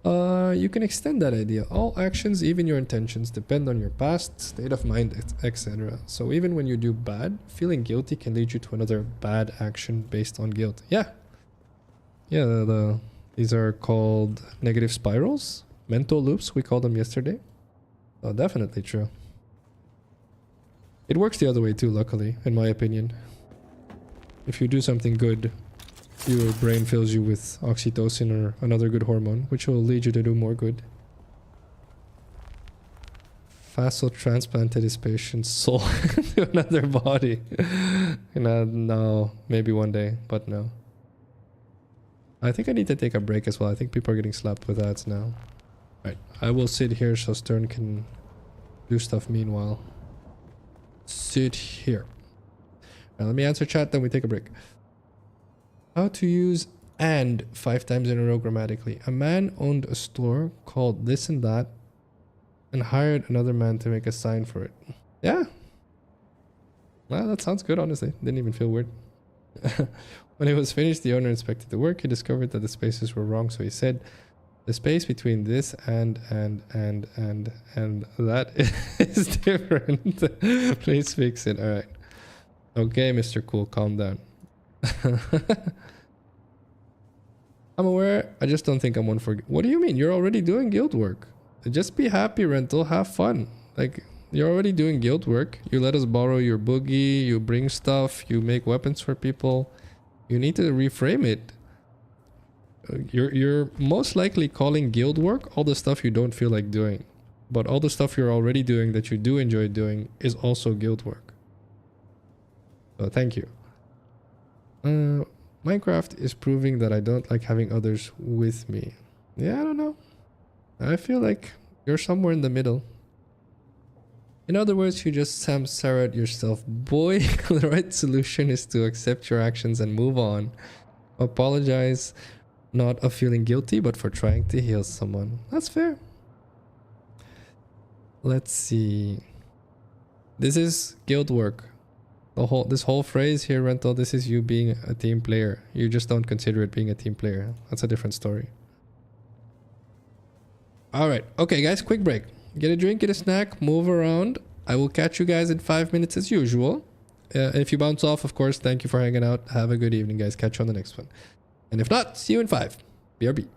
[SPEAKER 1] You can extend that idea. All actions, even your intentions, depend on your past, state of mind, etc. So even when you do bad, feeling guilty can lead you to another bad action based on guilt. Yeah. Yeah, these are called negative spirals. Mental loops, we called them yesterday. Oh, definitely true. It works the other way too, luckily, in my opinion. If you do something good, your brain fills you with oxytocin or another good hormone, which will lead you to do more good. Phacil transplanted his patient's soul to another body. No, maybe one day, but no. I think I need to take a break as well. I think people are getting slapped with ads now. Right, I will sit here so Stern can do stuff meanwhile. Sit here. Now let me answer chat, then we take a break. How to use "and" 5 times in a row grammatically. A man owned a store called this and that and hired another man to make a sign for it. Yeah. Well, that sounds good, honestly. Didn't even feel weird. When it was finished, the owner inspected the work. He discovered that the spaces were wrong, so he said, the space between this and that is different. Please fix it. Alright. Okay, Mr. Cool, calm down. I'm aware, I just don't think I'm one for... What do you mean? You're already doing guild work. Just be happy, Rental. Have fun. Like, you're already doing guild work. You let us borrow your boogie. You bring stuff. You make weapons for people. You need to reframe it. You're most likely calling guild work all the stuff you don't feel like doing. But all the stuff you're already doing that you do enjoy doing is also guild work. So thank you. Minecraft is proving that I don't like having others with me. Yeah, I don't know. I feel like you're somewhere in the middle. In other words, you just samsaraed yourself. Boy, the right solution is to accept your actions and move on. Apologize, not of feeling guilty, but for trying to heal someone. That's fair. Let's see. This is guild work. This whole phrase here, Rental, this is you being a team player. You just don't consider it being a team player. That's a different story. Alright, okay guys, quick break. Get a drink, get a snack, move around. I will catch you guys in 5 minutes as usual. If you bounce off, of course, thank you for hanging out. Have a good evening, guys. Catch you on the next one. And if not, see you in 5. BRB.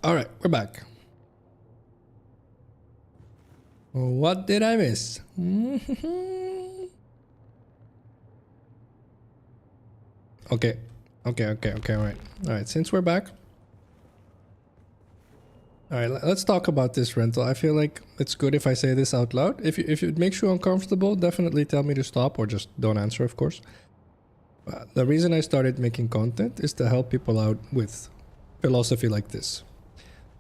[SPEAKER 1] All right, we're back. What did I miss? Okay. All right, since we're back. All right, let's talk about this rental. I feel like it's good if I say this out loud. If it makes you uncomfortable, definitely tell me to stop or just don't answer, of course. The reason I started making content is to help people out with philosophy like this.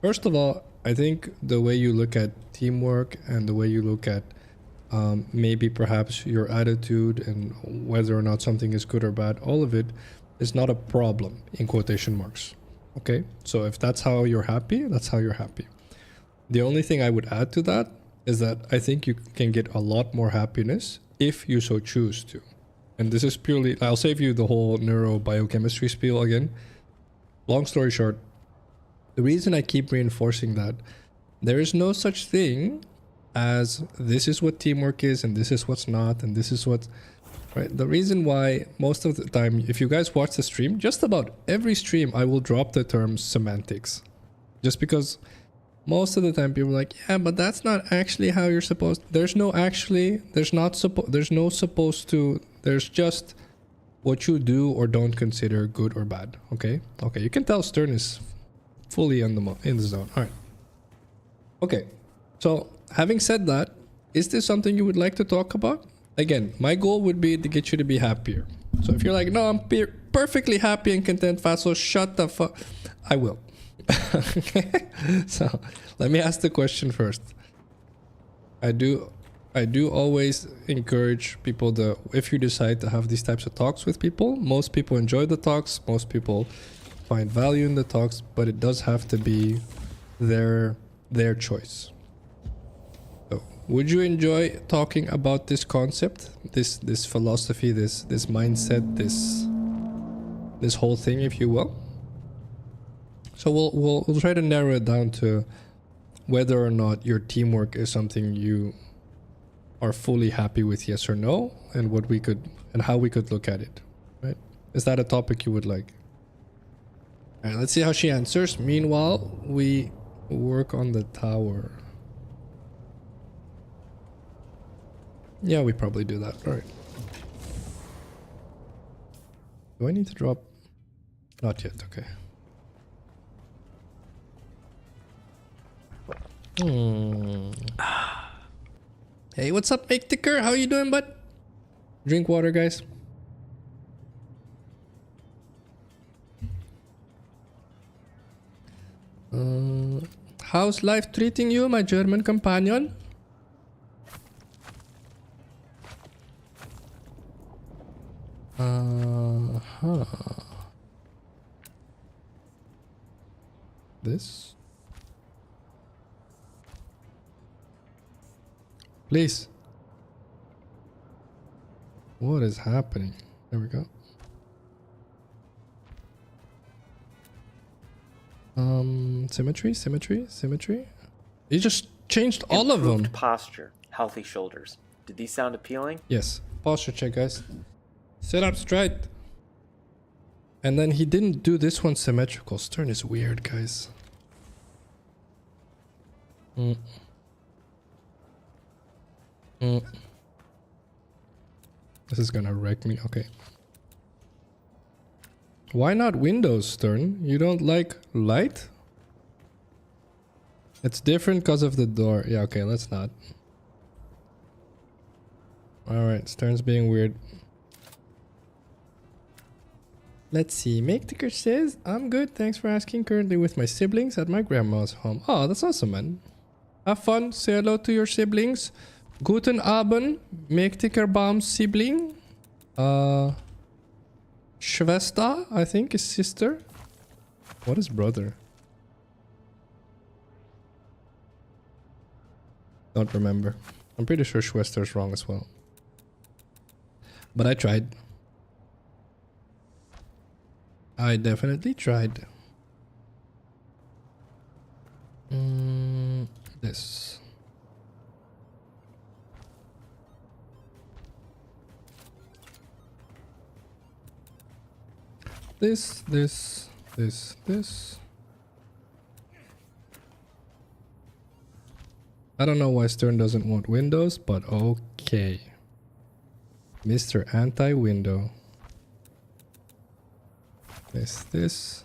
[SPEAKER 1] First of all, I think the way you look at teamwork and the way you look at maybe perhaps your attitude and whether or not something is good or bad, all of it is not a problem in quotation marks. Okay, so if that's how you're happy, that's how you're happy. The only thing I would add to that is that I think you can get a lot more happiness if you so choose to. And this is purely, I'll save you the whole neurobiochemistry spiel again. Long story short, the reason I keep reinforcing that, there is no such thing as this is what teamwork is and this is what's not and this is what, right? The reason why most of the time, if you guys watch the stream, just about every stream I will drop the term semantics. Just because most of the time people are like, yeah, but that's not actually how you're supposed to. There's no actually, there's no supposed to, there's just what you do or don't consider good or bad. Okay, you can tell Stern is fully in the zone. All right. Okay, so having said that, is this something you would like to talk about? Again, my goal would be to get you to be happier. So if you're like, no, I'm perfectly happy and content, Phacil, shut the fuck. I will. Okay. So let me ask the question first. I do always encourage people to, if you decide to have these types of talks with people, most people enjoy the talks, most people find value in the talks, but it does have to be their choice. So, would you enjoy talking about this concept, this philosophy, this mindset, this whole thing, if you will? So we'll try to narrow it down to whether or not your teamwork is something you are fully happy with, yes or no, and what we could and how we could look at it. Right? Is that a topic you would like? All right, let's see how she answers. Meanwhile, we work on the tower. Yeah, we probably do that. All right. Do I need to drop? Not yet. Okay. Hey, what's up, Make Ticker? How you doing, bud? Drink water, guys. How's life treating you, my German companion? This? Please. What is happening? There we go. Symmetry. You just changed all of them.
[SPEAKER 3] Improved posture, healthy shoulders. Did these sound appealing?
[SPEAKER 1] Yes. Posture check, guys. Sit up straight. And then he didn't do this one symmetrical. Stern is weird, guys. This is gonna wreck me. Okay. Why not windows, Stern? You don't like light? It's different because of the door. Yeah, okay, let's not. Alright, Stern's being weird. Let's see. Make Ticker says, I'm good, thanks for asking. Currently with my siblings at my grandma's home. Oh, that's awesome, man. Have fun. Say hello to your siblings. Guten Abend, Make Ticker Baum's sibling. Schwester, I think, is sister. What is brother? Don't remember. I'm pretty sure Schwester is wrong as well. But I tried. I definitely tried. This. This. I don't know why Stern doesn't want windows, but okay. Mr. Anti-Window. Is this?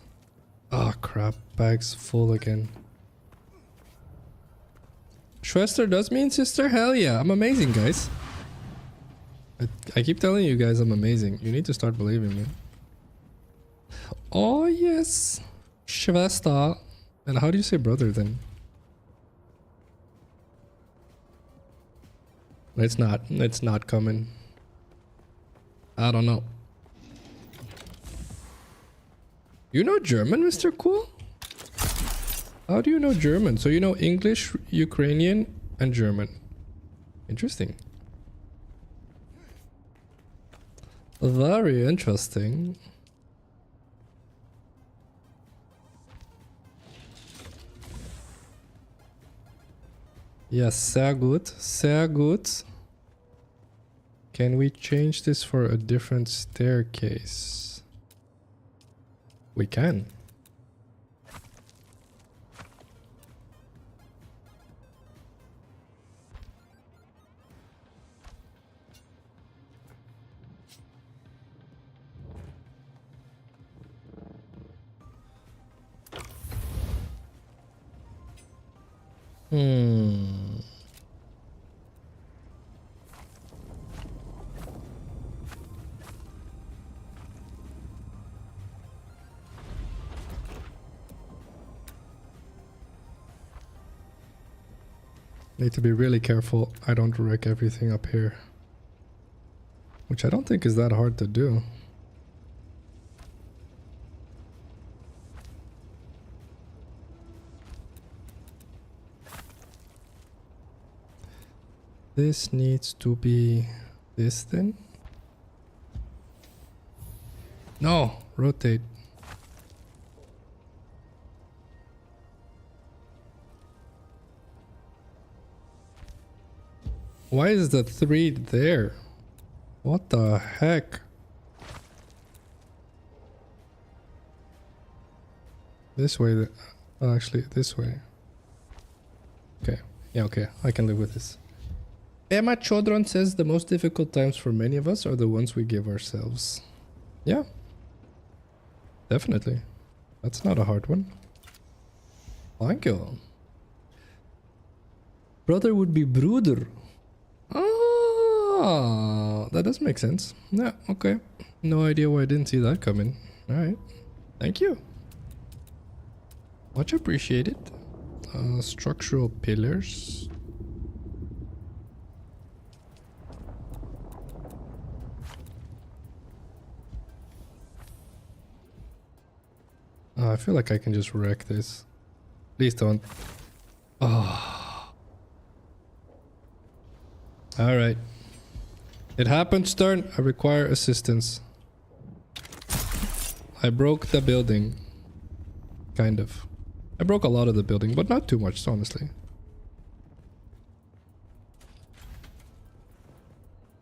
[SPEAKER 1] Oh crap, bag's full again. Schwester does mean sister? Hell yeah, I'm amazing, guys. I keep telling you guys I'm amazing. You need to start believing me. Oh yes, Schwester. And how do you say brother then? It's not coming. I don't know. You know German, Mr. Cool? How do you know German? So you know English, Ukrainian, and German. Interesting. Very interesting. Yes, sehr gut. Sehr gut. Can we change this for a different staircase? We can. Need to be really careful I don't wreck everything up here. Which I don't think is that hard to do. This needs to be this then. No, rotate. Why is the 3 there? What the heck? This way, actually this way. Okay, yeah, okay, I can live with this. Emma Chodron says the most difficult times for many of us are the ones we give ourselves. Yeah. Definitely. That's not a hard one. Thank you. Brother would be Bruder. Ah, that does make sense. Yeah, okay. No idea why I didn't see that coming. Alright. Thank you. Much appreciated. Structural pillars. I feel like I can just wreck this. Please don't. Oh. Alright. It happened, Stern. I require assistance. I broke the building. Kind of. I broke a lot of the building, but not too much, honestly.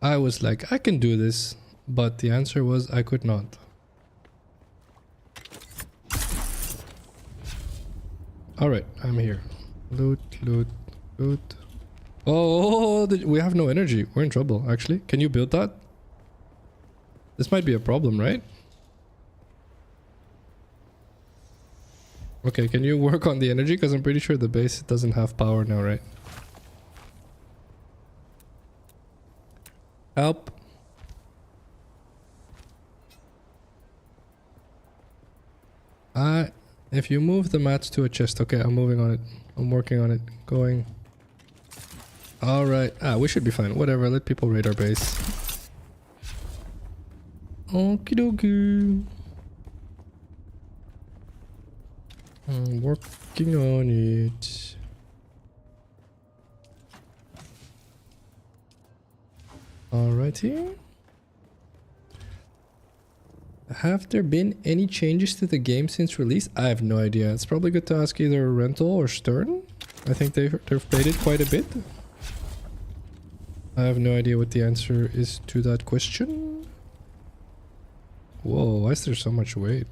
[SPEAKER 1] I was like, I can do this, but the answer was I could not. Alright, I'm here. Loot, loot, loot. Oh, we have no energy. We're in trouble, actually. Can you build that? This might be a problem, right? Okay, can you work on the energy? Because I'm pretty sure the base doesn't have power now, right? Help. If you move the mats to a chest. Okay, I'm moving on it. I'm working on it. Going. Alright. We should be fine. Whatever, let people raid our base. Okie dokie. I'm working on it. Alrighty. Have there been any changes to the game since release? I have no idea. It's probably good to ask either Rental or Stern. I think they've played it quite a bit. I have no idea what the answer is to that question. Whoa, why is there so much weight?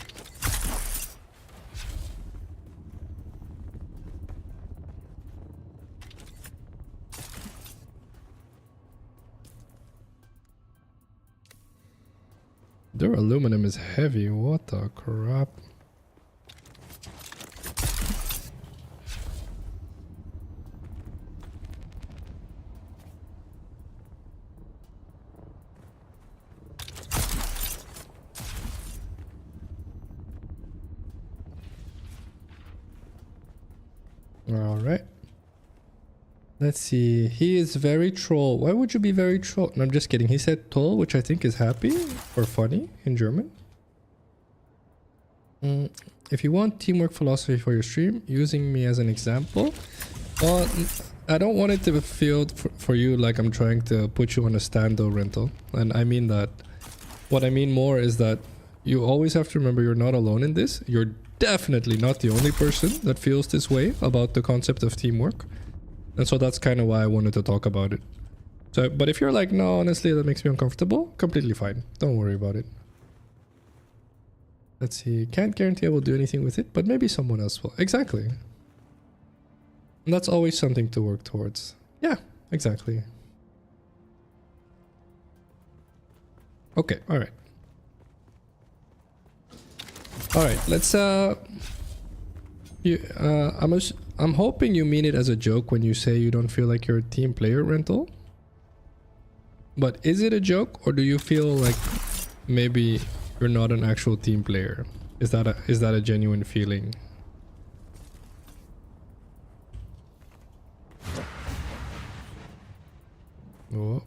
[SPEAKER 1] Their aluminum is heavy. What the crap? All right. Let's see. He is very troll. Why would you be very troll? No, I'm just kidding. He said toll, which I think is happy or funny in German. If you want teamwork philosophy for your stream, using me as an example. Well, I don't want it to feel for you like I'm trying to put you on a stand-though rental. And I mean that. What I mean more is that you always have to remember you're not alone in this. You're definitely not the only person that feels this way about the concept of teamwork. And so that's kind of why I wanted to talk about it. So, but if you're like, no, honestly, that makes me uncomfortable, completely fine. Don't worry about it. Let's see. Can't guarantee I will do anything with it, but maybe someone else will. Exactly. And that's always something to work towards. Yeah, exactly. Okay, all right. All right, let's I'm hoping you mean it as a joke when you say you don't feel like you're a team player, Rental. But is it a joke, or do you feel like maybe you're not an actual team player? Is that a genuine feeling? Oh.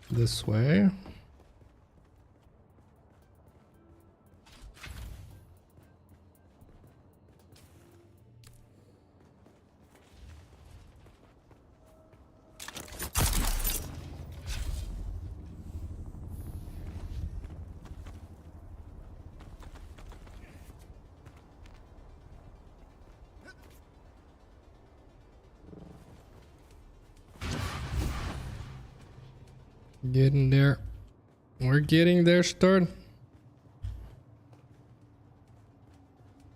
[SPEAKER 1] This way. Getting there. We're getting there, Stern.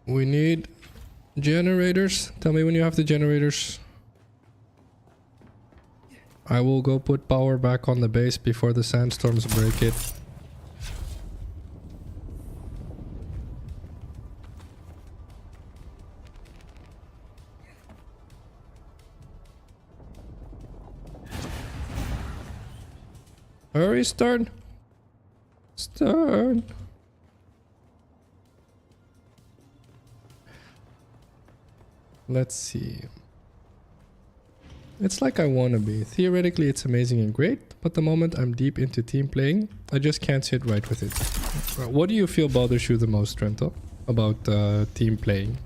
[SPEAKER 1] We need generators. Tell me when you have the generators. I will go put power back on the base before the sandstorms break it. Hurry, Stern. Stern. Let's see. It's like I wanna be. Theoretically, it's amazing and great, but the moment I'm deep into team playing, I just can't sit right with it. What do you feel bothers you the most, Trento, about team playing?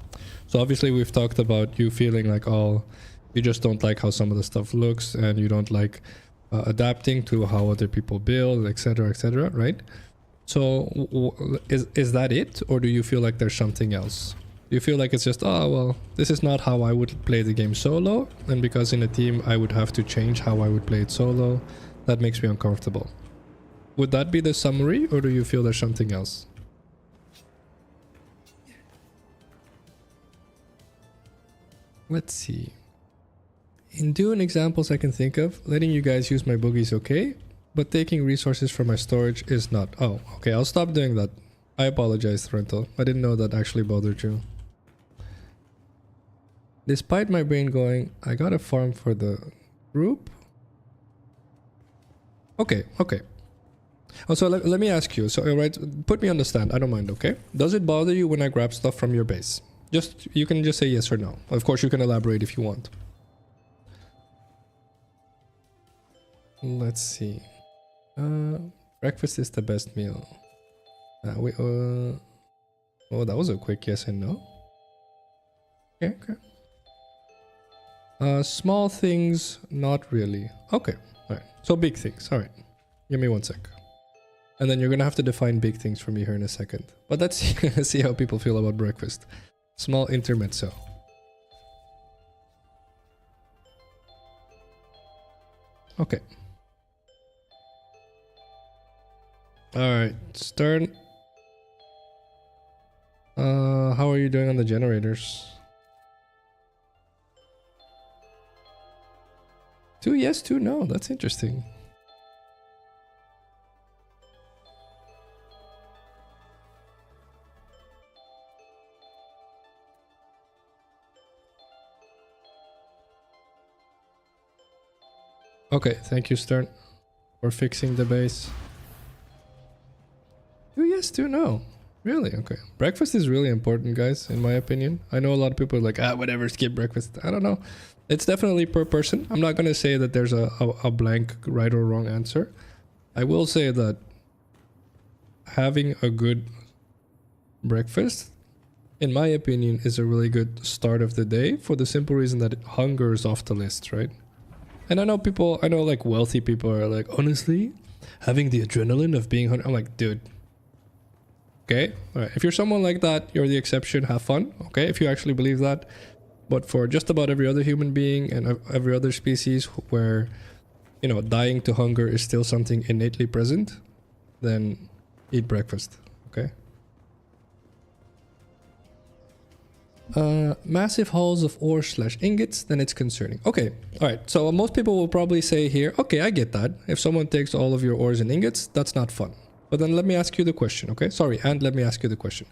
[SPEAKER 1] So obviously we've talked about you feeling like, oh, you just don't like how some of the stuff looks, and you don't like adapting to how other people build, etc., right? So is that it, or do you feel like there's something else? Do you feel like it's just, oh well, this is not how I would play the game solo, and because in a team I would have to change how I would play it solo, that makes me uncomfortable? Would that be the summary, or do you feel there's something else? Let's see. In Dune examples I can think of, letting you guys use my boogie is okay, but taking resources from my storage is not. Oh, okay, I'll stop doing that. I apologize, Rental. I didn't know that actually bothered you. Despite my brain going, I gotta farm for the group? Okay. Also, let me ask you. So, alright, put me on the stand. I don't mind, okay? Does it bother you when I grab stuff from your base? You can just say yes or no. Of course, you can elaborate if you want. Let's see. Breakfast is the best meal. Oh, that was a quick yes and no. Okay. Small things, not really. Okay, alright. So big things, alright. Give me 1 sec. And then you're gonna have to define big things for me here in a second. But let's see how people feel about breakfast. Small intermezzo. Okay. Alright, Stern. How are you doing on the generators? 2 yes, 2 no. That's interesting. Okay, thank you, Stern, for fixing the base. 2 yes, 2 no. Really? Okay. Breakfast is really important, guys, in my opinion. I know a lot of people are like, whatever, skip breakfast. I don't know. It's definitely per person. I'm not going to say that there's a blank right or wrong answer. I will say that having a good breakfast, in my opinion, is a really good start of the day for the simple reason that hunger is off the list, right? And I know like wealthy people are like, honestly, having the adrenaline of being hungry. I'm like, dude. Okay, all right. If you're someone like that, you're the exception. Have fun. Okay, if you actually believe that. But for just about every other human being and every other species where, you know, dying to hunger is still something innately present, then eat breakfast. Okay. Massive hauls of ore / ingots, then it's concerning. Okay, all right. So most people will probably say here, okay, I get that. If someone takes all of your ores and ingots, that's not fun. But then let me ask you the question, okay? Sorry, and let me ask you the question.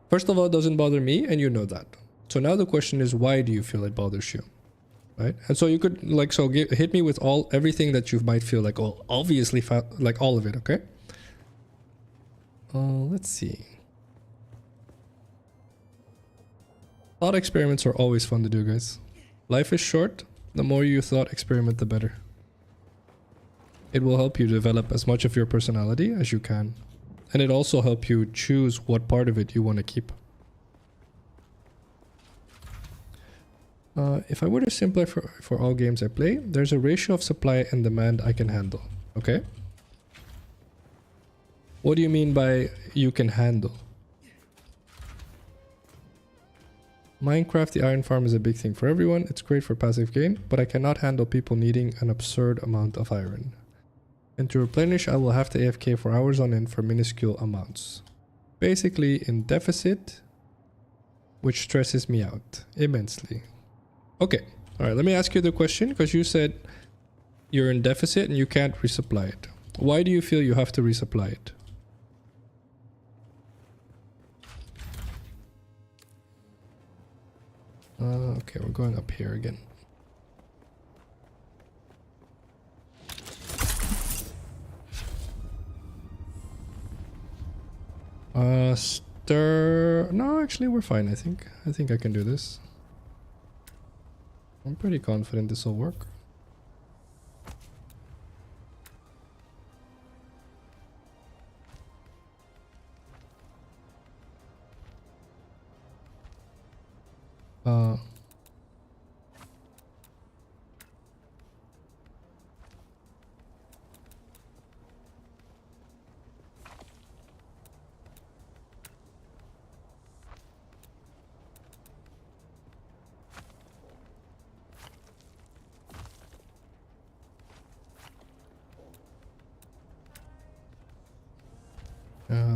[SPEAKER 1] First of all, it doesn't bother me, and you know that. So now the question is, why do you feel it bothers you? Right? And so you could, like, hit me with everything that you might feel like, oh, obviously, like all of it, okay? Let's see. Thought experiments are always fun to do, guys. Life is short. The more you thought experiment, the better. It will help you develop as much of your personality as you can. And it also helps you choose what part of it you want to keep. If I were to simplify for all games I play, there's a ratio of supply and demand I can handle. Okay? What do you mean by you can handle? Minecraft, the iron farm is a big thing for everyone. It's great for passive gain, but I cannot handle people needing an absurd amount of iron. And to replenish, I will have to AFK for hours on end for minuscule amounts. Basically in deficit, which stresses me out immensely. Okay, alright, let me ask you the question, because you said you're in deficit and you can't resupply it. Why do you feel you have to resupply it? Okay, we're going up here again. Stir... No, actually we're fine, I think. I think I can do this. I'm pretty confident this will work.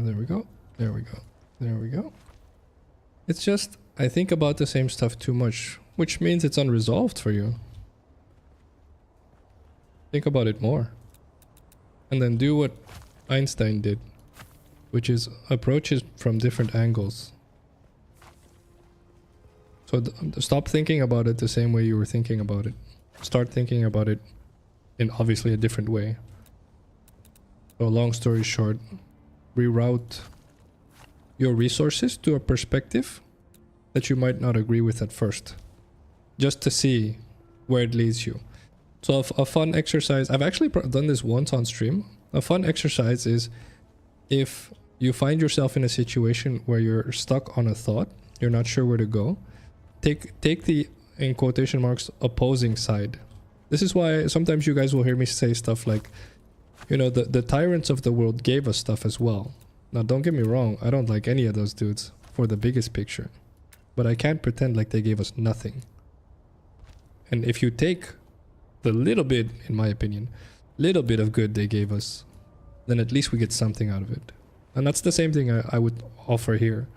[SPEAKER 1] There we go. There we go. There we go. It's just, I think about the same stuff too much, which means it's unresolved for you. Think about it more. And then do what Einstein did, which is approach it from different angles. So stop thinking about it the same way you were thinking about it. Start thinking about it in obviously a different way. So long story short, reroute your resources to a perspective that you might not agree with at first, just to see where it leads you. So a fun exercise, I've actually done this once on stream. A fun exercise is if you find yourself in a situation where you're stuck on a thought, you're not sure where to go, take the, in quotation marks, opposing side. This is why sometimes you guys will hear me say stuff like, you know, the tyrants of the world gave us stuff as well. Now, don't get me wrong, I don't like any of those dudes for the biggest picture. But I can't pretend like they gave us nothing. And if you take the little bit, in my opinion, little bit of good they gave us, then at least we get something out of it. And that's the same thing I would offer here.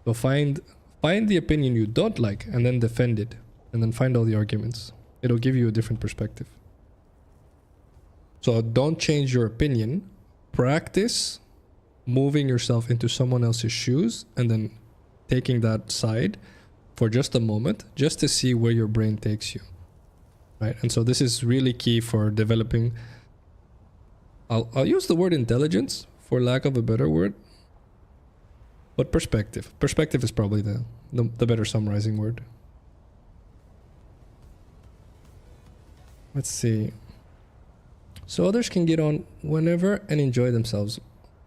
[SPEAKER 1] So find the opinion you don't like and then defend it. And then find all the arguments. It'll give you a different perspective. So don't change your opinion. Practice moving yourself into someone else's shoes and then taking that side for just a moment, just to see where your brain takes you. right? And so this is really key for developing. I'll use the word intelligence for lack of a better word, but perspective. Perspective is probably the better summarizing word. Let's see. So others can get on whenever and enjoy themselves.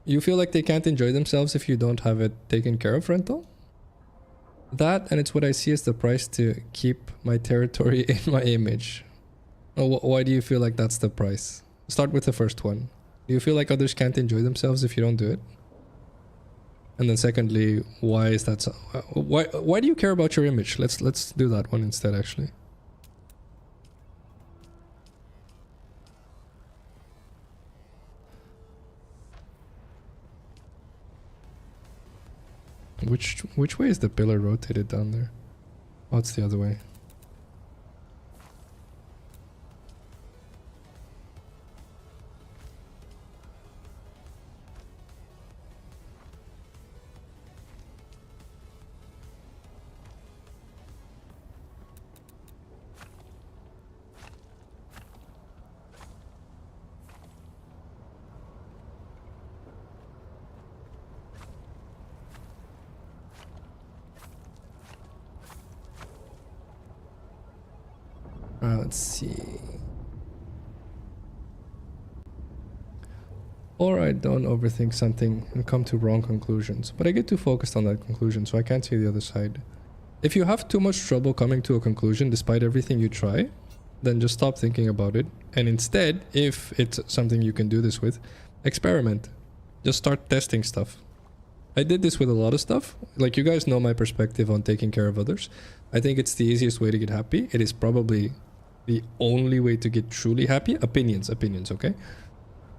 [SPEAKER 1] You feel like they can't enjoy themselves if you don't have it taken care of, Rental? That, and it's what I see as the price to keep my territory in my image. Oh, why do you feel like that's the price? Start with the first one. Do you feel like others can't enjoy themselves if you don't do it? And then secondly, why is that so? Why do you care about your image? Let's do that one instead, actually. Which way is the pillar rotated down there? Oh, it's the other way. Let's see. Or I don't overthink something and come to wrong conclusions, but I get too focused on that conclusion, so I can't see the other side. If you have too much trouble coming to a conclusion despite everything you try, then just stop thinking about it. And instead, if it's something you can do this with, experiment. Just start testing stuff. I did this with a lot of stuff. Like, you guys know my perspective on taking care of others. I think it's the easiest way to get happy. It is probably the only way to get truly happy. Opinions, okay?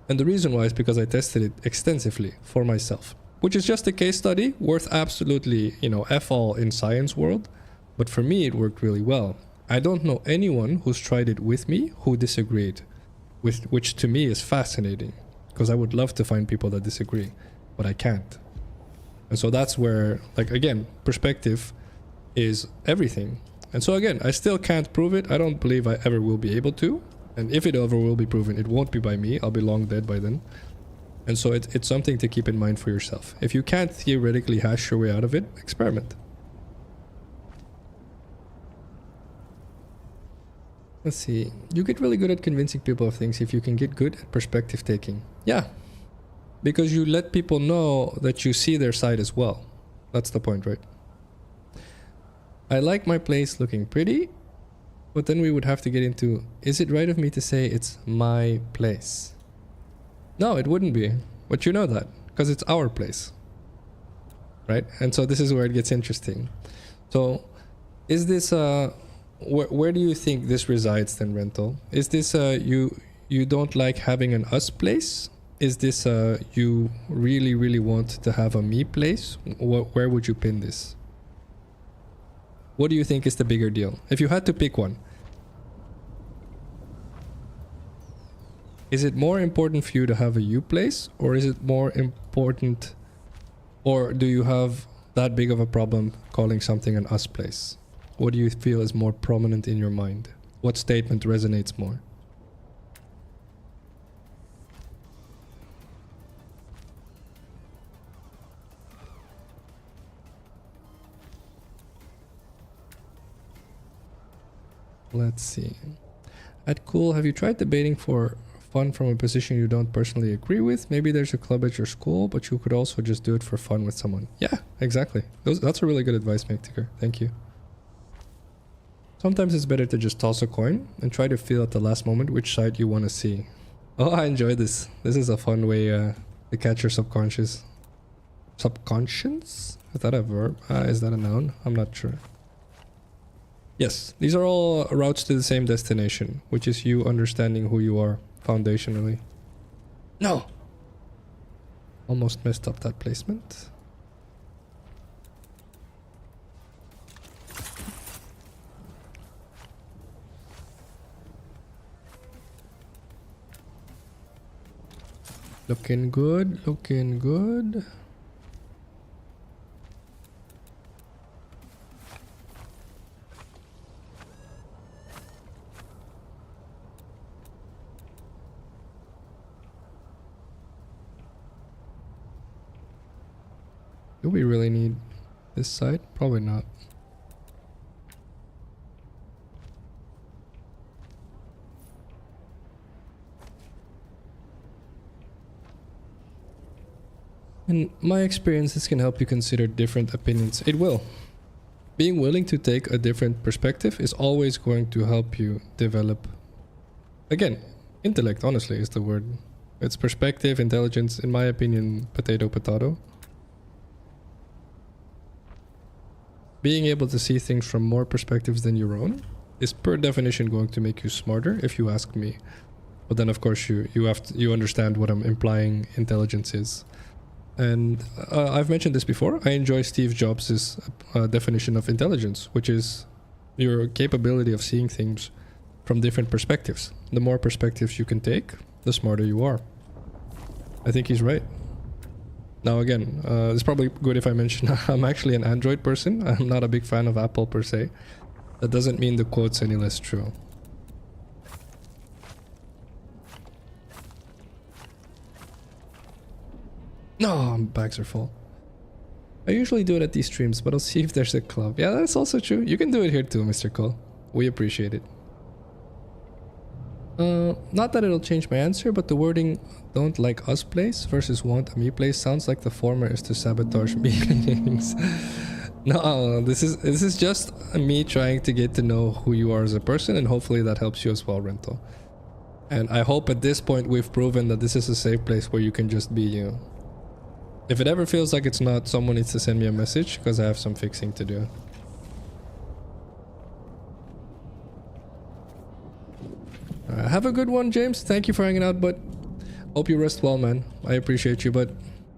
[SPEAKER 1] And the reason why is because I tested it extensively for myself, which is just a case study worth absolutely, F all in science world. But for me, it worked really well. I don't know anyone who's tried it with me who disagreed, which to me is fascinating, because I would love to find people that disagree, but I can't. And so that's where, like, again, perspective is everything. And so again, I still can't prove it. I don't believe I ever will be able to. And if it ever will be proven, it won't be by me. I'll be long dead by then. And so it's something to keep in mind for yourself. If you can't theoretically hash your way out of it, experiment. Let's see. You get really good at convincing people of things if you can get good at perspective taking. Yeah. Because you let people know that you see their side as well. That's the point, right? I like my place looking pretty, but then we would have to get into, is it right of me to say it's my place? No, it wouldn't be. But you know that, because it's our place. Right? And so this is where it gets interesting. So, is this, where do you think this resides then, Rental? Is this, you don't like having an us place? Is this, you really, really want to have a me place? Where would you pin this? What do you think is the bigger deal? If you had to pick one. Is it more important for you to have a you place? Or is it more important... Or do you have that big of a problem calling something an us place? What do you feel is more prominent in your mind? What statement resonates more? Let's see. At Cool, have you tried debating for fun from a position you don't personally agree with? Maybe there's a club at your school, but you could also just do it for fun with someone. Yeah, exactly. That's a really good advice, MakeTicker. Thank you. Sometimes it's better to just toss a coin and try to feel at the last moment which side you want to see. Oh, I enjoy this. This is a fun way to catch your subconscious. Subconscious? Is that a verb? Is that a noun? I'm not sure. Yes, these are all routes to the same destination, which is you understanding who you are foundationally. No! Almost messed up that placement. Looking good, looking good. Do we really need this side? Probably not. In my experience, this can help you consider different opinions. It will. Being willing to take a different perspective is always going to help you develop. Again, intellect, honestly, is the word. It's perspective, intelligence, in my opinion, potato, potato. Being able to see things from more perspectives than your own is per definition going to make you smarter, if you ask me. But then, of course, you understand what I'm implying intelligence is. And I've mentioned this before. I enjoy Steve Jobs' definition of intelligence, which is your capability of seeing things from different perspectives. The more perspectives you can take, the smarter you are. I think he's right. Now again, it's probably good if I mention I'm actually an Android person. I'm not a big fan of Apple per se. That doesn't mean the quote's any less true. No, bags are full. I usually do it at these streams, but I'll see if there's a club. Yeah, that's also true. You can do it here too, Mr. Cole. We appreciate it. Not that it'll change my answer, but the wording "don't like us place" versus "want a me place" sounds like the former is to sabotage meetings. No, this is just me trying to get to know who you are as a person, and hopefully that helps you as well, Rental. And I hope at this point we've proven that this is a safe place where you can just be you. If it ever feels like it's not, someone needs to send me a message because I have some fixing to do. Have a good one, James. Thank you for hanging out, but hope you rest well, man. I appreciate you, but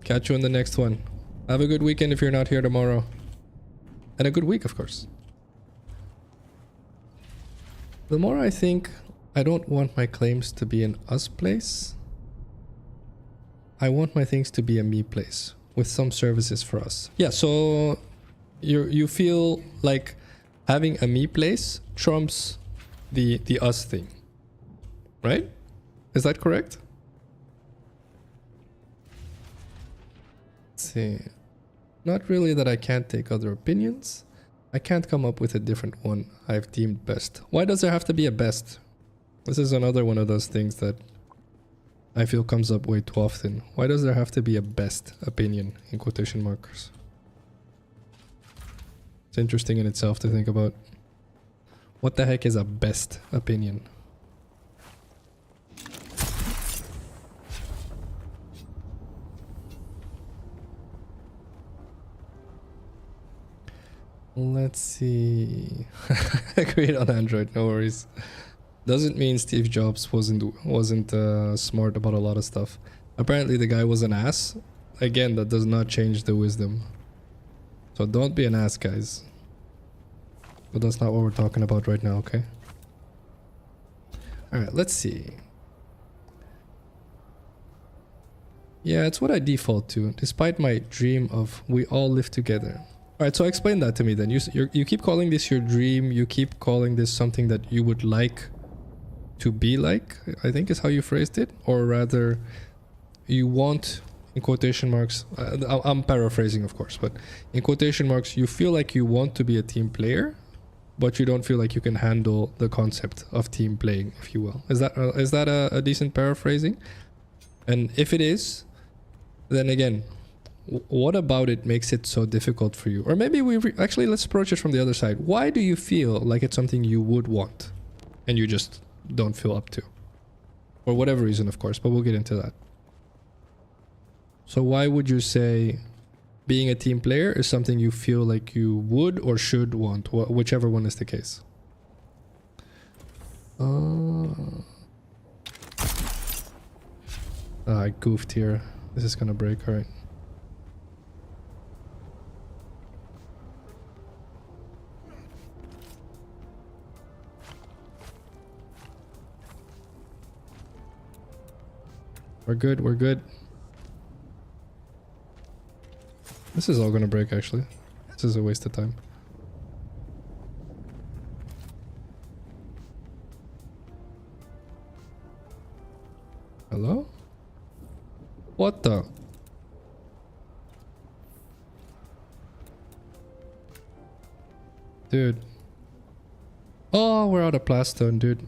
[SPEAKER 1] catch you in the next one. Have a good weekend if you're not here tomorrow. And a good week, of course. The more I think I don't want my claims to be an us place, I want my things to be a me place with some services for us. Yeah, so you feel like having a me place trumps the us thing, right? Is that correct? Let's see. Not really that I can't take other opinions. I can't come up with a different one I've deemed best. Why does there have to be a best? This is another one of those things that I feel comes up way too often. Why does there have to be a best opinion in quotation markers? It's interesting in itself to think about. What the heck is a best opinion? Let's see. Agreed on Android, no worries. Doesn't mean Steve Jobs wasn't smart about a lot of stuff. Apparently the guy was an ass. Again, that does not change the wisdom. So don't be an ass, guys. But that's not what we're talking about right now, okay? Alright, let's see. Yeah, it's what I default to, despite my dream of we all live together. Alright, so explain that to me then. You keep calling this your dream, you keep calling this something that you would like to be like, I think is how you phrased it. Or rather, you want, in quotation marks, I'm paraphrasing of course, but in quotation marks, you feel like you want to be a team player, but you don't feel like you can handle the concept of team playing, if you will. Is that a decent paraphrasing? And if it is, then again, what about it makes it so difficult for you? Or maybe actually let's approach it from the other side. Why do you feel like it's something you would want and you just don't feel up to? For whatever reason, of course, but we'll get into that. So why would you say being a team player is something you feel like you would or should want, whichever one is the case? I goofed here. This is gonna break, alright. We're good, we're good. This is all gonna break actually. This is a waste of time. Hello? What the? Dude. Oh, we're out of plastone, dude.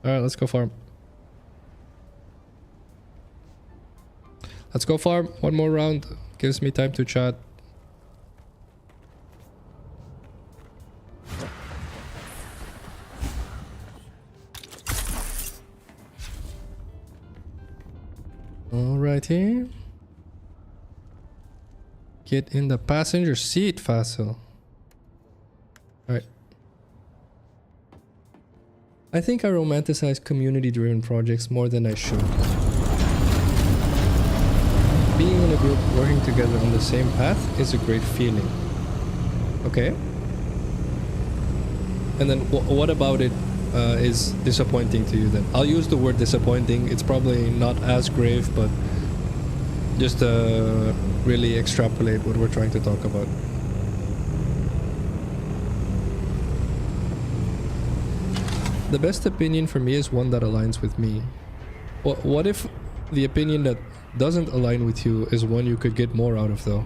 [SPEAKER 1] Alright, let's go farm. Let's go farm. One more round. Gives me time to chat. Alrighty. Get in the passenger seat, Phacil. Alright. I think I romanticize community-driven projects more than I should. Being in a group working together on the same path is a great feeling. Okay. And then what about it is disappointing to you then? I'll use the word disappointing. It's probably not as grave, but just really extrapolate what we're trying to talk about. The best opinion for me is one that aligns with me. What if the opinion that doesn't align with you is one you could get more out of though?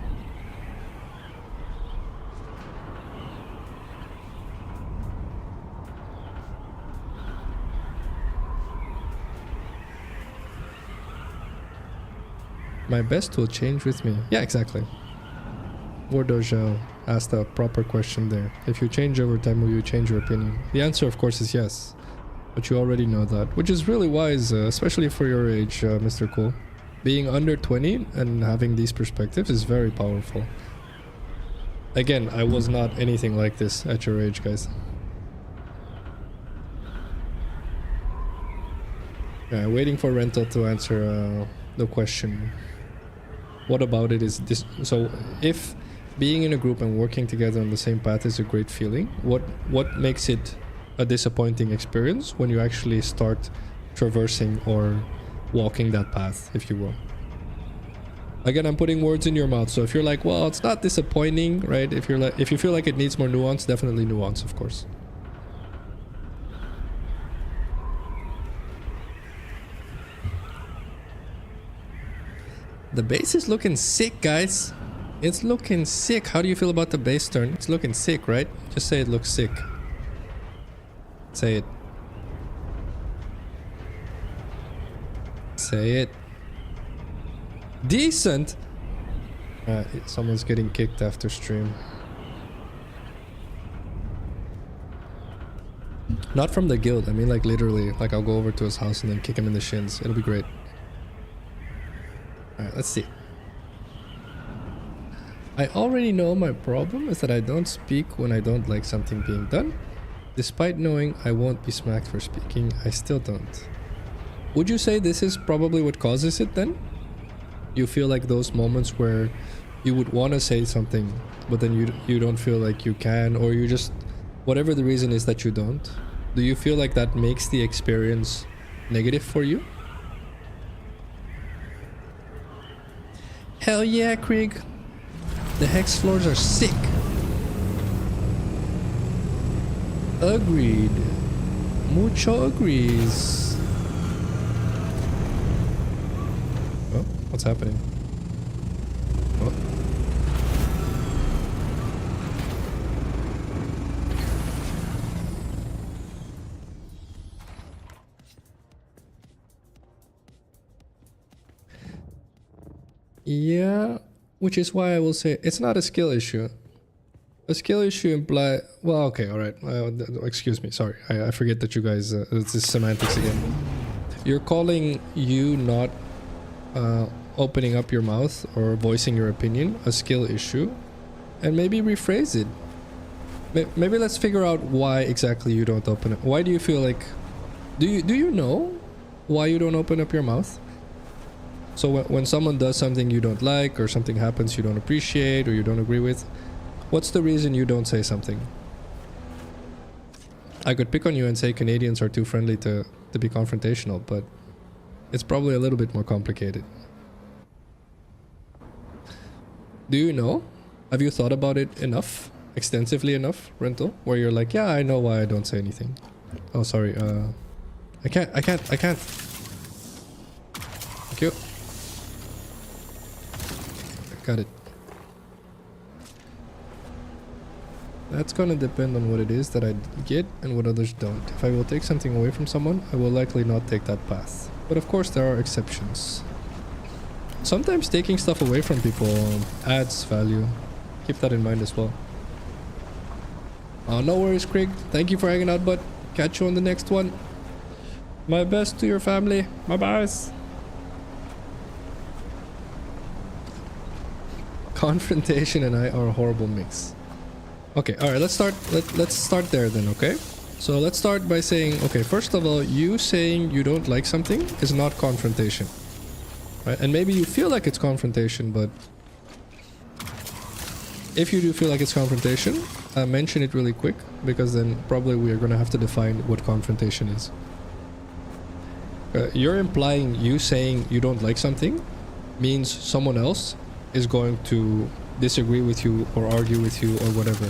[SPEAKER 1] My best will change with me. Yeah, exactly. Wardojo asked a proper question there. If you change over time, will you change your opinion? The answer, of course, is yes. But you already know that, which is really wise, especially for your age, Mr. Cool. Being under 20 and having these perspectives is very powerful. Again, I was not anything like this at your age, guys. Yeah, waiting for Rental to answer the question. What about it is this? So, if being in a group and working together on the same path is a great feeling, what makes it a disappointing experience when you actually start traversing or walking that path, if you will? Again, I'm putting words in your mouth, so if you're like, well, it's not disappointing, right? If you feel like it needs more nuance, definitely nuance, of course. The base is looking sick, guys. It's looking sick. How do you feel about the base turn? It's looking sick, right? Just say it looks sick. Say it. Say it. Decent. Someone's getting kicked after stream. Not from the guild. I mean, like literally. Like I'll go over to his house and then kick him in the shins. It'll be great. Alright, let's see. I already know my problem is that I don't speak when I don't like something being done. Despite knowing I won't be smacked for speaking, I still don't. Would you say this is probably what causes it then? You feel like those moments where you would want to say something, but then you don't feel like you can, or you just... whatever the reason is that you don't. Do you feel like that makes the experience negative for you? Hell yeah, Krieg. The hex floors are sick. Agreed. Mucho agrees. Oh, what's happening? Oh. Yeah, which is why I will say it's not a skill issue. A skill issue imply... well, okay, alright. Excuse me, sorry. I forget that you guys... it's just semantics again. You're calling you not opening up your mouth or voicing your opinion a skill issue. And maybe rephrase it. Maybe let's figure out why exactly you don't open it. Why do you feel like... Do you know why you don't open up your mouth? So when someone does something you don't like, or something happens you don't appreciate or you don't agree with, what's the reason you don't say something? I could pick on you and say Canadians are too friendly to be confrontational, but it's probably a little bit more complicated. Do you know? Have you thought about it enough? Extensively enough, Rental? Where you're like, yeah, I know why I don't say anything. Oh, sorry. I can't. Thank you. Got it. That's gonna depend on what it is that I get and what others don't. If I will take something away from someone, I will likely not take that path. But of course there are exceptions. Sometimes taking stuff away from people adds value. Keep that in mind as well. No worries, Craig. Thank you for hanging out, bud. Catch you on the next one. My best to your family. Bye-byes. Confrontation and I are a horrible mix. Okay, alright, let's start there then, okay? So let's start by saying, okay, first of all, you saying you don't like something is not confrontation. Right? And maybe you feel like it's confrontation, but if you do feel like it's confrontation, mention it really quick, because then probably we are going to have to define what confrontation is. You're implying you saying you don't like something means someone else is going to disagree with you or argue with you or whatever,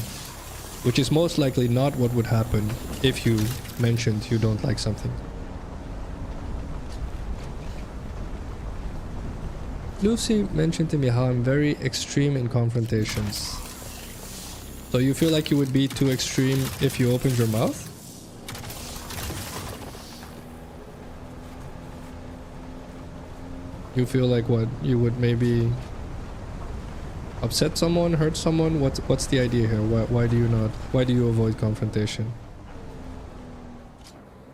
[SPEAKER 1] which is most likely not what would happen if you mentioned you don't like something. Lucy mentioned to me how I'm very extreme in confrontations. So you feel like you would be too extreme if you opened your mouth? You feel like what? You would maybe upset someone, hurt someone? What's the idea here? Why do you avoid confrontation?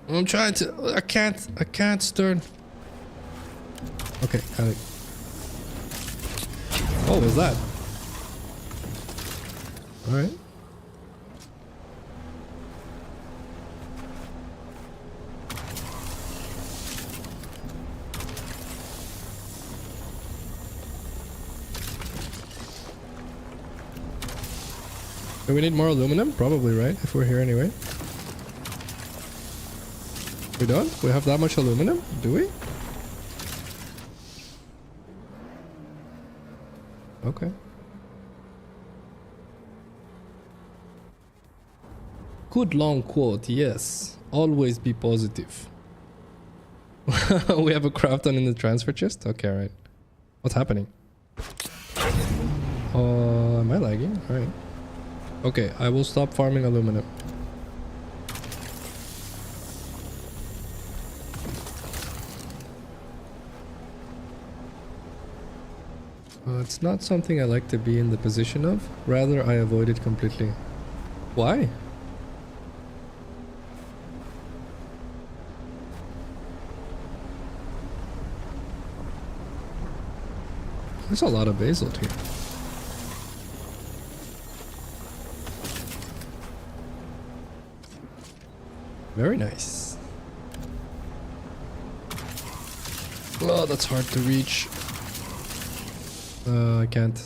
[SPEAKER 1] I'm trying to... I can't, Stern. Okay, got it. What was that? Alright. Do we need more aluminum? Probably, right? If we're here anyway. We don't? We have that much aluminum? Do we? Okay. Good long quote, yes. Always be positive. We have a Crafton in the transfer chest? Okay, alright. What's happening? Am I lagging? Alright. Okay, I will stop farming aluminum. It's not something I like to be in the position of. Rather, I avoid it completely. Why? There's a lot of basalt here. Very nice. Oh, that's hard to reach. I can't.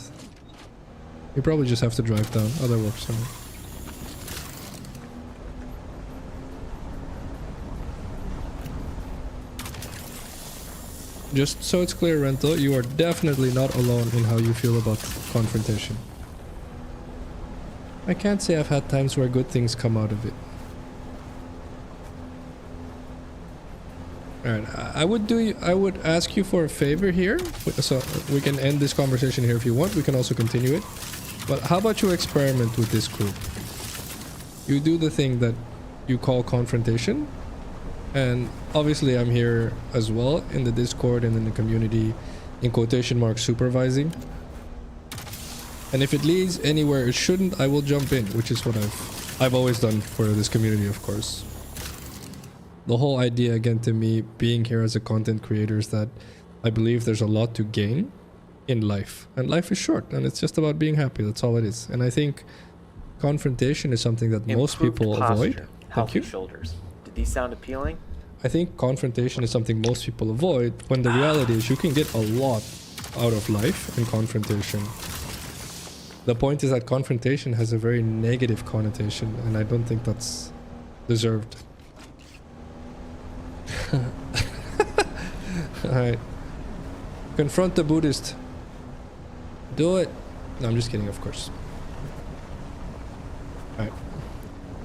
[SPEAKER 1] You probably just have to drive down. Oh, that works. Just so it's clear, Rental, you are definitely not alone in how you feel about confrontation. I can't say I've had times where good things come out of it. Alright, I would ask you for a favor here. So we can end this conversation here if you want. We can also continue it. But how about you experiment with this group? You do the thing that you call confrontation. And obviously I'm here as well in the Discord and in the community, in quotation marks, supervising. And if it leads anywhere it shouldn't, I will jump in, which is what I've always done for this community, of course. The whole idea, again, to me, being here as a content creator is that I believe there's a lot to gain in life. And life is short, and it's just about being happy. That's all it is. And I think confrontation is something that most people avoid.
[SPEAKER 3] Healthy shoulders. Did these sound appealing?
[SPEAKER 1] I think confrontation is something most people avoid, when the reality is you can get a lot out of life in confrontation. The point is that confrontation has a very negative connotation, and I don't think that's deserved. Alright. Confront the Buddhist. Do it. No, I'm just kidding, of course. Alright.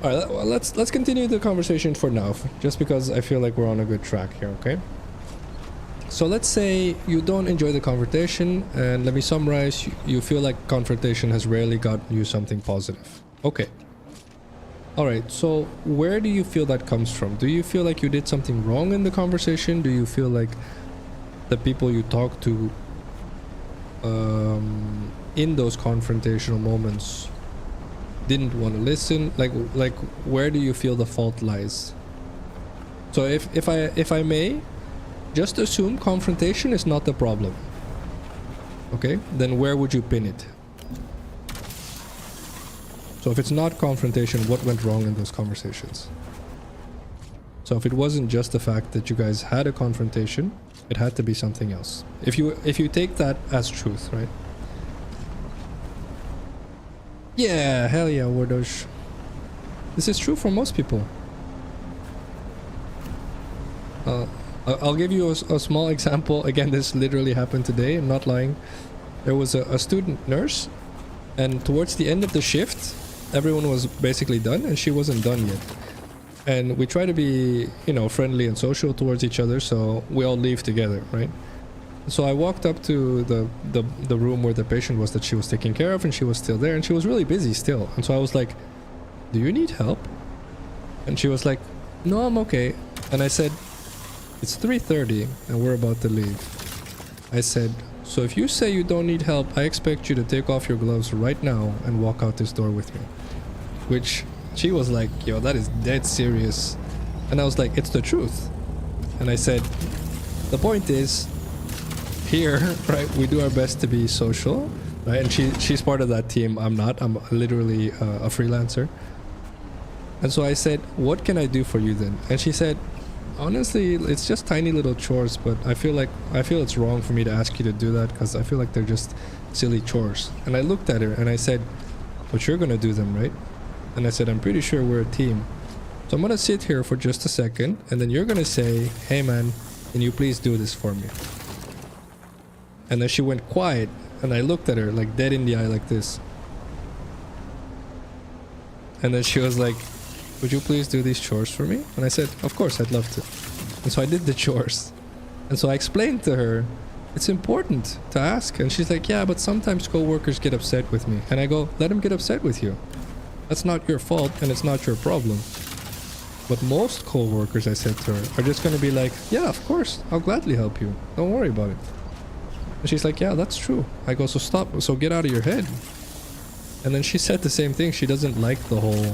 [SPEAKER 1] Alright, well, let's continue the conversation for now, just because I feel like we're on a good track here, okay? So let's say you don't enjoy the confrontation, and let me summarize. You feel like confrontation has rarely gotten you something positive. Okay. All right, so where do you feel that comes from? Do you feel like you did something wrong in the conversation? Do you feel like the people you talk to in those confrontational moments didn't want to listen? Like where do you feel the fault lies? So if I may, just assume confrontation is not the problem. Okay, then where would you pin it? So if it's not confrontation, what went wrong in those conversations? So if it wasn't just the fact that you guys had a confrontation, it had to be something else. If you take that as truth, right? Yeah, hell yeah, Wardosh. This is true for most people. I'll give you a small example. Again, this literally happened today. I'm not lying. There was a student nurse, and towards the end of the shift, everyone was basically done, and she wasn't done yet. And we try to be, you know, friendly and social towards each other, so we all leave together, right? So I walked up to the room where the patient was that she was taking care of, and she was still there, and she was really busy still. And so I was like, "Do you need help?" And she was like, "No, I'm okay." And I said, "It's 3:30 and we're about to leave." I said, "So if you say you don't need help, I expect you to take off your gloves right now and walk out this door with me." Which she was like, "Yo, that is dead serious." And I was like, "It's the truth." And I said, "The point is, here, right, we do our best to be social, right?" And she's part of that team. I'm not. I'm literally a freelancer. And so I said, "What can I do for you then?" And she said, "Honestly, it's just tiny little chores, but I feel it's wrong for me to ask you to do that because I feel like they're just silly chores." And I looked at her and I said, "But you're gonna do them, right?" And I said, "I'm pretty sure we're a team. So I'm gonna sit here for just a second, and then you're gonna say, 'Hey man, can you please do this for me?'" And then she went quiet, and I looked at her like dead in the eye like this. And then she was like, "Would you please do these chores for me?" And I said, "Of course, I'd love to." And so I did the chores. And so I explained to her, it's important to ask. And she's like, "Yeah, but sometimes co-workers get upset with me." And I go, "Let them get upset with you. That's not your fault and it's not your problem." But most co-workers, I said to her, are just going to be like, "Yeah, of course, I'll gladly help you. Don't worry about it." And she's like, "Yeah, that's true." I go, "So stop, so get out of your head." And then she said the same thing. She doesn't like the whole...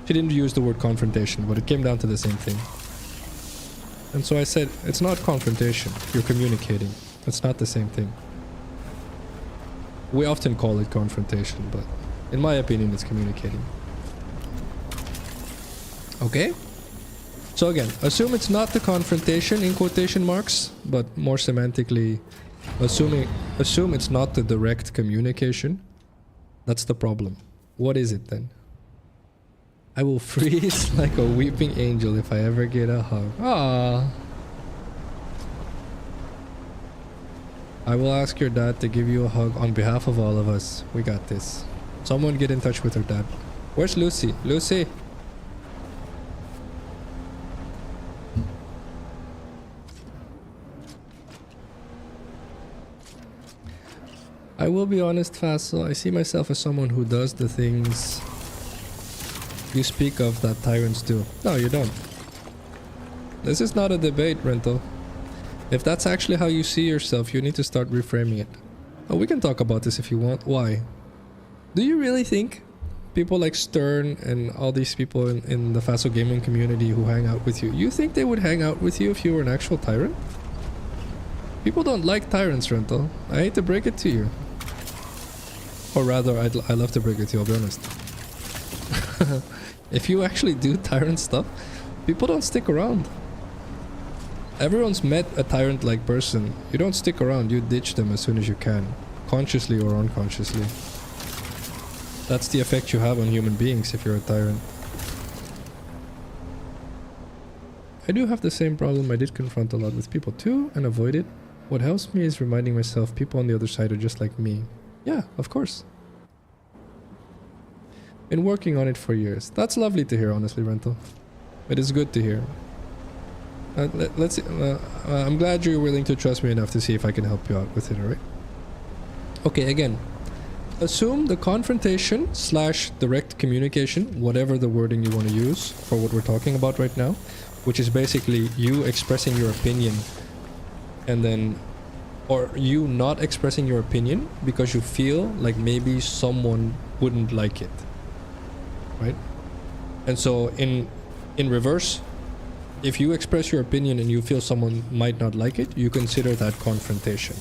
[SPEAKER 1] She didn't use the word confrontation, but it came down to the same thing. And so I said, it's not confrontation. You're communicating. It's not the same thing. We often call it confrontation, but in my opinion, it's communicating. Okay? So again, assume it's not the confrontation in quotation marks, but more semantically, assume it's not the direct communication. That's the problem. What is it then? "I will freeze like a weeping angel if I ever get a hug." Ah. "I will ask your dad to give you a hug on behalf of all of us. We got this." Someone get in touch with her dad. Where's Lucy? Lucy! I will be honest, Phacil. I see myself as someone who does the things you speak of that tyrants do. No, you don't. This is not a debate, Rental. If that's actually how you see yourself, you need to start reframing it. Oh, we can talk about this if you want. Why? Do you really think people like Stern and all these people in the Phacil gaming community who hang out with you, you think they would hang out with you if you were an actual tyrant? People don't like tyrants, Rental. I hate to break it to you. Or rather, I love to break it to you, I'll be honest. If you actually do tyrant stuff, people don't stick around. Everyone's met a tyrant-like person. You don't stick around, you ditch them as soon as you can. Consciously or unconsciously. That's the effect you have on human beings if you're a tyrant. I do have the same problem. I did confront a lot with people too and avoid it. What helps me is reminding myself people on the other side are just like me. Yeah, of course. Been working on it for years. That's lovely to hear, honestly, Rental. It is good to hear. Let's see. I'm glad you're willing to trust me enough to see if I can help you out with it, alright? Okay, again. assume the confrontation slash direct communication, whatever the wording you want to use for what we're talking about right now, which is basically you expressing your opinion and then, or you not expressing your opinion because you feel like maybe someone wouldn't like it, right? And so in reverse, if you express your opinion and you feel someone might not like it, you consider that confrontation.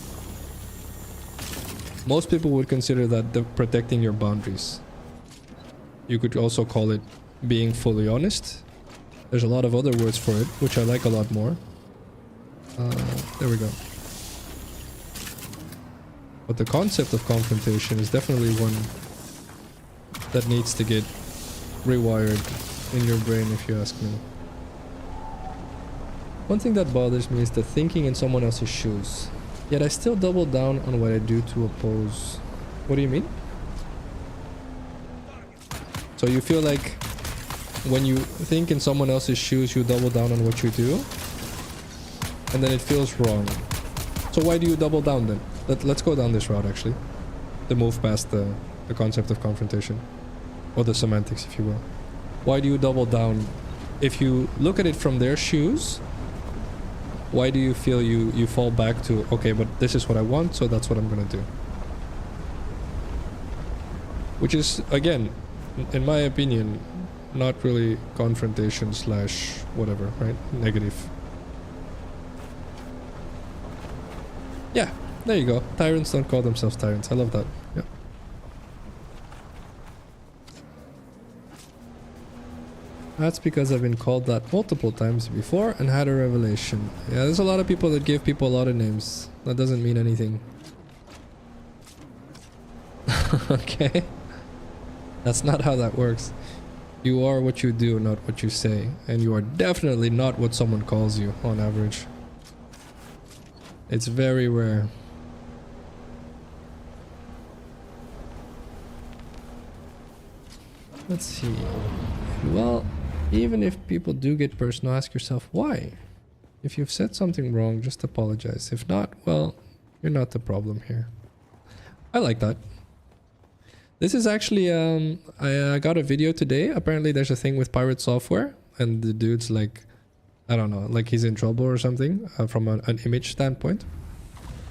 [SPEAKER 1] Most people would consider that protecting your boundaries. You could also call it being fully honest. There's a lot of other words for it, which I like a lot more. There we go. But the concept of confrontation is definitely one that needs to get rewired in your brain, if you ask me. One thing that bothers me is the thinking in someone else's shoes. Yet I still double down on what I do to oppose. What do you mean? So you feel like when you think in someone else's shoes, you double down on what you do, and then it feels wrong. So why do you double down then? Let's go down this route actually. To move past the concept of confrontation. Or the semantics, if you will. Why do you double down? If you look at it from their shoes, why do you feel you fall back to, okay, but this is what I want, so that's what I'm gonna do? Which is, again, in my opinion, not really confrontation slash whatever, right? Negative. Yeah, there you go. Tyrants don't call themselves tyrants. I love that. Yeah. That's because I've been called that multiple times before and had a revelation. Yeah, there's a lot of people that give people a lot of names. That doesn't mean anything. Okay. That's not how that works. You are what you do, not what you say. And you are definitely not what someone calls you, on average. It's very rare. Let's see. Well, even if people do get personal, ask yourself why. If you've said something wrong, just apologize. If not, well, you're not the problem here. I like that. This is actually, I got a video today. Apparently there's a thing with pirate software and the dude's like, I don't know, like he's in trouble or something from an image standpoint.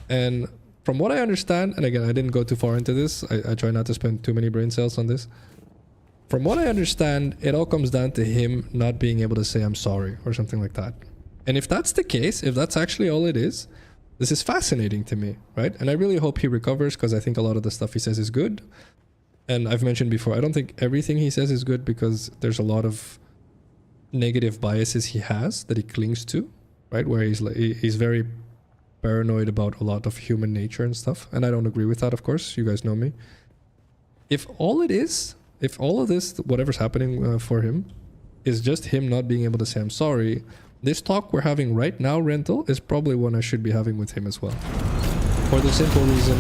[SPEAKER 1] And from what I understand, and again, I didn't go too far into this. I try not to spend too many brain cells on this. From what I understand, it all comes down to him not being able to say I'm sorry or something like that. And if that's the case, if that's actually all it is, this is fascinating to me, right? And I really hope he recovers because I think a lot of the stuff he says is good. And I've mentioned before, I don't think everything he says is good because there's a lot of negative biases he has that he clings to, right? Where he's very paranoid about a lot of human nature and stuff. And I don't agree with that, of course. You guys know me. If all of this, whatever's happening for him, is just him not being able to say I'm sorry, this talk we're having right now, Rental, is probably one I should be having with him as well. For the simple reason,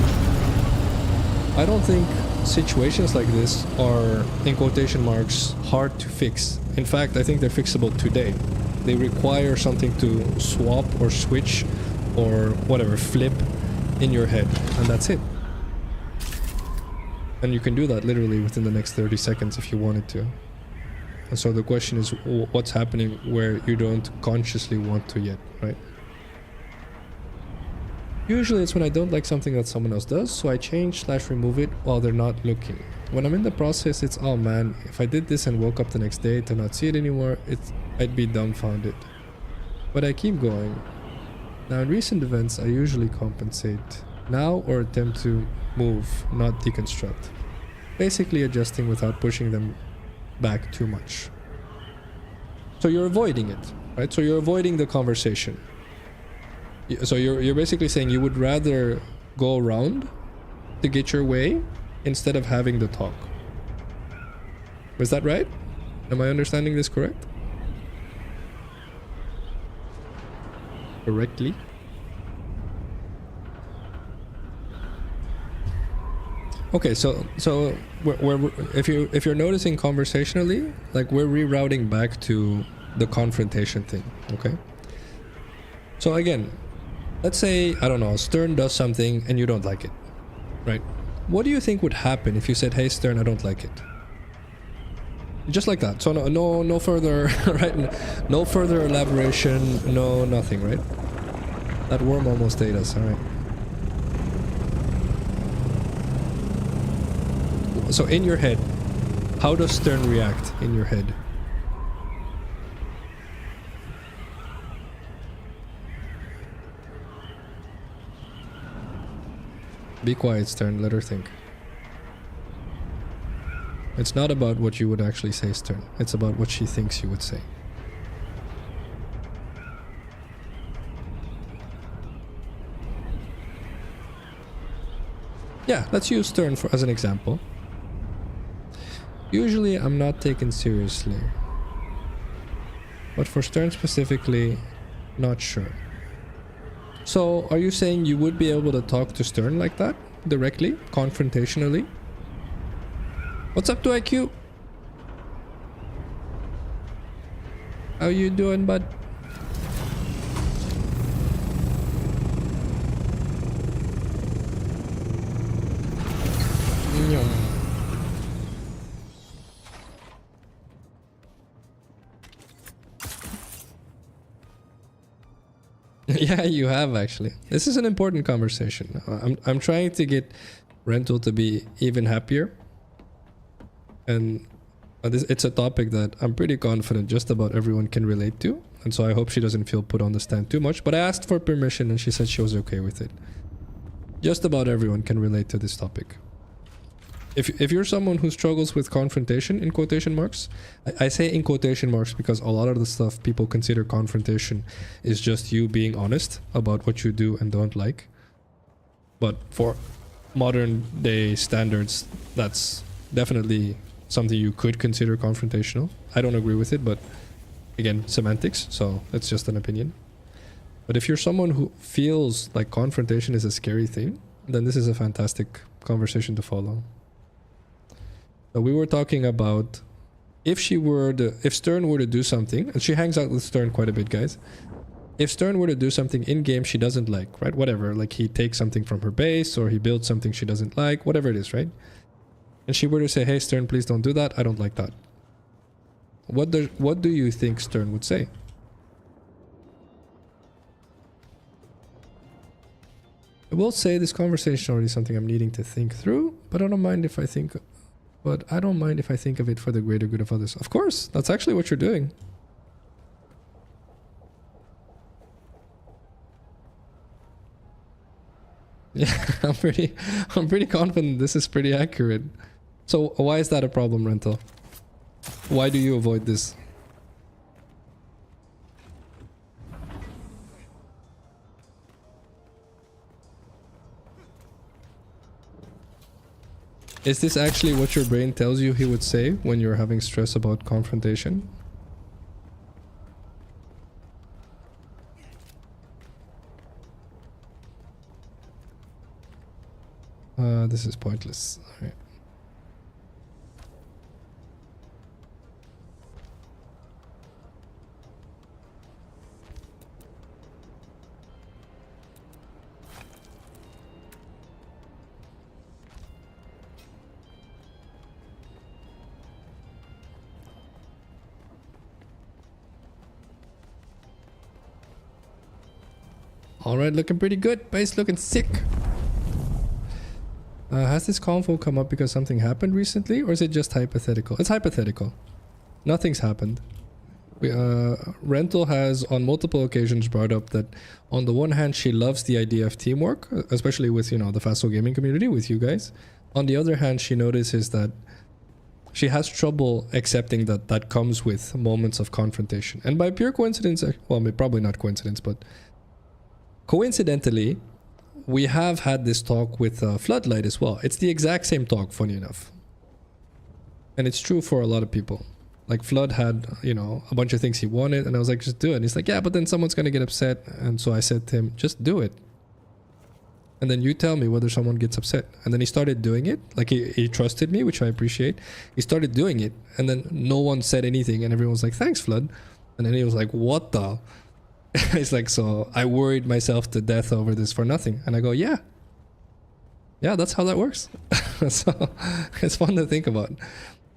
[SPEAKER 1] I don't think situations like this are, in quotation marks, hard to fix. In fact, I think they're fixable today. They require something to swap or switch or whatever, flip in your head, and that's it. And you can do that literally within the next 30 seconds if you wanted to. And so the question is, what's happening where you don't consciously want to yet, right? Usually it's when I don't like something that someone else does, so I change/remove it while they're not looking. When I'm in the process, it's, oh man, if I did this and woke up the next day to not see it anymore, I'd be dumbfounded. But I keep going. Now in recent events, I usually compensate. Now or attempt to move, not deconstruct. Basically adjusting without pushing them back too much. So you're avoiding it, right? So you're avoiding the conversation. So you're basically saying you would rather go around to get your way instead of having the talk. Was that right? Am I understanding this correct? Correctly? Okay, so if you're noticing conversationally, like we're rerouting back to the confrontation thing, okay? So again, let's say, I don't know, Stern does something and you don't like it, right? what do you think would happen if you said, hey Stern, I don't like it? Just like that. So no further, right? No further elaboration, no nothing, right? That worm almost ate us, alright. So in your head, how does Stern react in your head? Be quiet, Stern, let her think. It's not about what you would actually say, Stern. It's about what she thinks you would say. Yeah, let's use Stern as an example. Usually I'm not taken seriously. But for Stern specifically, not sure. So, are you saying you would be able to talk to Stern like that? Directly? Confrontationally? What's up to IQ? How you doing, bud? Yeah, you have actually. This is an important conversation. I'm trying to get Rental to be even happier. And it's a topic that I'm pretty confident just about everyone can relate to. And so I hope she doesn't feel put on the stand too much. But I asked for permission and she said she was okay with it. Just about everyone can relate to this topic. If you're someone who struggles with confrontation, in quotation marks, I say in quotation marks because a lot of the stuff people consider confrontation is just you being honest about what you do and don't like. But for modern day standards, that's definitely something you could consider confrontational. I don't agree with it, but again, semantics, so it's just an opinion. But if you're someone who feels like confrontation is a scary thing, then this is a fantastic conversation to follow. So we were talking about if Stern were to do something, and she hangs out with Stern quite a bit, guys. If Stern were to do something in game she doesn't like, right? Whatever, like he takes something from her base or he builds something she doesn't like, whatever it is, right? And she were to say, hey Stern, please don't do that. I don't like that. What do you think Stern would say? I will say this conversation is already something I'm needing to think through, but I don't mind if I think of it for the greater good of others. Of course, that's actually what you're doing. Yeah, I'm pretty confident this is pretty accurate. So why is that a problem, Rental? Why do you avoid this? Is this actually what your brain tells you he would say when you're having stress about confrontation? This is pointless. All right. Alright, looking pretty good. Base looking sick. Has this convo come up because something happened recently, or is it just hypothetical? It's hypothetical. Nothing's happened. Rental has on multiple occasions brought up that on the one hand she loves the idea of teamwork, especially with, you know, the Phacil gaming community, with you guys. On the other hand, she notices that she has trouble accepting that that comes with moments of confrontation. And by pure coincidence, well, probably not coincidence, but coincidentally, we have had this talk with Floodlight as well. It's the exact same talk, funny enough. And it's true for a lot of people. Like Flood had, you know, a bunch of things he wanted, and I was like, just do it. And he's like, yeah, but then someone's gonna get upset. And so I said to him, just do it. And then you tell me whether someone gets upset. And then he started doing it. Like he trusted me, which I appreciate. He started doing it, and then no one said anything, and everyone was like, thanks, Flood. And then he was like, what the? It's like, so I worried myself to death over this for nothing. And I go, yeah. Yeah, that's how that works. So it's fun to think about.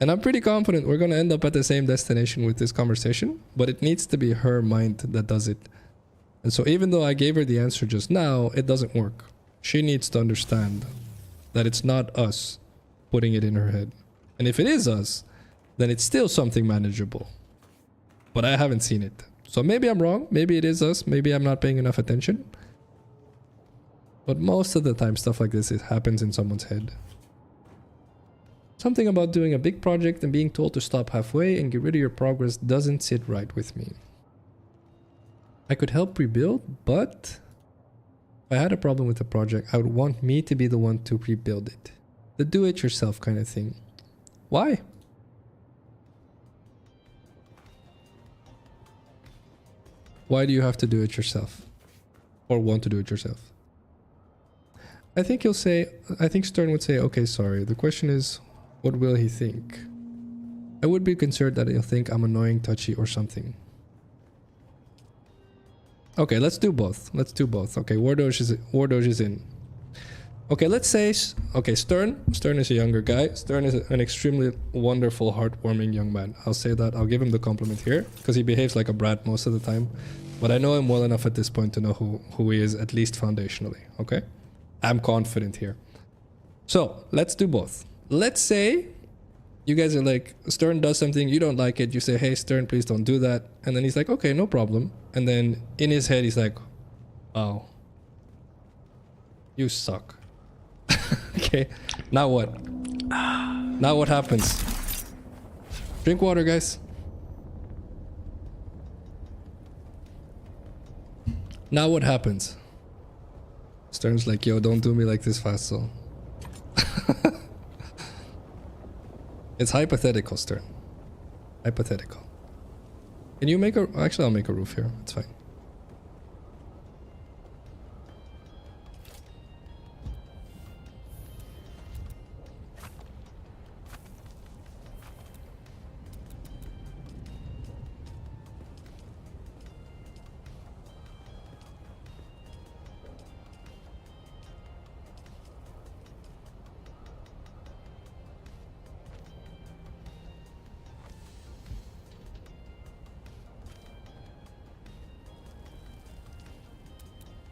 [SPEAKER 1] And I'm pretty confident we're going to end up at the same destination with this conversation, but it needs to be her mind that does it. And so even though I gave her the answer just now, it doesn't work. She needs to understand that it's not us putting it in her head. And if it is us, then it's still something manageable. But I haven't seen it. So maybe I'm wrong. Maybe it is us. Maybe I'm not paying enough attention. But most of the time, stuff like this, it happens in someone's head. Something about doing a big project and being told to stop halfway and get rid of your progress doesn't sit right with me. I could help rebuild, but if I had a problem with the project, I would want me to be the one to rebuild it. The do-it-yourself kind of thing. Why? Why do you have to do it yourself? Or want to do it yourself? I think Stern would say, okay, sorry. The question is, what will he think? I would be concerned that he'll think I'm annoying, touchy, or something. Okay, let's do both. Okay, Wardoge is in. Okay, let's say, okay, Stern is a younger guy. Stern is an extremely wonderful, heartwarming young man. I'll say that. I'll give him the compliment here because he behaves like a brat most of the time. But I know him well enough at this point to know who he is, at least foundationally, okay? I'm confident here. So, let's do both. Let's say you guys are like, Stern does something, you don't like it. You say, hey, Stern, please don't do that. And then he's like, okay, no problem. And then in his head, he's like, oh, you suck. Okay, now what? Now what happens? Drink water, guys. Now what happens? Stern's like, yo, don't do me like this, Phacil. It's hypothetical, Stern. Hypothetical. Can you make a... Actually, I'll make a roof here. It's fine.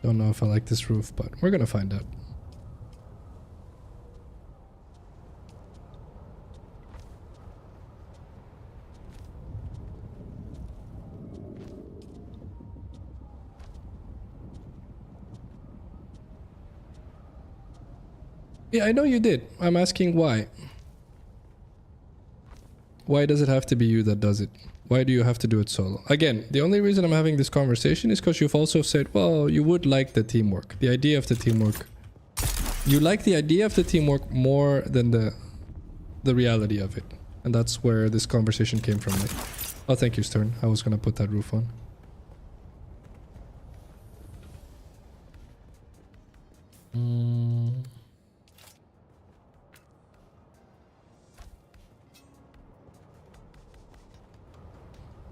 [SPEAKER 1] Don't know if I like this roof, but we're gonna find out. Yeah, I know you did. I'm asking why. Why does it have to be you that does it? Why do you have to do it solo? Again, the only reason I'm having this conversation is because you've also said, well, you would like the teamwork. The idea of the teamwork. You like the idea of the teamwork more than the reality of it. And that's where this conversation came from. Like, oh, thank you, Stern. I was going to put that roof on.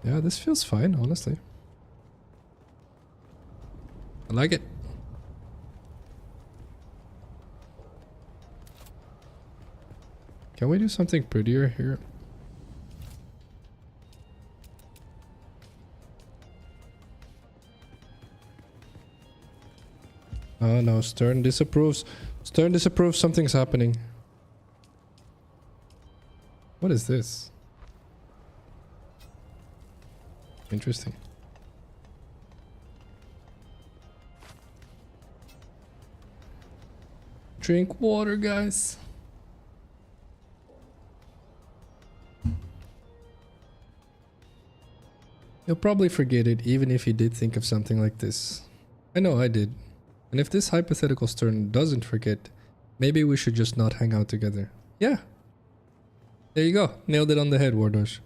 [SPEAKER 1] Yeah, this feels fine, honestly. I like it. Can we do something prettier here? Oh no, Stern disapproves. Stern disapproves, something's happening. What is this? Interesting. Drink water, guys. You'll probably forget it even if you did think of something like this. I know I did. And if this hypothetical Stern doesn't forget, maybe we should just not hang out together. Yeah. There you go. Nailed it on the head, Wardosh.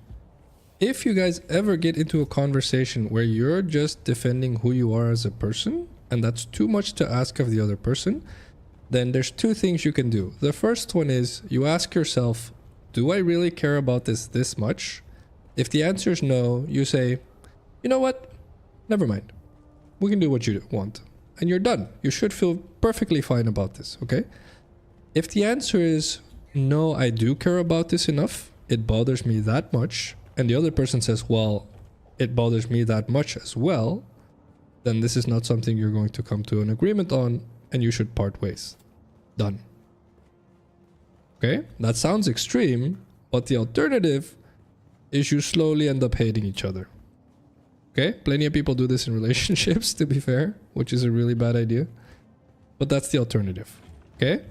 [SPEAKER 1] If you guys ever get into a conversation where you're just defending who you are as a person, and that's too much to ask of the other person, then there's two things you can do. The first one is you ask yourself, do I really care about this much? If the answer is no, you say, you know what? Never mind. We can do what you want. And you're done. You should feel perfectly fine about this, okay? If the answer is no, I do care about this enough, it bothers me that much, and the other person says, well, it bothers me that much as well, then this is not something you're going to come to an agreement on, and you should part ways. Done. Okay? That sounds extreme, but the alternative is you slowly end up hating each other. Okay? Plenty of people do this in relationships, to be fair, which is a really bad idea. But that's the alternative. Okay?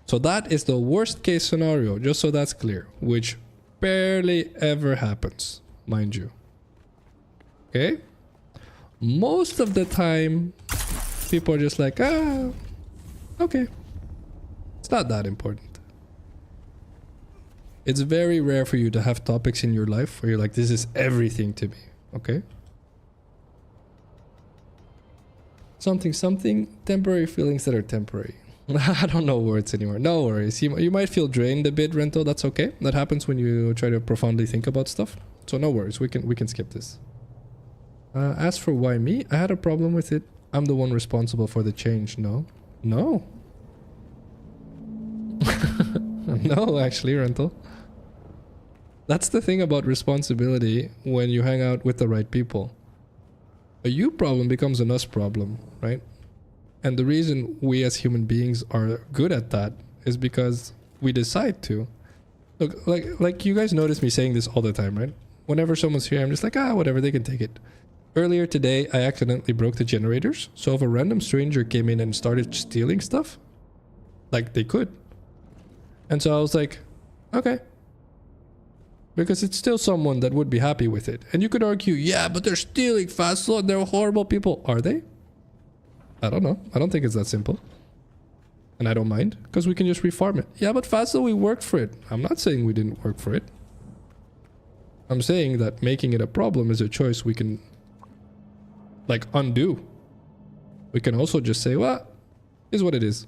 [SPEAKER 1] So that is the worst case scenario, just so that's clear, which barely ever happens, mind you. Okay? Most of the time, people are just like, okay. It's not that important. It's very rare for you to have topics in your life where you're like, this is everything to me. Okay? Something, temporary feelings that are temporary. I don't know words anymore. No worries. You might feel drained a bit, Rento. That's okay. That happens when you try to profoundly think about stuff. So no worries. We can skip this. As for why me, I had a problem with it. I'm the one responsible for the change. No. No. No, actually, Rental. That's the thing about responsibility when you hang out with the right people. A you problem becomes an us problem, right? And the reason we as human beings are good at that is because we decide to. Look, like you guys notice me saying this all the time, right? Whenever someone's here, I'm just like, whatever, they can take it. Earlier today, I accidentally broke the generators. So if a random stranger came in and started stealing stuff, like they could. And so I was like, okay. Because it's still someone that would be happy with it. And you could argue, yeah, but they're stealing Phacil and they're horrible people. Are they? I don't know. I don't think it's that simple. And I don't mind, because we can just refarm it. Yeah, but Phacil, we worked for it. I'm not saying we didn't work for it. I'm saying that making it a problem is a choice we can, like, undo. We can also just say, well, is what it is.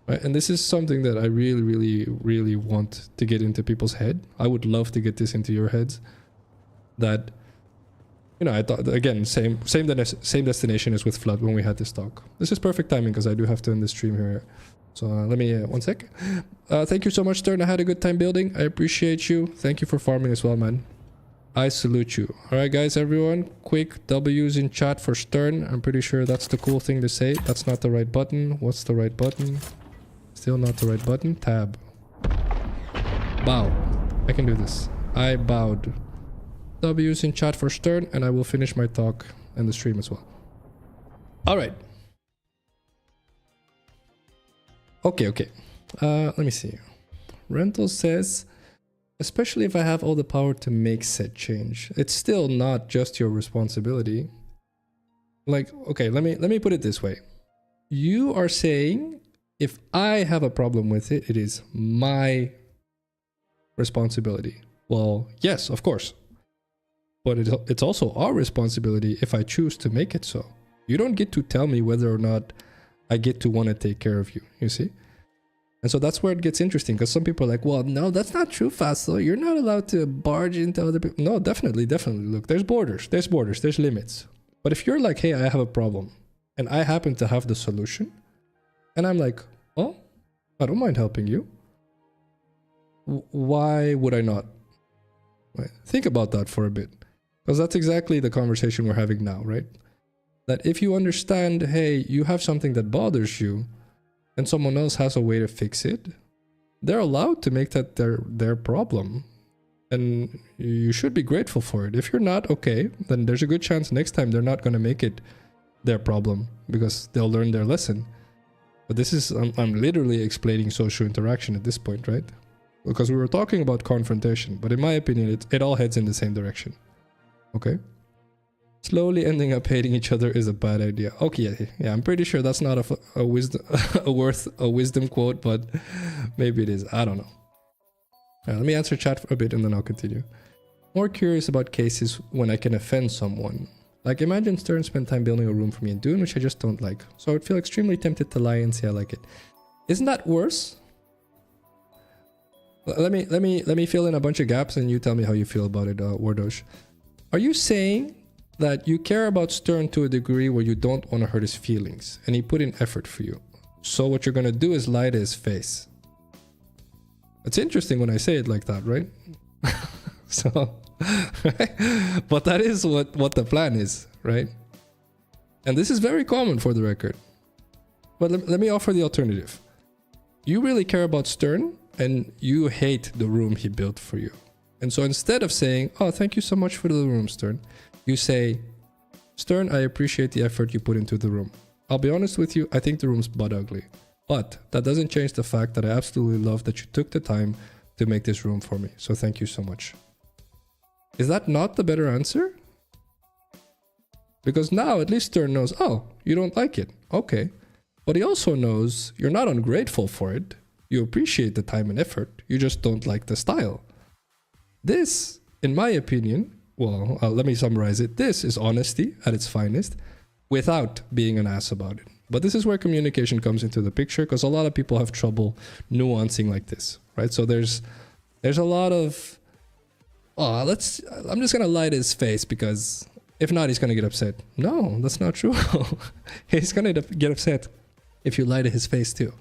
[SPEAKER 1] Right? And this is something that I really, really, really want to get into people's head. I would love to get this into your heads. That, you know, I thought, again, same destination as with Flood when we had this talk. This is perfect timing because I do have to end the stream here. So let me, one sec. Thank you so much, Stern. I had a good time building. I appreciate you. Thank you for farming as well, man. I salute you. Alright, guys, everyone. Quick W's in chat for Stern. I'm pretty sure that's the cool thing to say. That's not the right button. What's the right button? Still not the right button. Tab. Bow. I can do this. I bowed. W's in chat for Stern, and I will finish my talk and the stream as well. Alright. Okay. Let me see. Rental says, especially if I have all the power to make said change. It's still not just your responsibility. Like, okay, let me put it this way. You are saying if I have a problem with it, it is my responsibility. Well, yes, of course. But it's also our responsibility if I choose to make it so. You don't get to tell me whether or not I get to want to take care of you, you see? And so that's where it gets interesting, because some people are like, well, no, that's not true, Phacil. You're not allowed to barge into other people. No, definitely. Look, there's borders, there's limits. But if you're like, hey, I have a problem, and I happen to have the solution, and I'm like, oh, I don't mind helping you. Why would I not? Right? Think about that for a bit. Because that's exactly the conversation we're having now, right? That if you understand, hey, you have something that bothers you, and someone else has a way to fix it, they're allowed to make that their problem. And you should be grateful for it. If you're not, okay, then there's a good chance next time they're not going to make it their problem, because they'll learn their lesson. But this is, I'm literally explaining social interaction at this point, right? Because we were talking about confrontation, but in my opinion, it all heads in the same direction. Okay? Slowly ending up hating each other is a bad idea. Okay, yeah, I'm pretty sure that's not a wisdom quote, but maybe it is. I don't know. Right, let me answer chat for a bit and then I'll continue. More curious about cases when I can offend someone. Like, imagine Stern spent time building a room for me in Dune, which I just don't like. So I would feel extremely tempted to lie and say I like it. Isn't that worse? Let me fill in a bunch of gaps and you tell me how you feel about it, Wardosh. Are you saying that you care about Stern to a degree where you don't want to hurt his feelings and he put in effort for you? So what you're gonna do is lie to his face. It's interesting when I say it like that, right? So, but that is what the plan is, right? And this is very common for the record. But let me offer the alternative. You really care about Stern and you hate the room he built for you. And so instead of saying, oh, thank you so much for the room, Stern, you say, Stern, I appreciate the effort you put into the room. I'll be honest with you, I think the room's butt ugly. But that doesn't change the fact that I absolutely love that you took the time to make this room for me. So thank you so much. Is that not the better answer? Because now at least Stern knows, oh, you don't like it. Okay. But he also knows you're not ungrateful for it. You appreciate the time and effort. You just don't like the style. This, in my opinion, well, let me summarize it. This is honesty at its finest without being an ass about it. But this is where communication comes into the picture, because a lot of people have trouble nuancing like this, right? So there's a lot of, I'm just going to lie to his face because if not, he's going to get upset. No, that's not true. He's going to get upset if you lie to his face too.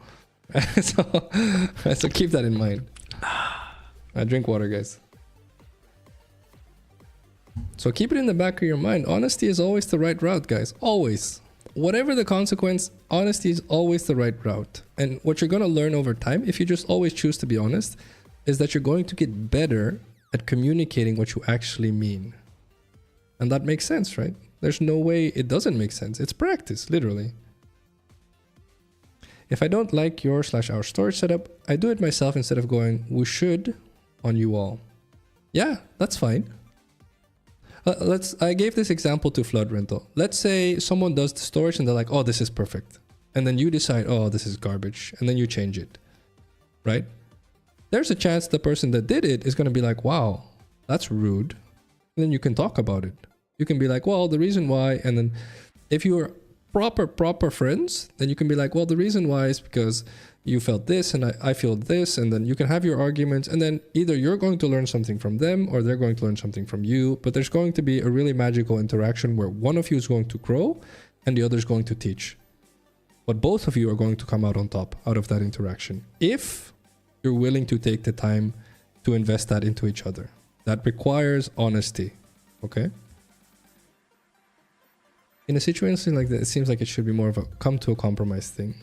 [SPEAKER 1] So keep that in mind. I drink water, guys. So keep it in the back of your mind. Honesty is always the right route, guys. Always. Whatever the consequence, honesty is always the right route. And what you're going to learn over time, if you just always choose to be honest, is that you're going to get better at communicating what you actually mean. And that makes sense, right? There's no way it doesn't make sense. It's practice, literally. If I don't like your/our storage setup, I do it myself instead of going, we should on you all. Yeah, that's fine. I gave this example to Flood Rental. Let's say someone does the storage and they're like, oh, this is perfect. And then you decide, oh, this is garbage. And then you change it, right? There's a chance the person that did it is going to be like, wow, that's rude. And then you can talk about it. You can be like, well, the reason why, and then if you're proper friends, then you can be like, well, the reason why is because you felt this and I feel this, and then you can have your arguments, and then either you're going to learn something from them or they're going to learn something from you, but there's going to be a really magical interaction where one of you is going to grow and the other is going to teach. But both of you are going to come out on top out of that interaction if you're willing to take the time to invest that into each other. That requires honesty, okay? In a situation like that, it seems like it should be more of a come to a compromise thing.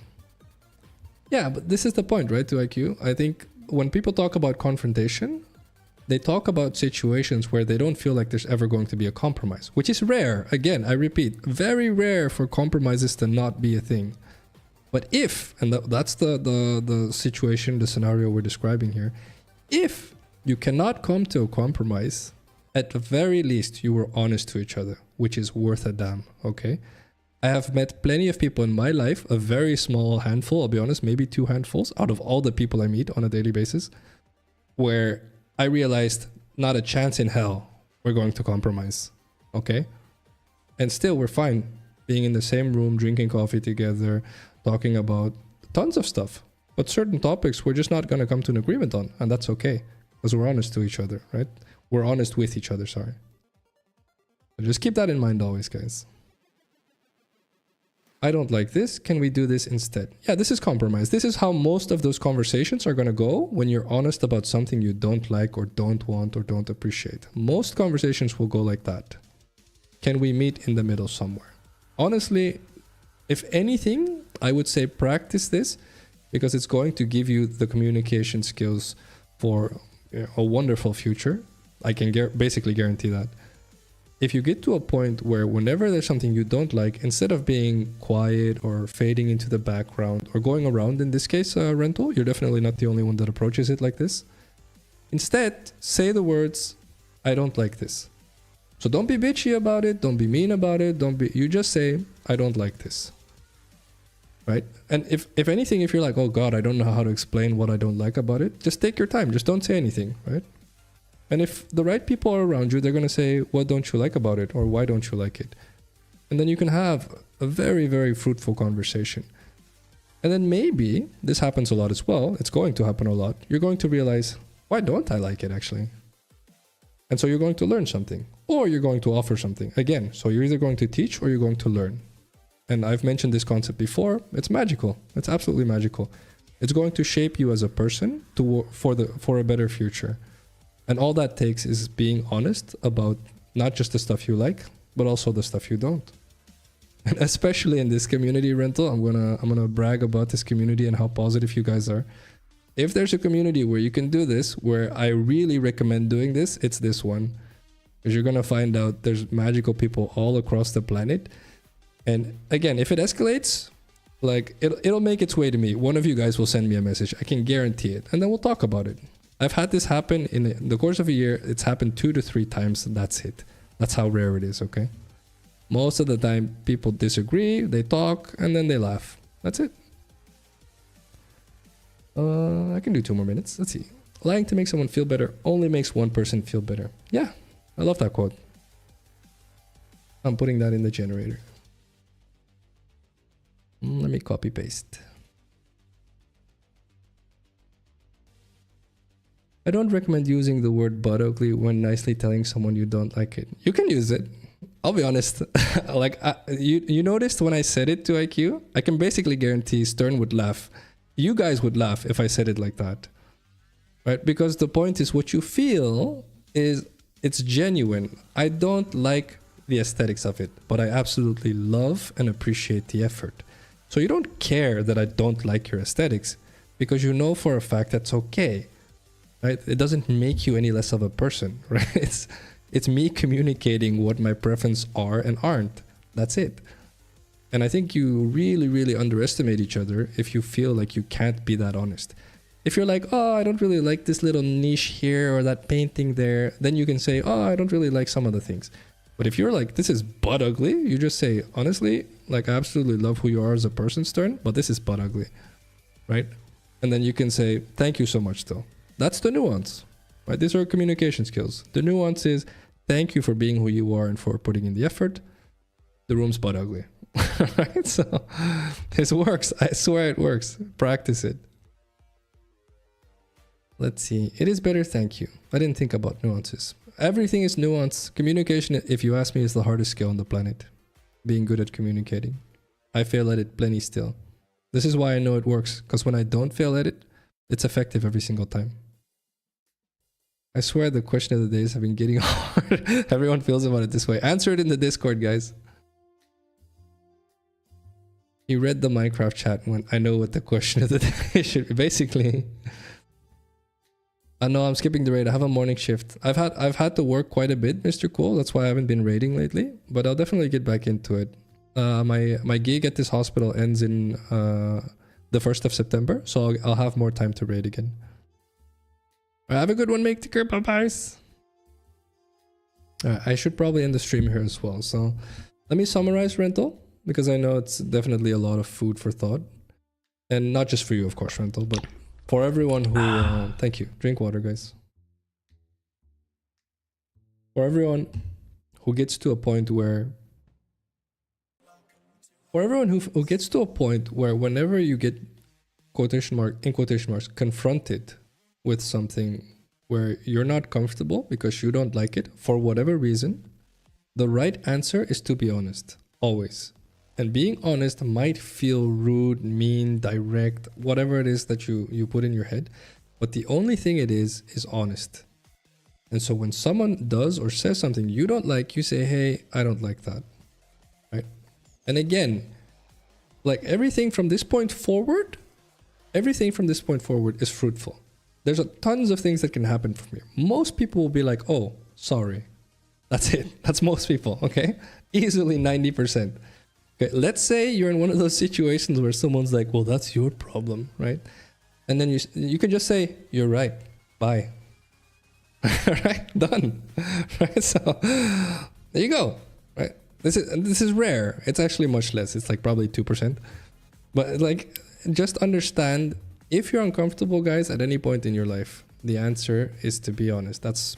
[SPEAKER 1] Yeah, but this is the point, right, to IQ? I think when people talk about confrontation, they talk about situations where they don't feel like there's ever going to be a compromise, which is rare. Again, I repeat, very rare for compromises to not be a thing. But if, and that's the situation, the scenario we're describing here, if you cannot come to a compromise, at the very least, you were honest to each other, which is worth a damn, okay? I have met plenty of people in my life, a very small handful, I'll be honest, maybe 2 handfuls out of all the people I meet on a daily basis, where I realized not a chance in hell we're going to compromise, okay? And still, we're fine being in the same room, drinking coffee together, talking about tons of stuff. But certain topics we're just not going to come to an agreement on, and that's okay, because we're honest to each other, right? We're honest with each other, sorry. So just keep that in mind always, guys. I don't like this. Can we do this instead? Yeah, this is compromise. This is how most of those conversations are going to go when you're honest about something you don't like or don't want or don't appreciate. Most conversations will go like that. Can we meet in the middle somewhere? Honestly, if anything, I would say practice this because it's going to give you the communication skills for a wonderful future. I can basically guarantee that. If you get to a point where whenever there's something you don't like, instead of being quiet or fading into the background or going around, in this case, Rental, you're definitely not the only one that approaches it like this. Instead, say the words, I don't like this. So don't be bitchy about it. Don't be mean about it. You just say, I don't like this. Right? And if anything, if you're like, oh God, I don't know how to explain what I don't like about it, just take your time. Just don't say anything, right? And if the right people are around you, they're going to say, what don't you like about it? Or why don't you like it? And then you can have a very, very fruitful conversation. And then maybe, this happens a lot as well, it's going to happen a lot, you're going to realize, why don't I like it actually? And so you're going to learn something. Or you're going to offer something. Again, so you're either going to teach or you're going to learn. and I've mentioned this concept before, it's magical. It's absolutely magical. It's going to shape you as a person for a better future. And all that takes is being honest about not just the stuff you like, but also the stuff you don't. And especially in this community, Rental, I'm gonna brag about this community and how positive you guys are. If there's a community where you can do this, where I really recommend doing this, it's this one. Because you're gonna find out there's magical people all across the planet. And again, if it escalates, like it'll make its way to me. One of you guys will send me a message. I can guarantee it. And then we'll talk about it. I've had this happen in the course of a year. It's happened 2 to 3 times. That's it. That's how rare it is, okay? Most of the time, people disagree, they talk, and then they laugh. That's it. I can do 2 more minutes. Let's see. Lying to make someone feel better only makes one person feel better. Yeah, I love that quote. I'm putting that in the generator. Let me copy paste. I don't recommend using the word butt ugly when nicely telling someone you don't like it. You can use it. I'll be honest. Like you noticed when I said it to IQ, I can basically guarantee Stern would laugh. You guys would laugh if I said it like that. Right? Because the point is what you feel is it's genuine. I don't like the aesthetics of it, but I absolutely love and appreciate the effort. So you don't care that I don't like your aesthetics because you know for a fact that's okay. Right? It doesn't make you any less of a person, right? It's me communicating what my preferences are and aren't. That's it. And I think you really, really underestimate each other if you feel like you can't be that honest. If you're like, oh, I don't really like this little niche here or that painting there, then you can say, oh, I don't really like some other things. But if you're like, this is butt ugly, you just say, honestly, like I absolutely love who you are as a person, Stern, but this is butt ugly, right? And then you can say, thank you so much though. That's the nuance, right? These are communication skills. The nuance is, thank you for being who you are and for putting in the effort. The room's butt ugly, right? So this works. I swear it works. Practice it. Let's see. It is better, thank you. I didn't think about nuances. Everything is nuance. Communication, if you ask me, is the hardest skill on the planet. Being good at communicating. I fail at it plenty still. This is why I know it works, because when I don't fail at it, it's effective every single time. I swear the question of the days have been getting hard. Everyone feels about it this way. Answer it in the Discord, guys. He read the Minecraft chat and went, I know what the question of the day should be. Basically, I know I'm skipping the raid. I have a morning shift. I've had to work quite a bit, Mr. Cool. That's why I haven't been raiding lately. But I'll definitely get back into it. My gig at this hospital ends in the 1st of September. So I'll have more time to raid again. Have a good one, make ticker. Bye-bye. I should probably end the stream here as well. So let me summarize, Rental, because I know it's definitely a lot of food for thought. And not just for you, of course, Rental, but for everyone who... thank you. Drink water, guys. For everyone who gets to a point where... For everyone who gets to a point where whenever you get, in quotation marks, confronted with something where you're not comfortable because you don't like it for whatever reason, the right answer is to be honest, always. And being honest might feel rude, mean, direct, whatever it is that you put in your head, but the only thing it is honest. And so when someone does or says something you don't like, you say, hey, I don't like that, right? And again, like everything from this point forward is fruitful. There's tons of things that can happen from here. Most people will be like, oh, sorry. That's it. That's most people, okay? Easily 90%. Okay, let's say you're in one of those situations where someone's like, well, that's your problem, right? And then you can just say, you're right. Bye. Right? Done. Right? So there you go. Right? This is rare. It's actually much less. It's like probably 2%. But like, just understand, if you're uncomfortable, guys, at any point in your life, the answer is to be honest. That's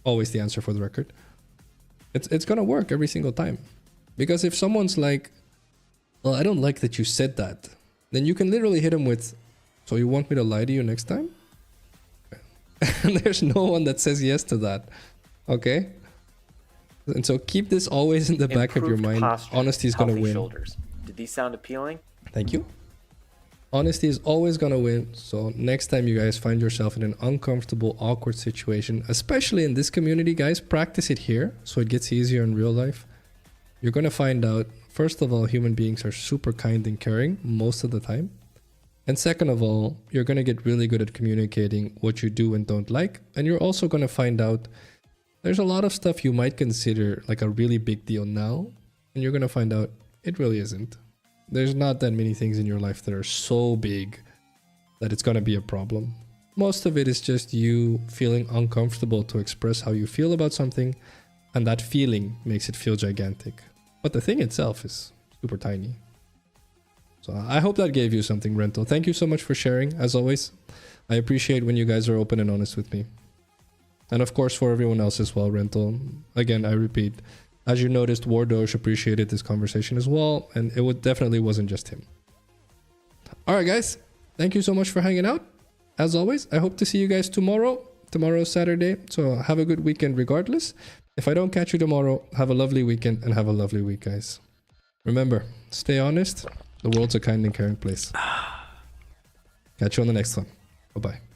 [SPEAKER 1] always the answer, for the record. It's gonna work every single time. Because if someone's like, well, I don't like that you said that, then you can literally hit them with, so you want me to lie to you next time? And there's no one that says yes to that. Okay? And so keep this always in the back of your mind. Honesty is gonna win.
[SPEAKER 3] Shoulders. Did these sound appealing?
[SPEAKER 1] Thank you. Honesty is always gonna win, so next time you guys find yourself in an uncomfortable, awkward situation, especially in this community, guys, practice it here so it gets easier in real life. You're gonna find out, first of all, human beings are super kind and caring most of the time. And second of all, you're gonna get really good at communicating what you do and don't like. And you're also gonna find out there's a lot of stuff you might consider like a really big deal now, and you're gonna find out it really isn't. There's not that many things in your life that are so big that it's gonna be a problem. Most of it is just you feeling uncomfortable to express how you feel about something, and that feeling makes it feel gigantic. But the thing itself is super tiny. So I hope that gave you something, Rental. Thank you so much for sharing, as always. I appreciate when you guys are open and honest with me. And of course for everyone else as well, Rental. Again, I repeat, as you noticed, Wardosh appreciated this conversation as well, and it definitely wasn't just him. Alright guys, thank you so much for hanging out. As always, I hope to see you guys tomorrow. Tomorrow's Saturday, so have a good weekend regardless. If I don't catch you tomorrow, have a lovely weekend and have a lovely week, guys. Remember, stay honest. The world's a kind and caring place. Catch you on the next one. Bye-bye.